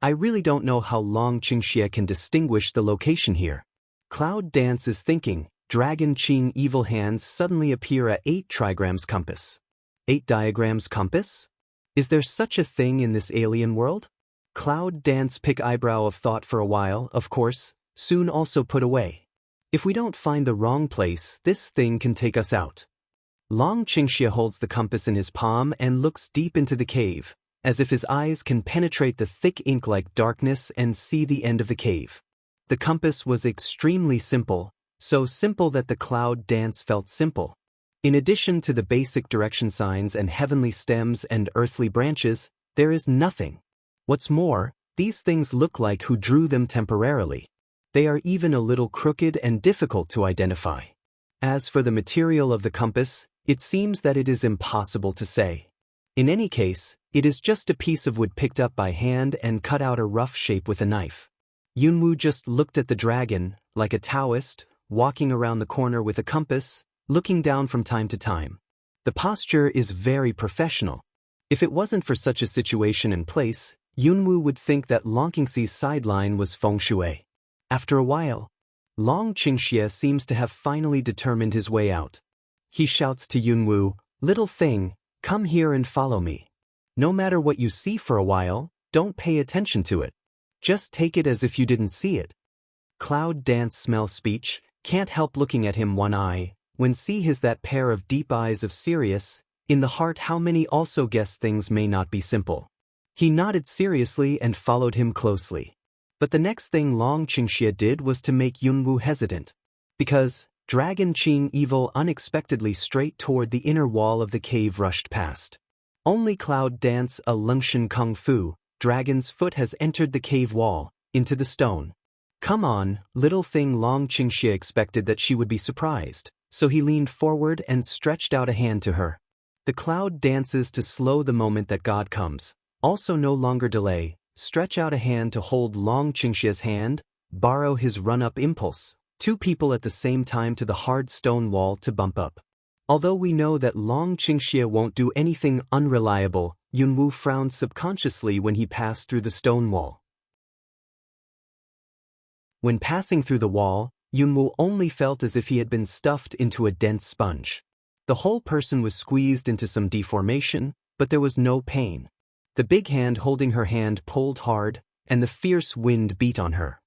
I really don't know how Longqingxi can distinguish the location here. Cloud Dance is thinking. Dragon Qing evil hands suddenly appear at 8 trigrams compass. 8 diagrams compass? Is there such a thing in this alien world? Cloud Dance pick eyebrow of thought for a while, of course, soon also put away. If we don't find the wrong place, this thing can take us out. Longqingxi holds the compass in his palm and looks deep into the cave, as if his eyes can penetrate the thick ink like darkness and see the end of the cave. The compass was extremely simple, so simple that the Cloud Dance felt simple. In addition to the basic direction signs and heavenly stems and earthly branches, there is nothing. What's more, these things look like who drew them temporarily. They are even a little crooked and difficult to identify. As for the material of the compass, it seems that it is impossible to say. In any case, it is just a piece of wood picked up by hand and cut out a rough shape with a knife. Yunwu just looked at the dragon, like a Taoist, walking around the corner with a compass, looking down from time to time. The posture is very professional. If it wasn't for such a situation in place, Yunwu would think that Longqingxi's sideline was feng shui. After a while, Longqingxi seems to have finally determined his way out. He shouts to Yunwu, "Little thing, come here and follow me. No matter what you see for a while, don't pay attention to it. Just take it as if you didn't see it." Cloud Dance smells speech, can't help looking at him one eye, when see his that pair of deep eyes of Sirius, in the heart how many also guess things may not be simple. He nodded seriously and followed him closely. But the next thing Longqingxi did was to make Yunwu hesitant. Because, Dragon Qing evil unexpectedly straight toward the inner wall of the cave rushed past. Only Cloud Dance a Lungshan Kung Fu, dragon's foot has entered the cave wall, into the stone. Come on, little thing. Longqingxi expected that she would be surprised, so he leaned forward and stretched out a hand to her. The Cloud dances to slow the moment that God comes, also no longer delay, stretch out a hand to hold Longqingxi's hand, borrow his run-up impulse, 2 people at the same time to the hard stone wall to bump up. Although we know that Longqingxi won't do anything unreliable, Yunwu frowned subconsciously when he passed through the stone wall. When passing through the wall, Yunwu only felt as if he had been stuffed into a dense sponge. The whole person was squeezed into some deformation, but there was no pain. The big hand holding her hand pulled hard, and the fierce wind beat on her.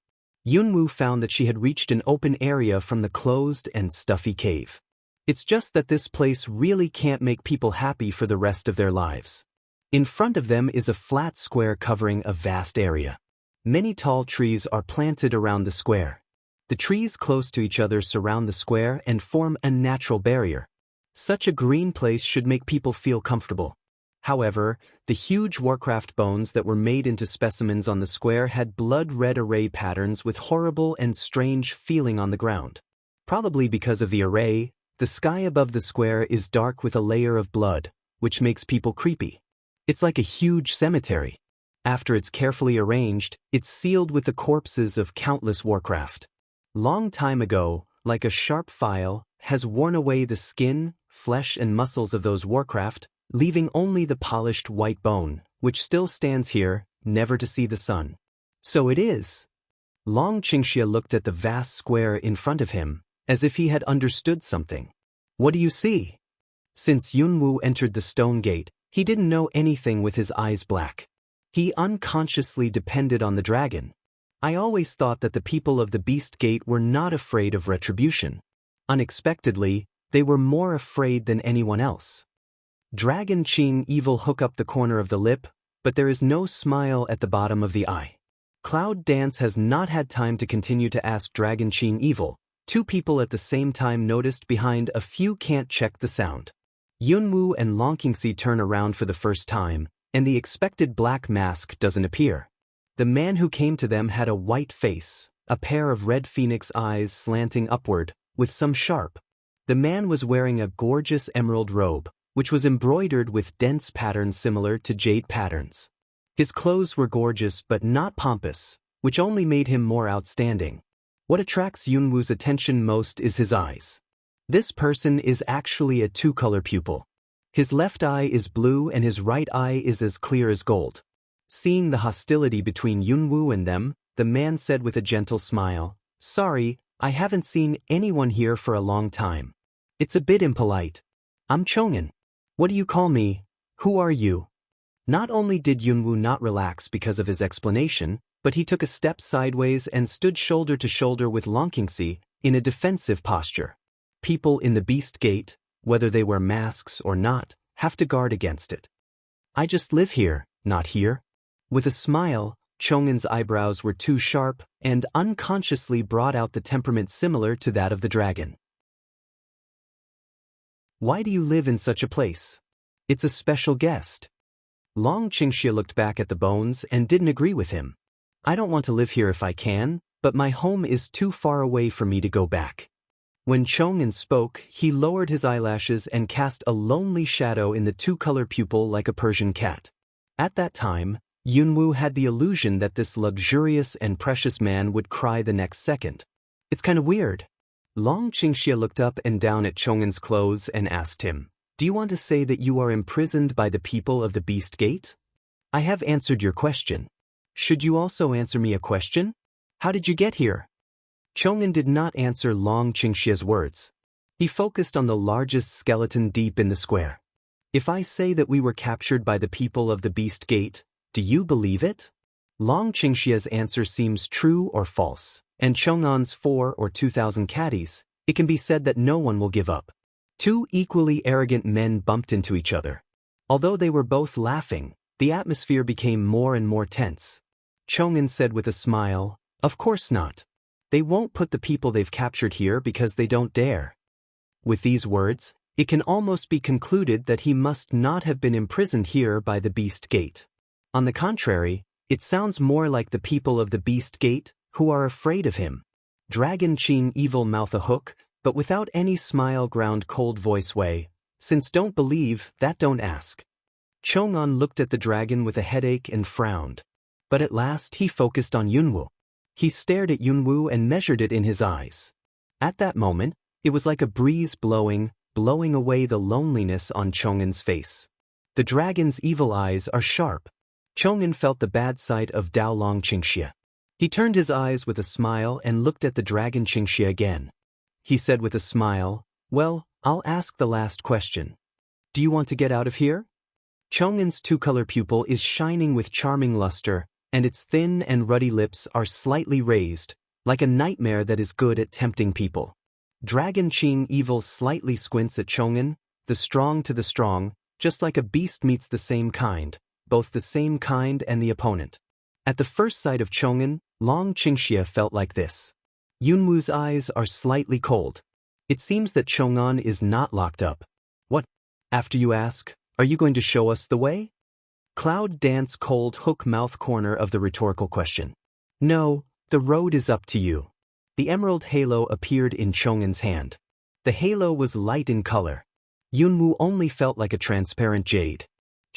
Yunwu found that she had reached an open area from the closed and stuffy cave. It's just that this place really can't make people happy for the rest of their lives. In front of them is a flat square covering a vast area. Many tall trees are planted around the square. The trees close to each other surround the square and form a natural barrier. Such a green place should make people feel comfortable. However, the huge Warcraft bones that were made into specimens on the square had blood-red array patterns with horrible and strange feeling on the ground. Probably because of the array, the sky above the square is dark with a layer of blood, which makes people creepy. It's like a huge cemetery. After it's carefully arranged, it's sealed with the corpses of countless warcraft. Long time ago, like a sharp file, has worn away the skin, flesh and muscles of those warcraft, leaving only the polished white bone, which still stands here, never to see the sun. So it is. Long Qingxia looked at the vast square in front of him, as if he had understood something. What do you see? Since Yunwu entered the stone gate, he didn't know anything with his eyes black. He unconsciously depended on the dragon. I always thought that the people of the Beast Gate were not afraid of retribution. Unexpectedly, they were more afraid than anyone else. Dragon Qing Evil hook up the corner of the lip, but there is no smile at the bottom of the eye. Cloud Dance has not had time to continue to ask Dragon Qing Evil. Two people at the same time noticed behind a few can't check the sound. Yunwu and Long Qingxi turn around for the first time, and the expected black mask doesn't appear. The man who came to them had a white face, a pair of red phoenix eyes slanting upward, with some sharp. The man was wearing a gorgeous emerald robe, which was embroidered with dense patterns similar to jade patterns. His clothes were gorgeous but not pompous, which only made him more outstanding. What attracts Yunwu's attention most is his eyes. This person is actually a two-color pupil. His left eye is blue and his right eye is as clear as gold. Seeing the hostility between Yunwu and them, the man said with a gentle smile, "Sorry, I haven't seen anyone here for a long time. It's a bit impolite. I'm Chong'an. What do you call me? Who are you?" Not only did Yunwu not relax because of his explanation, but he took a step sideways and stood shoulder to shoulder with Long Qingxi in a defensive posture. People in the Beast Gate, whether they wear masks or not, have to guard against it. "I just live here, not here." With a smile, Chong'an's eyebrows were too sharp and unconsciously brought out the temperament similar to that of the dragon. "Why do you live in such a place? It's a special guest." Long Qingxia looked back at the bones and didn't agree with him. "I don't want to live here if I can, but my home is too far away for me to go back." When Chong'an spoke, he lowered his eyelashes and cast a lonely shadow in the two-color pupil like a Persian cat. At that time, Yunwu had the illusion that this luxurious and precious man would cry the next second. "It's kind of weird." Long Qingxia looked up and down at Chong'an's clothes and asked him, "Do you want to say that you are imprisoned by the people of the Beast Gate?" "I have answered your question. Should you also answer me a question? How did you get here?" Chong'an did not answer Long Qingxia's words. He focused on the largest skeleton deep in the square. "If I say that we were captured by the people of the Beast Gate, do you believe it?" Long Qingxia's answer seems true or false, and Chong'an's 4 or 2,000 caddies, it can be said that no one will give up. Two equally arrogant men bumped into each other. Although they were both laughing, the atmosphere became more and more tense. Chong'an said with a smile, "Of course not. They won't put the people they've captured here because they don't dare." With these words, it can almost be concluded that he must not have been imprisoned here by the Beast Gate. On the contrary, it sounds more like the people of the Beast Gate who are afraid of him. Dragon Qing Evil mouth a hook, but without any smile ground cold voice way, "Since don't believe, that don't ask." Chong'an looked at the dragon with a headache and frowned. But at last he focused on Yunwu. He stared at Yunwu and measured it in his eyes. At that moment, it was like a breeze blowing away the loneliness on Chong'an's face. The dragon's evil eyes are sharp. Chong'an felt the bad sight of Dao Long Qingxia. He turned his eyes with a smile and looked at the dragon Qingxia again. He said with a smile, "Well, I'll ask the last question. Do you want to get out of here?" Chong'an's two-color pupil is shining with charming luster, and its thin and ruddy lips are slightly raised, like a nightmare that is good at tempting people. Dragon Qing Evil slightly squints at Chong'an, the strong to the strong, just like a beast meets the same kind, both the same kind and the opponent. At the first sight of Chong'an, Long Qingxia felt like this. Yunwu's eyes are slightly cold. It seems that Chong'an is not locked up. "What? After you ask, are you going to show us the way?" Cloud Dance cold hook mouth corner of the rhetorical question. "No, the road is up to you." The emerald halo appeared in Chong'an's hand. The halo was light in color. Yunwu only felt like a transparent jade.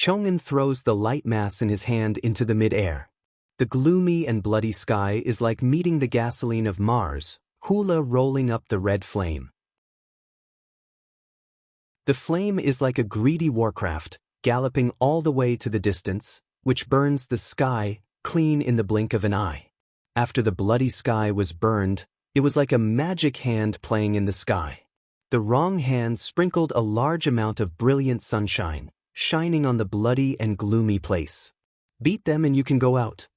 Chong'an throws the light mass in his hand into the mid-air. The gloomy and bloody sky is like meeting the gasoline of Mars, hula rolling up the red flame. The flame is like a greedy warcraft, galloping all the way to the distance, which burns the sky clean in the blink of an eye. After the bloody sky was burned, it was like a magic hand playing in the sky. The wrong hand sprinkled a large amount of brilliant sunshine, shining on the bloody and gloomy place. Beat them and you can go out.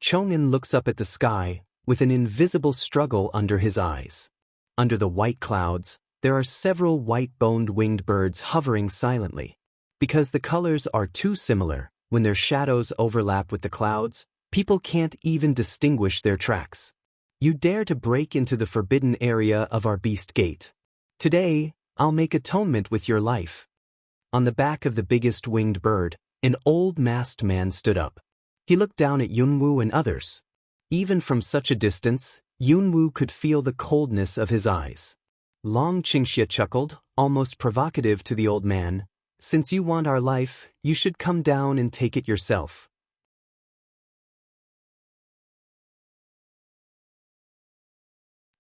Chong'an looks up at the sky, with an invisible struggle under his eyes. Under the white clouds, there are several white-boned winged birds hovering silently. Because the colors are too similar, when their shadows overlap with the clouds, people can't even distinguish their tracks. You dare to break into the forbidden area of our beast gate. Today, I'll make atonement with your life. On the back of the biggest winged bird, an old masked man stood up. He looked down at Yunwu and others. Even from such a distance, Yunwu could feel the coldness of his eyes. Long Qingxie chuckled, almost provocative to the old man. Since you want our life, you should come down and take it yourself.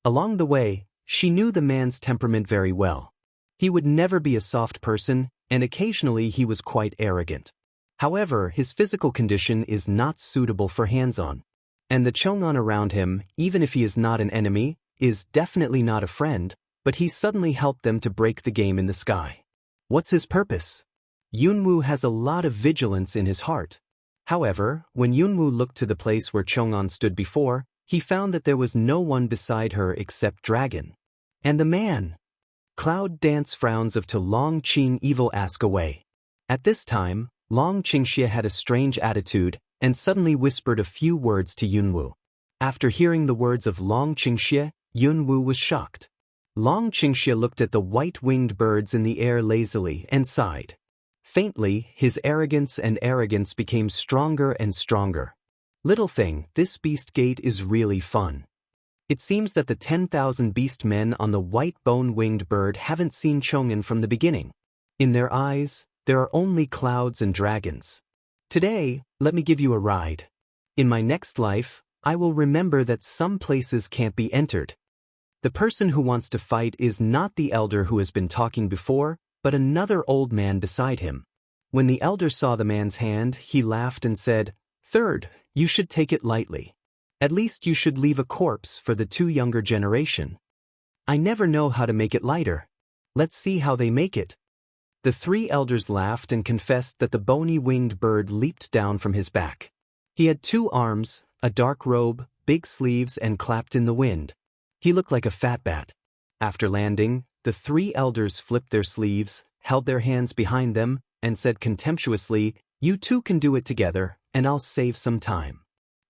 Along the way, she knew the man's temperament very well. He would never be a soft person, and occasionally he was quite arrogant. However, his physical condition is not suitable for hands-on. And the Chong'an around him, even if he is not an enemy, is definitely not a friend, but he suddenly helped them to break the game in the sky. What's his purpose? Yunwu has a lot of vigilance in his heart. However, when Yunwu looked to the place where Chong'an stood before, he found that there was no one beside her except Dragon. And the man. Cloud Dance frowns of to Long Qing evil ask away. At this time, Long Qingxie had a strange attitude and suddenly whispered a few words to Yunwu. After hearing the words of Long Qingxie, Yunwu was shocked. Long Qingxie looked at the white-winged birds in the air lazily and sighed. Faintly, his arrogance became stronger and stronger. Little thing, this beast gate is really fun. It seems that the 10,000 beast men on the white-bone-winged bird haven't seen Chong'an from the beginning. In their eyes, there are only clouds and dragons. Today, let me give you a ride. In my next life, I will remember that some places can't be entered. The person who wants to fight is not the elder who has been talking before, but another old man beside him. When the elder saw the man's hand, he laughed and said, "Third, you should take it lightly. At least you should leave a corpse for the two younger generation." I never know how to make it lighter. Let's see how they make it. The three elders laughed and confessed that the bony-winged bird leaped down from his back. He had 2 arms, a dark robe, big sleeves, and clapped in the wind. He looked like a fat bat. After landing, the 3 elders flipped their sleeves, held their hands behind them, and said contemptuously, "You two can do it together, and I'll save some time."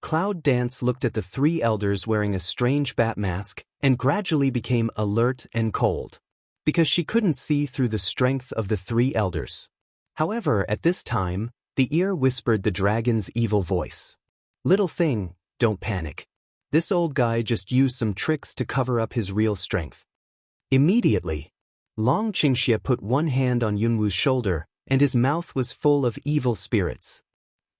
Cloud Dance looked at the 3 elders wearing a strange bat mask and gradually became alert and cold, because she couldn't see through the strength of the 3 elders. However, at this time, the ear whispered the dragon's evil voice. "Little thing, don't panic. This old guy just used some tricks to cover up his real strength." Immediately, Long Qingxie put one hand on Yunwu's shoulder, and his mouth was full of evil spirits.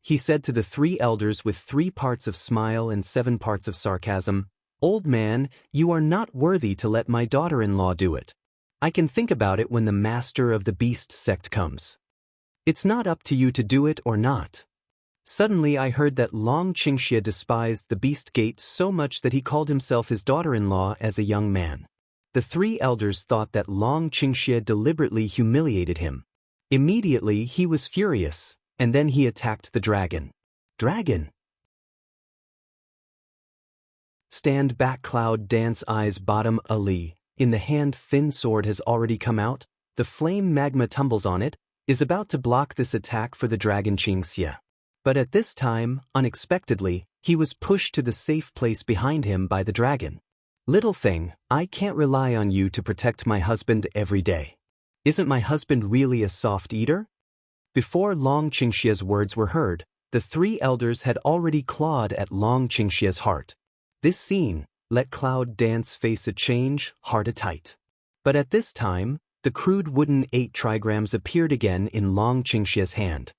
He said to the 3 elders with 3 parts of smile and 7 parts of sarcasm, "Old man, you are not worthy to let my daughter-in-law do it. I can think about it when the master of the beast sect comes. It's not up to you to do it or not." Suddenly I heard that Long Qingxie despised the beast gate so much that he called himself his daughter-in-law as a young man. The 3 elders thought that Long Qingxie deliberately humiliated him. Immediately he was furious, and then he attacked the dragon. Dragon! Stand back, Cloud Dance eyes bottom Ali. In the hand thin sword has already come out, the flame magma tumbles on it, is about to block this attack for the dragon Qingxie. But at this time, unexpectedly, he was pushed to the safe place behind him by the dragon. "Little thing, I can't rely on you to protect my husband every day. Isn't my husband really a soft eater?" Before Long Qingxie's words were heard, the 3 elders had already clawed at Long Qingxie's heart. This scene let Cloud Dance face a change, heart a tight. But at this time, the crude wooden 8 trigrams appeared again in Long Qingxie's hand.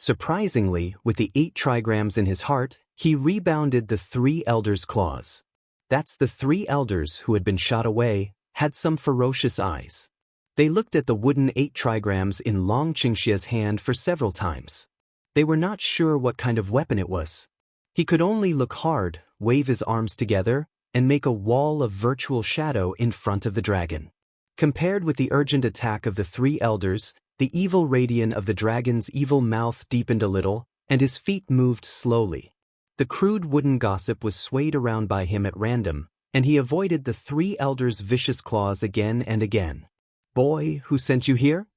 Surprisingly, with the 8 trigrams in his heart, he rebounded the 3 elders' claws. That's the 3 elders who had been shot away, had some ferocious eyes. They looked at the wooden 8 trigrams in Long Qingxia's hand for several times. They were not sure what kind of weapon it was. He could only look hard, wave his arms together, and make a wall of virtual shadow in front of the dragon. Compared with the urgent attack of the 3 elders, the evil radiance of the dragon's evil mouth deepened a little, and his feet moved slowly. The crude wooden gossip was swayed around by him at random, and he avoided the 3 elders' vicious claws again and again. "Boy, who sent you here?"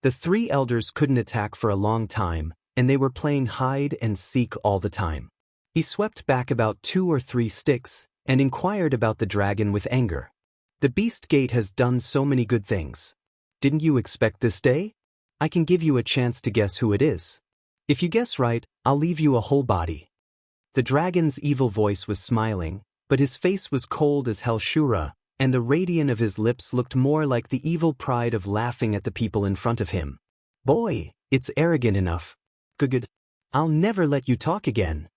The 3 elders couldn't attack for a long time, and they were playing hide and seek all the time. He swept back about 2 or 3 sticks, and inquired about the dragon with anger. "The beast gate has done so many good things. Didn't you expect this day? I can give you a chance to guess who it is. If you guess right, I'll leave you a whole body." The dragon's evil voice was smiling, but his face was cold as hell Shura, and the radiance of his lips looked more like the evil pride of laughing at the people in front of him. "Boy, it's arrogant enough. Good. I'll never let you talk again."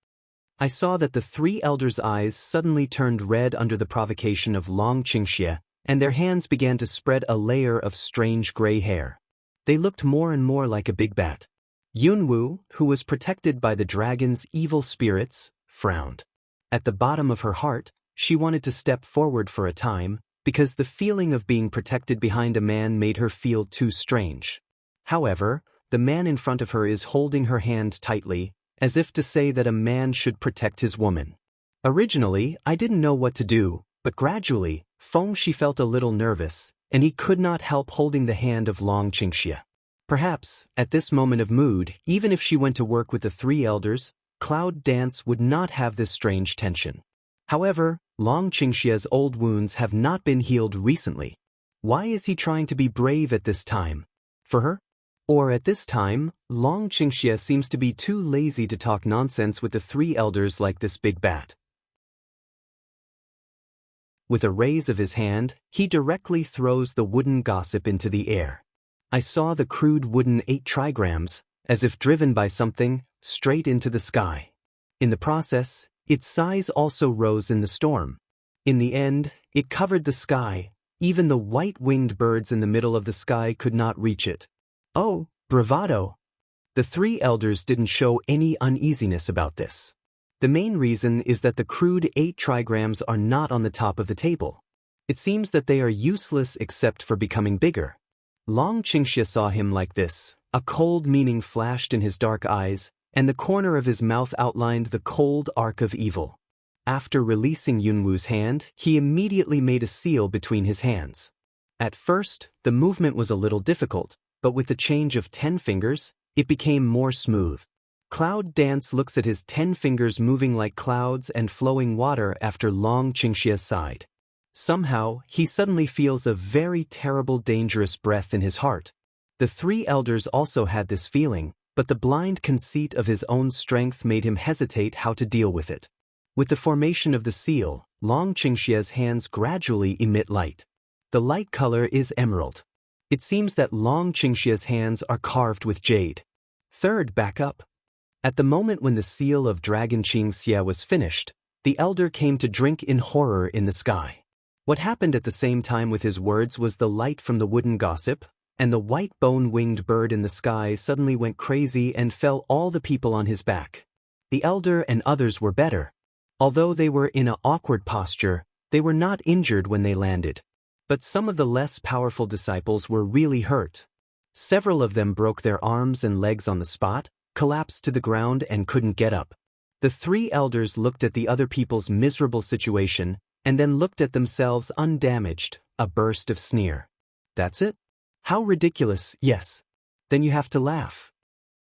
I saw that the 3 elders' eyes suddenly turned red under the provocation of Long Qingxia, and their hands began to spread a layer of strange gray hair. They looked more and more like a big bat. Yunwu, who was protected by the dragon's evil spirits, frowned. At the bottom of her heart, she wanted to step forward for a time, because the feeling of being protected behind a man made her feel too strange. However, the man in front of her is holding her hand tightly, as if to say that a man should protect his woman. Originally, I didn't know what to do, but gradually, she felt a little nervous, and he could not help holding the hand of Long Qingxia. Perhaps, at this moment of mood, even if she went to work with the 3 elders, Cloud Dance would not have this strange tension. However, Long Qingxia's old wounds have not been healed recently. Why is he trying to be brave at this time? For her? Or at this time, Long Qingxia seems to be too lazy to talk nonsense with the 3 elders like this big bat. With a raise of his hand, he directly throws the wooden gossip into the air. I saw the crude wooden 8 trigrams, as if driven by something, straight into the sky. In the process, its size also rose in the storm. In the end, it covered the sky. Even the white-winged birds in the middle of the sky could not reach it. Oh, bravado! The 3 elders didn't show any uneasiness about this. The main reason is that the crude 8 trigrams are not on the top of the table. It seems that they are useless except for becoming bigger. Long Qingxia saw him like this. A cold meaning flashed in his dark eyes, and the corner of his mouth outlined the cold arc of evil. After releasing Yunwu's hand, he immediately made a seal between his hands. At first, the movement was a little difficult, but with the change of 10 fingers, it became more smooth. Cloud Dance looks at his 10 fingers moving like clouds and flowing water after Long Qingxia sighed. Somehow, he suddenly feels a very terrible dangerous breath in his heart. The 3 elders also had this feeling, but the blind conceit of his own strength made him hesitate how to deal with it. With the formation of the seal, Long Qingxia's hands gradually emit light. The light color is emerald. It seems that Long Qingxia's hands are carved with jade. Third, back up. At the moment when the seal of Dragon Qingxia was finished, the elder came to drink in horror in the sky. What happened at the same time with his words was the light from the wooden gossip, and the white bone-winged bird in the sky suddenly went crazy and fell all the people on his back. The elder and others were better. Although they were in an awkward posture, they were not injured when they landed. But some of the less powerful disciples were really hurt. Several of them broke their arms and legs on the spot, collapsed to the ground and couldn't get up. The 3 elders looked at the other people's miserable situation, and then looked at themselves undamaged, a burst of sneer. That's it? How ridiculous, yes. Then you have to laugh.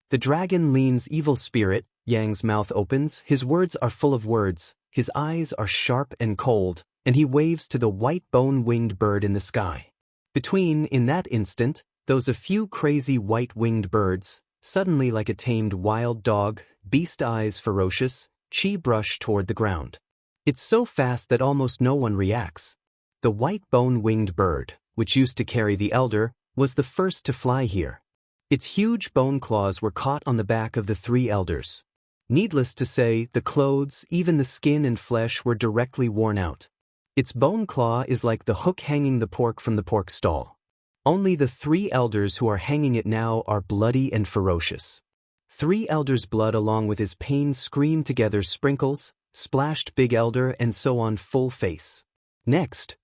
The dragon leans evil spirit, Yang's mouth opens, his words are full of words, his eyes are sharp and cold, and he waves to the white bone-winged bird in the sky. In that instant, those a few crazy white-winged birds, suddenly like a tamed wild dog, beast eyes ferocious, chi brush toward the ground. It's so fast that almost no one reacts. The white bone-winged bird, which used to carry the elder, was the first to fly here. Its huge bone claws were caught on the back of the three elders. Needless to say, the clothes, even the skin and flesh were directly worn out. Its bone claw is like the hook hanging the pork from the pork stall. Only the three elders who are hanging it now are bloody and ferocious. Three elders' blood along with his pain screamed together sprinkles, splashed big elder and so on full face. Next.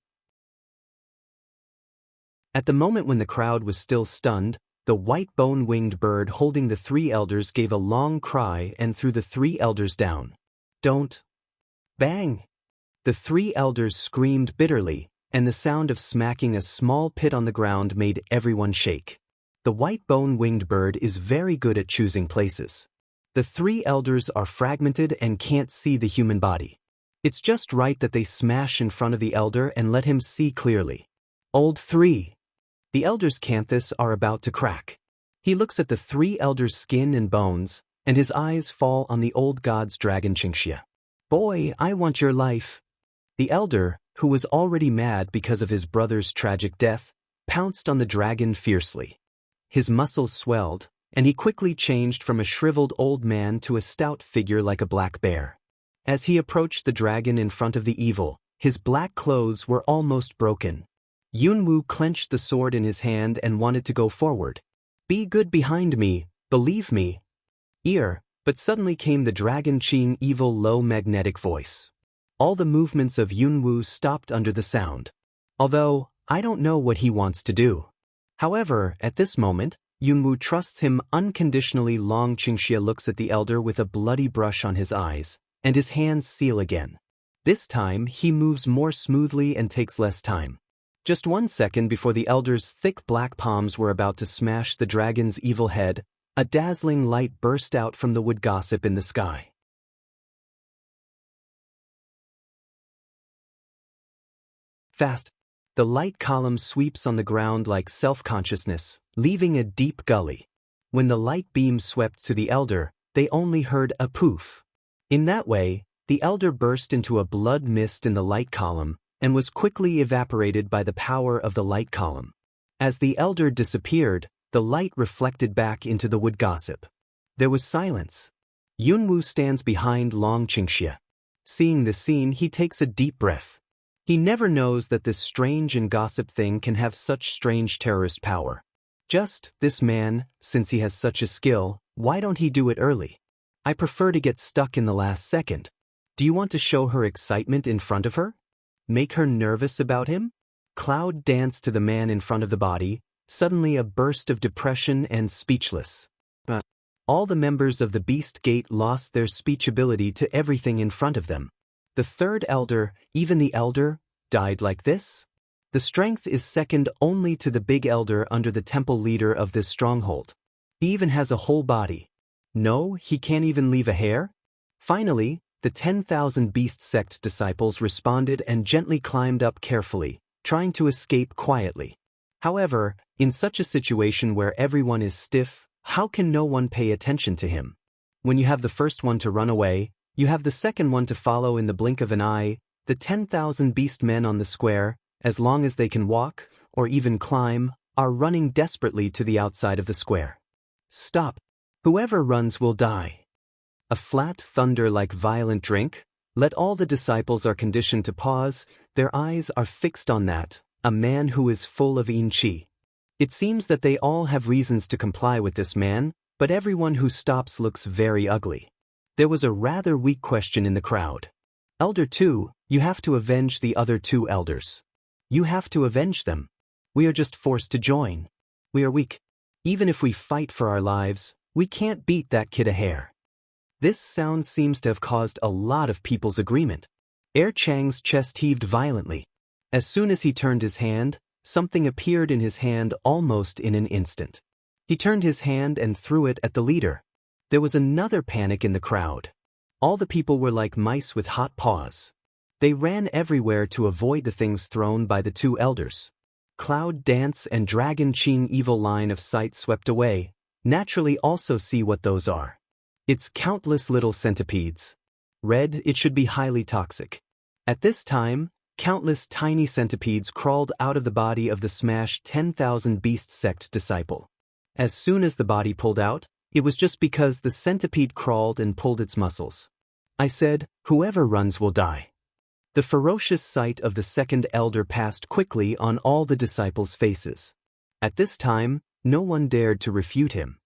At the moment when the crowd was still stunned, the white bone-winged bird holding the three elders gave a long cry and threw the three elders down. Don't. Bang! The three elders screamed bitterly, and the sound of smacking a small pit on the ground made everyone shake. The white bone-winged bird is very good at choosing places. The three elders are fragmented and can't see the human body. It's just right that they smash in front of the elder and let him see clearly. Old 3. The elders' canthus are about to crack. He looks at the three elders' skin and bones, and his eyes fall on the old god's dragon Chinxia. Boy, I want your life. The elder, who was already mad because of his brother's tragic death, pounced on the dragon fiercely. His muscles swelled, and he quickly changed from a shriveled old man to a stout figure like a black bear. As he approached the dragon in front of the evil, his black clothes were almost broken. Yunwu clenched the sword in his hand and wanted to go forward. Be good behind me, believe me. But suddenly came the dragon Qing evil low magnetic voice. All the movements of Yunwu stopped under the sound. Although, I don't know what he wants to do. However, at this moment, Yunwu trusts him unconditionally. Long Qingxia looks at the elder with a bloody brush on his eyes, and his hands seal again. This time, he moves more smoothly and takes less time. Just 1 second before the elder's thick black palms were about to smash the dragon's evil head, a dazzling light burst out from the wood gossip in the sky. Fast. The light column sweeps on the ground like self-consciousness, leaving a deep gully. When the light beam swept to the elder, they only heard a poof. In that way, the elder burst into a blood mist in the light column, and was quickly evaporated by the power of the light column. As the elder disappeared, the light reflected back into the wood gossip. There was silence. Yunwu stands behind Long Qingxia. Seeing the scene, he takes a deep breath. He never knows that this strange and gossip thing can have such strange terrorist power. Just, this man, since he has such a skill, why don't he do it early? I prefer to get stuck in the last second. Do you want to show her excitement in front of her? Make her nervous about him? Cloud danced to the man in front of the body, suddenly a burst of depression and speechless. All the members of the Beast Gate lost their speech ability to everything in front of them. The third elder, even the elder, died like this? The strength is second only to the big elder under the temple leader of this stronghold. He even has a whole body. No, he can't even leave a hair? Finally, the 10,000 beast sect disciples responded and gently climbed up carefully, trying to escape quietly. However, in such a situation where everyone is stiff, how can no one pay attention to him? When you have the first one to run away, you have the second one to follow in the blink of an eye. The 10,000 beast men on the square, as long as they can walk, or even climb, are running desperately to the outside of the square. Stop. Whoever runs will die. A flat thunder like violent drink? Let all the disciples are conditioned to pause, their eyes are fixed on that, a man who is full of yin qi. It seems that they all have reasons to comply with this man, but everyone who stops looks very ugly. There was a rather weak question in the crowd. Elder 2, you have to avenge the other 2 elders. You have to avenge them. We are just forced to join. We are weak. Even if we fight for our lives, we can't beat that kid a hair. This sound seems to have caused a lot of people's agreement. Chang's chest heaved violently. As soon as he turned his hand, something appeared in his hand almost in an instant. He turned his hand and threw it at the leader. There was another panic in the crowd. All the people were like mice with hot paws. They ran everywhere to avoid the things thrown by the 2 elders. Cloud Dance and Dragon Qing evil line of sight swept away. Naturally also see what those are. It's countless little centipedes. Red, it should be highly toxic. At this time, countless tiny centipedes crawled out of the body of the smashed 10,000 beast sect disciple. As soon as the body pulled out, it was just because the centipede crawled and pulled its muscles. I said, "Whoever runs will die." The ferocious sight of the second elder passed quickly on all the disciples' faces. At this time, no one dared to refute him.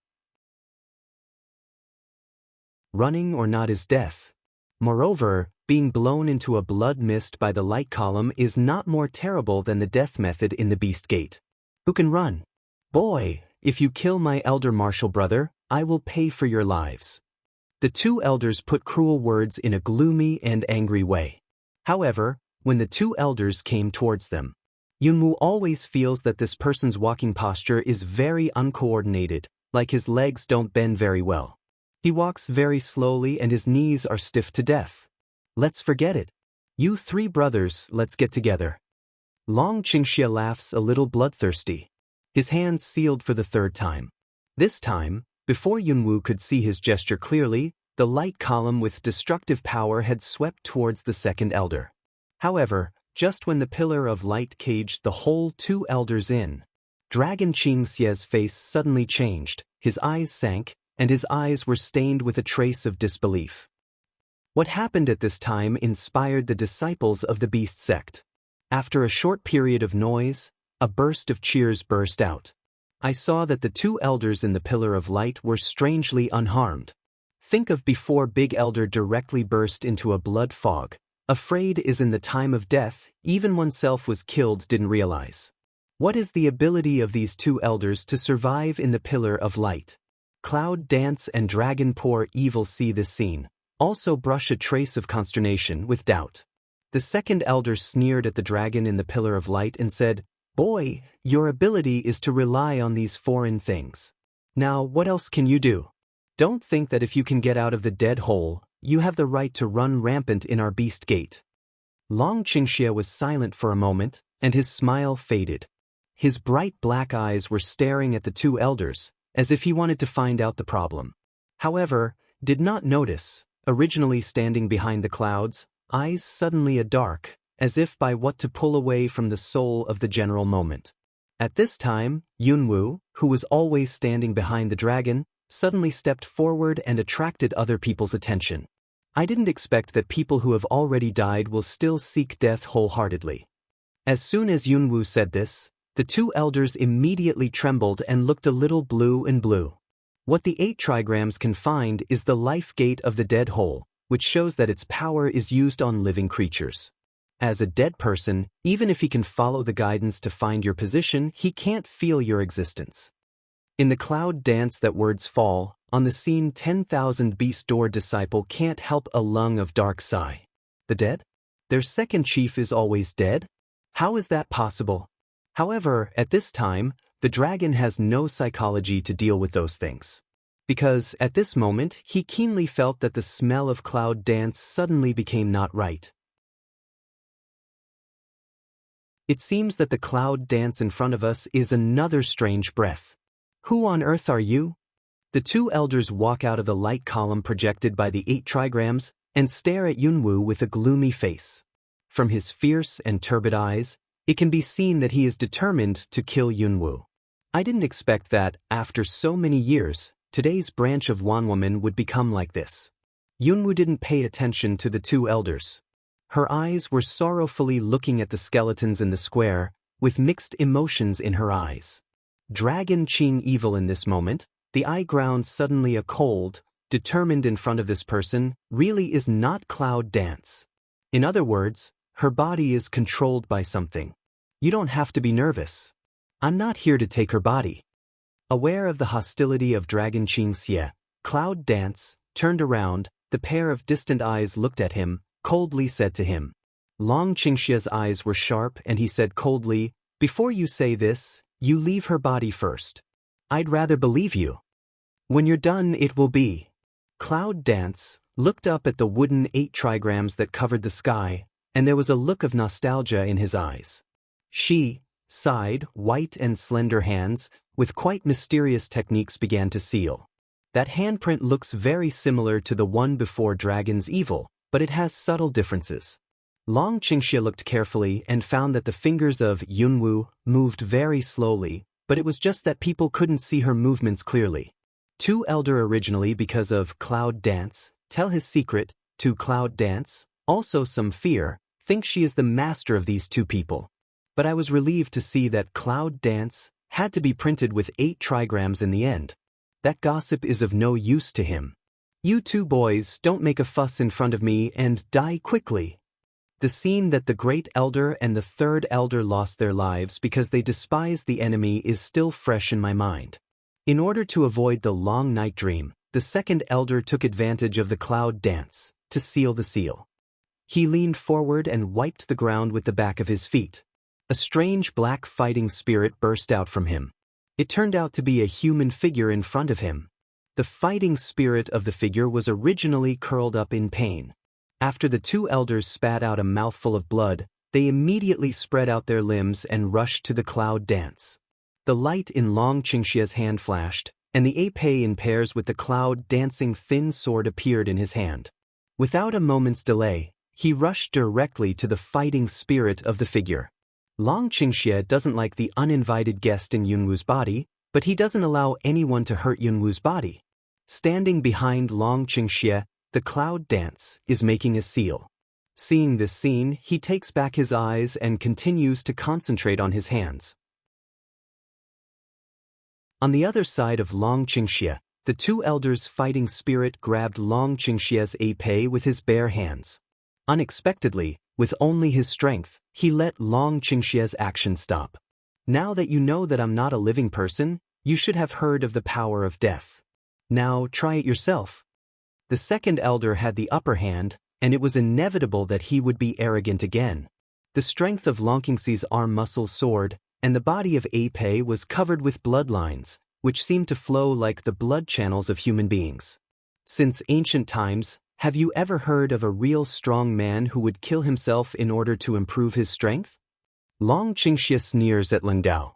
Running or not is death. Moreover, being blown into a blood mist by the light column is not more terrible than the death method in the Beast Gate. Who can run? Boy, if you kill my elder martial brother, I will pay for your lives. The two elders put cruel words in a gloomy and angry way. However, when the two elders came towards them, Yunwoo always feels that this person's walking posture is very uncoordinated, like his legs don't bend very well. He walks very slowly and his knees are stiff to death. Let's forget it. You three brothers, let's get together. Long Qingxia laughs a little bloodthirsty. His hands sealed for the third time. This time, before Yunwoo could see his gesture clearly, the light column with destructive power had swept towards the second elder. However, just when the pillar of light caged the whole two elders in, Dragon Qingxia's face suddenly changed, his eyes sank, and his eyes were stained with a trace of disbelief. What happened at this time inspired the disciples of the beast sect. After a short period of noise, a burst of cheers burst out. I saw that the two elders in the pillar of light were strangely unharmed. Think of before Big Elder directly burst into a blood fog. Afraid is in the time of death, even oneself was killed didn't realize. What is the ability of these two elders to survive in the pillar of light? Cloud Dance and Dragon Poor Evil see this scene, also brush a trace of consternation with doubt. The second elder sneered at the dragon in the pillar of light and said, "Boy, your ability is to rely on these foreign things. Now what else can you do? Don't think that if you can get out of the dead hole, you have the right to run rampant in our beast gate." Long Qingxia was silent for a moment, and his smile faded. His bright black eyes were staring at the two elders, as if he wanted to find out the problem. However, did not notice, originally standing behind the clouds, eyes suddenly a dark, as if by what to pull away from the soul of the general moment. At this time, Yunwoo, who was always standing behind the dragon, suddenly stepped forward and attracted other people's attention. I didn't expect that people who have already died will still seek death wholeheartedly. As soon as Yunwoo said this, the two elders immediately trembled and looked a little blue and blue. What the 8 trigrams can find is the life gate of the dead hole, which shows that its power is used on living creatures. As a dead person, even if he can follow the guidance to find your position, he can't feel your existence. In the cloud dance that words fall, on the scene 10,000 beast door disciple can't help a lung of dark sigh. The dead? Their second chief is always dead? How is that possible? However, at this time, the dragon has no psychology to deal with those things. Because, at this moment, he keenly felt that the smell of cloud dance suddenly became not right. It seems that the cloud dance in front of us is another strange breath. Who on earth are you? The two elders walk out of the light column projected by the 8 trigrams and stare at Yunwoo with a gloomy face. From his fierce and turbid eyes, it can be seen that he is determined to kill Yunwoo. I didn't expect that, after so many years, today's branch of Wanwoman would become like this. Yunwoo didn't pay attention to the two elders. Her eyes were sorrowfully looking at the skeletons in the square, with mixed emotions in her eyes. Dragon Qing evil in this moment, the eye ground suddenly a cold, determined in front of this person, really is not cloud dance. In other words, her body is controlled by something. You don't have to be nervous. I'm not here to take her body. Aware of the hostility of Dragon Qingxia, Cloud Dance turned around, the pair of distant eyes looked at him, coldly said to him. Long Qingxia's eyes were sharp and he said coldly, "Before you say this, you leave her body first. I'd rather believe you. When you're done it will be." Cloud Dance looked up at the wooden 8 trigrams that covered the sky, and there was a look of nostalgia in his eyes. She sighed, white and slender hands, with quite mysterious techniques began to seal. That handprint looks very similar to the one before Dragon's Evil, but it has subtle differences. Long Qingxia looked carefully and found that the fingers of Yunwoo moved very slowly, but it was just that people couldn't see her movements clearly. Two elder originally because of Cloud Dance, tell his secret, to Cloud Dance, also some fear, think she is the master of these two people. But I was relieved to see that Cloud Dance had to be printed with 8 trigrams in the end. That gossip is of no use to him. You two boys, don't make a fuss in front of me and die quickly. The scene that the great elder and the third elder lost their lives because they despised the enemy is still fresh in my mind. In order to avoid the long night dream, the second elder took advantage of the Cloud Dance to seal the seal. He leaned forward and wiped the ground with the back of his feet. A strange black fighting spirit burst out from him. It turned out to be a human figure in front of him. The fighting spirit of the figure was originally curled up in pain. After the two elders spat out a mouthful of blood, they immediately spread out their limbs and rushed to the Cloud Dance. The light in Long Qingxia's hand flashed, and the épée in pairs with the cloud dancing thin sword appeared in his hand. Without a moment's delay, he rushed directly to the fighting spirit of the figure. Long Qingxia doesn't like the uninvited guest in Yunwu's body, but he doesn't allow anyone to hurt Yunwu's body. Standing behind Long Qingxia, the Cloud Dance is making a seal. Seeing this scene, he takes back his eyes and continues to concentrate on his hands. On the other side of Long Qingxia, the two elders' fighting spirit grabbed Long Qingxia's épée with his bare hands. Unexpectedly, with only his strength, he let Long Qingxia's action stop. Now that you know that I'm not a living person, you should have heard of the power of death. Now try it yourself. The second elder had the upper hand, and it was inevitable that he would be arrogant again. The strength of Long Qingxi's arm muscles soared, and the body of épée was covered with bloodlines, which seemed to flow like the blood channels of human beings. Since ancient times, have you ever heard of a real strong man who would kill himself in order to improve his strength? Long Qingxia sneers at Ling Dao.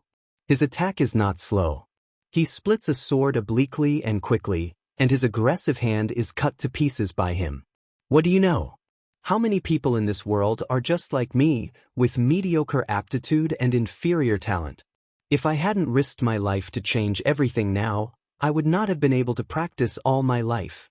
His attack is not slow. He splits a sword obliquely and quickly, and his aggressive hand is cut to pieces by him. What do you know? How many people in this world are just like me, with mediocre aptitude and inferior talent? If I hadn't risked my life to change everything now, I would not have been able to practice all my life.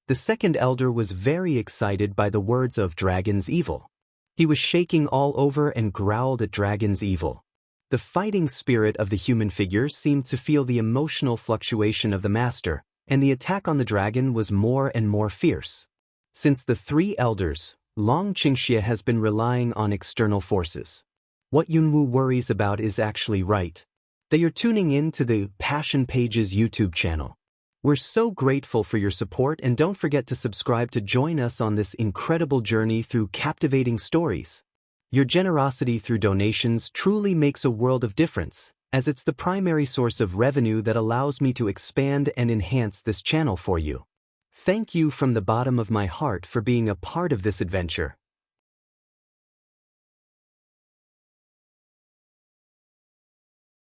The second elder was very excited by the words of Dragon's Evil. He was shaking all over and growled at Dragon's Evil. The fighting spirit of the human figure seemed to feel the emotional fluctuation of the master, and the attack on the dragon was more and more fierce. Since the three elders, Long Qingxia has been relying on external forces. What Yunwu worries about is actually right. They are tuning in to the Passion Pages YouTube channel. We're so grateful for your support, and don't forget to subscribe to join us on this incredible journey through captivating stories. Your generosity through donations truly makes a world of difference, as it's the primary source of revenue that allows me to expand and enhance this channel for you. Thank you from the bottom of my heart for being a part of this adventure.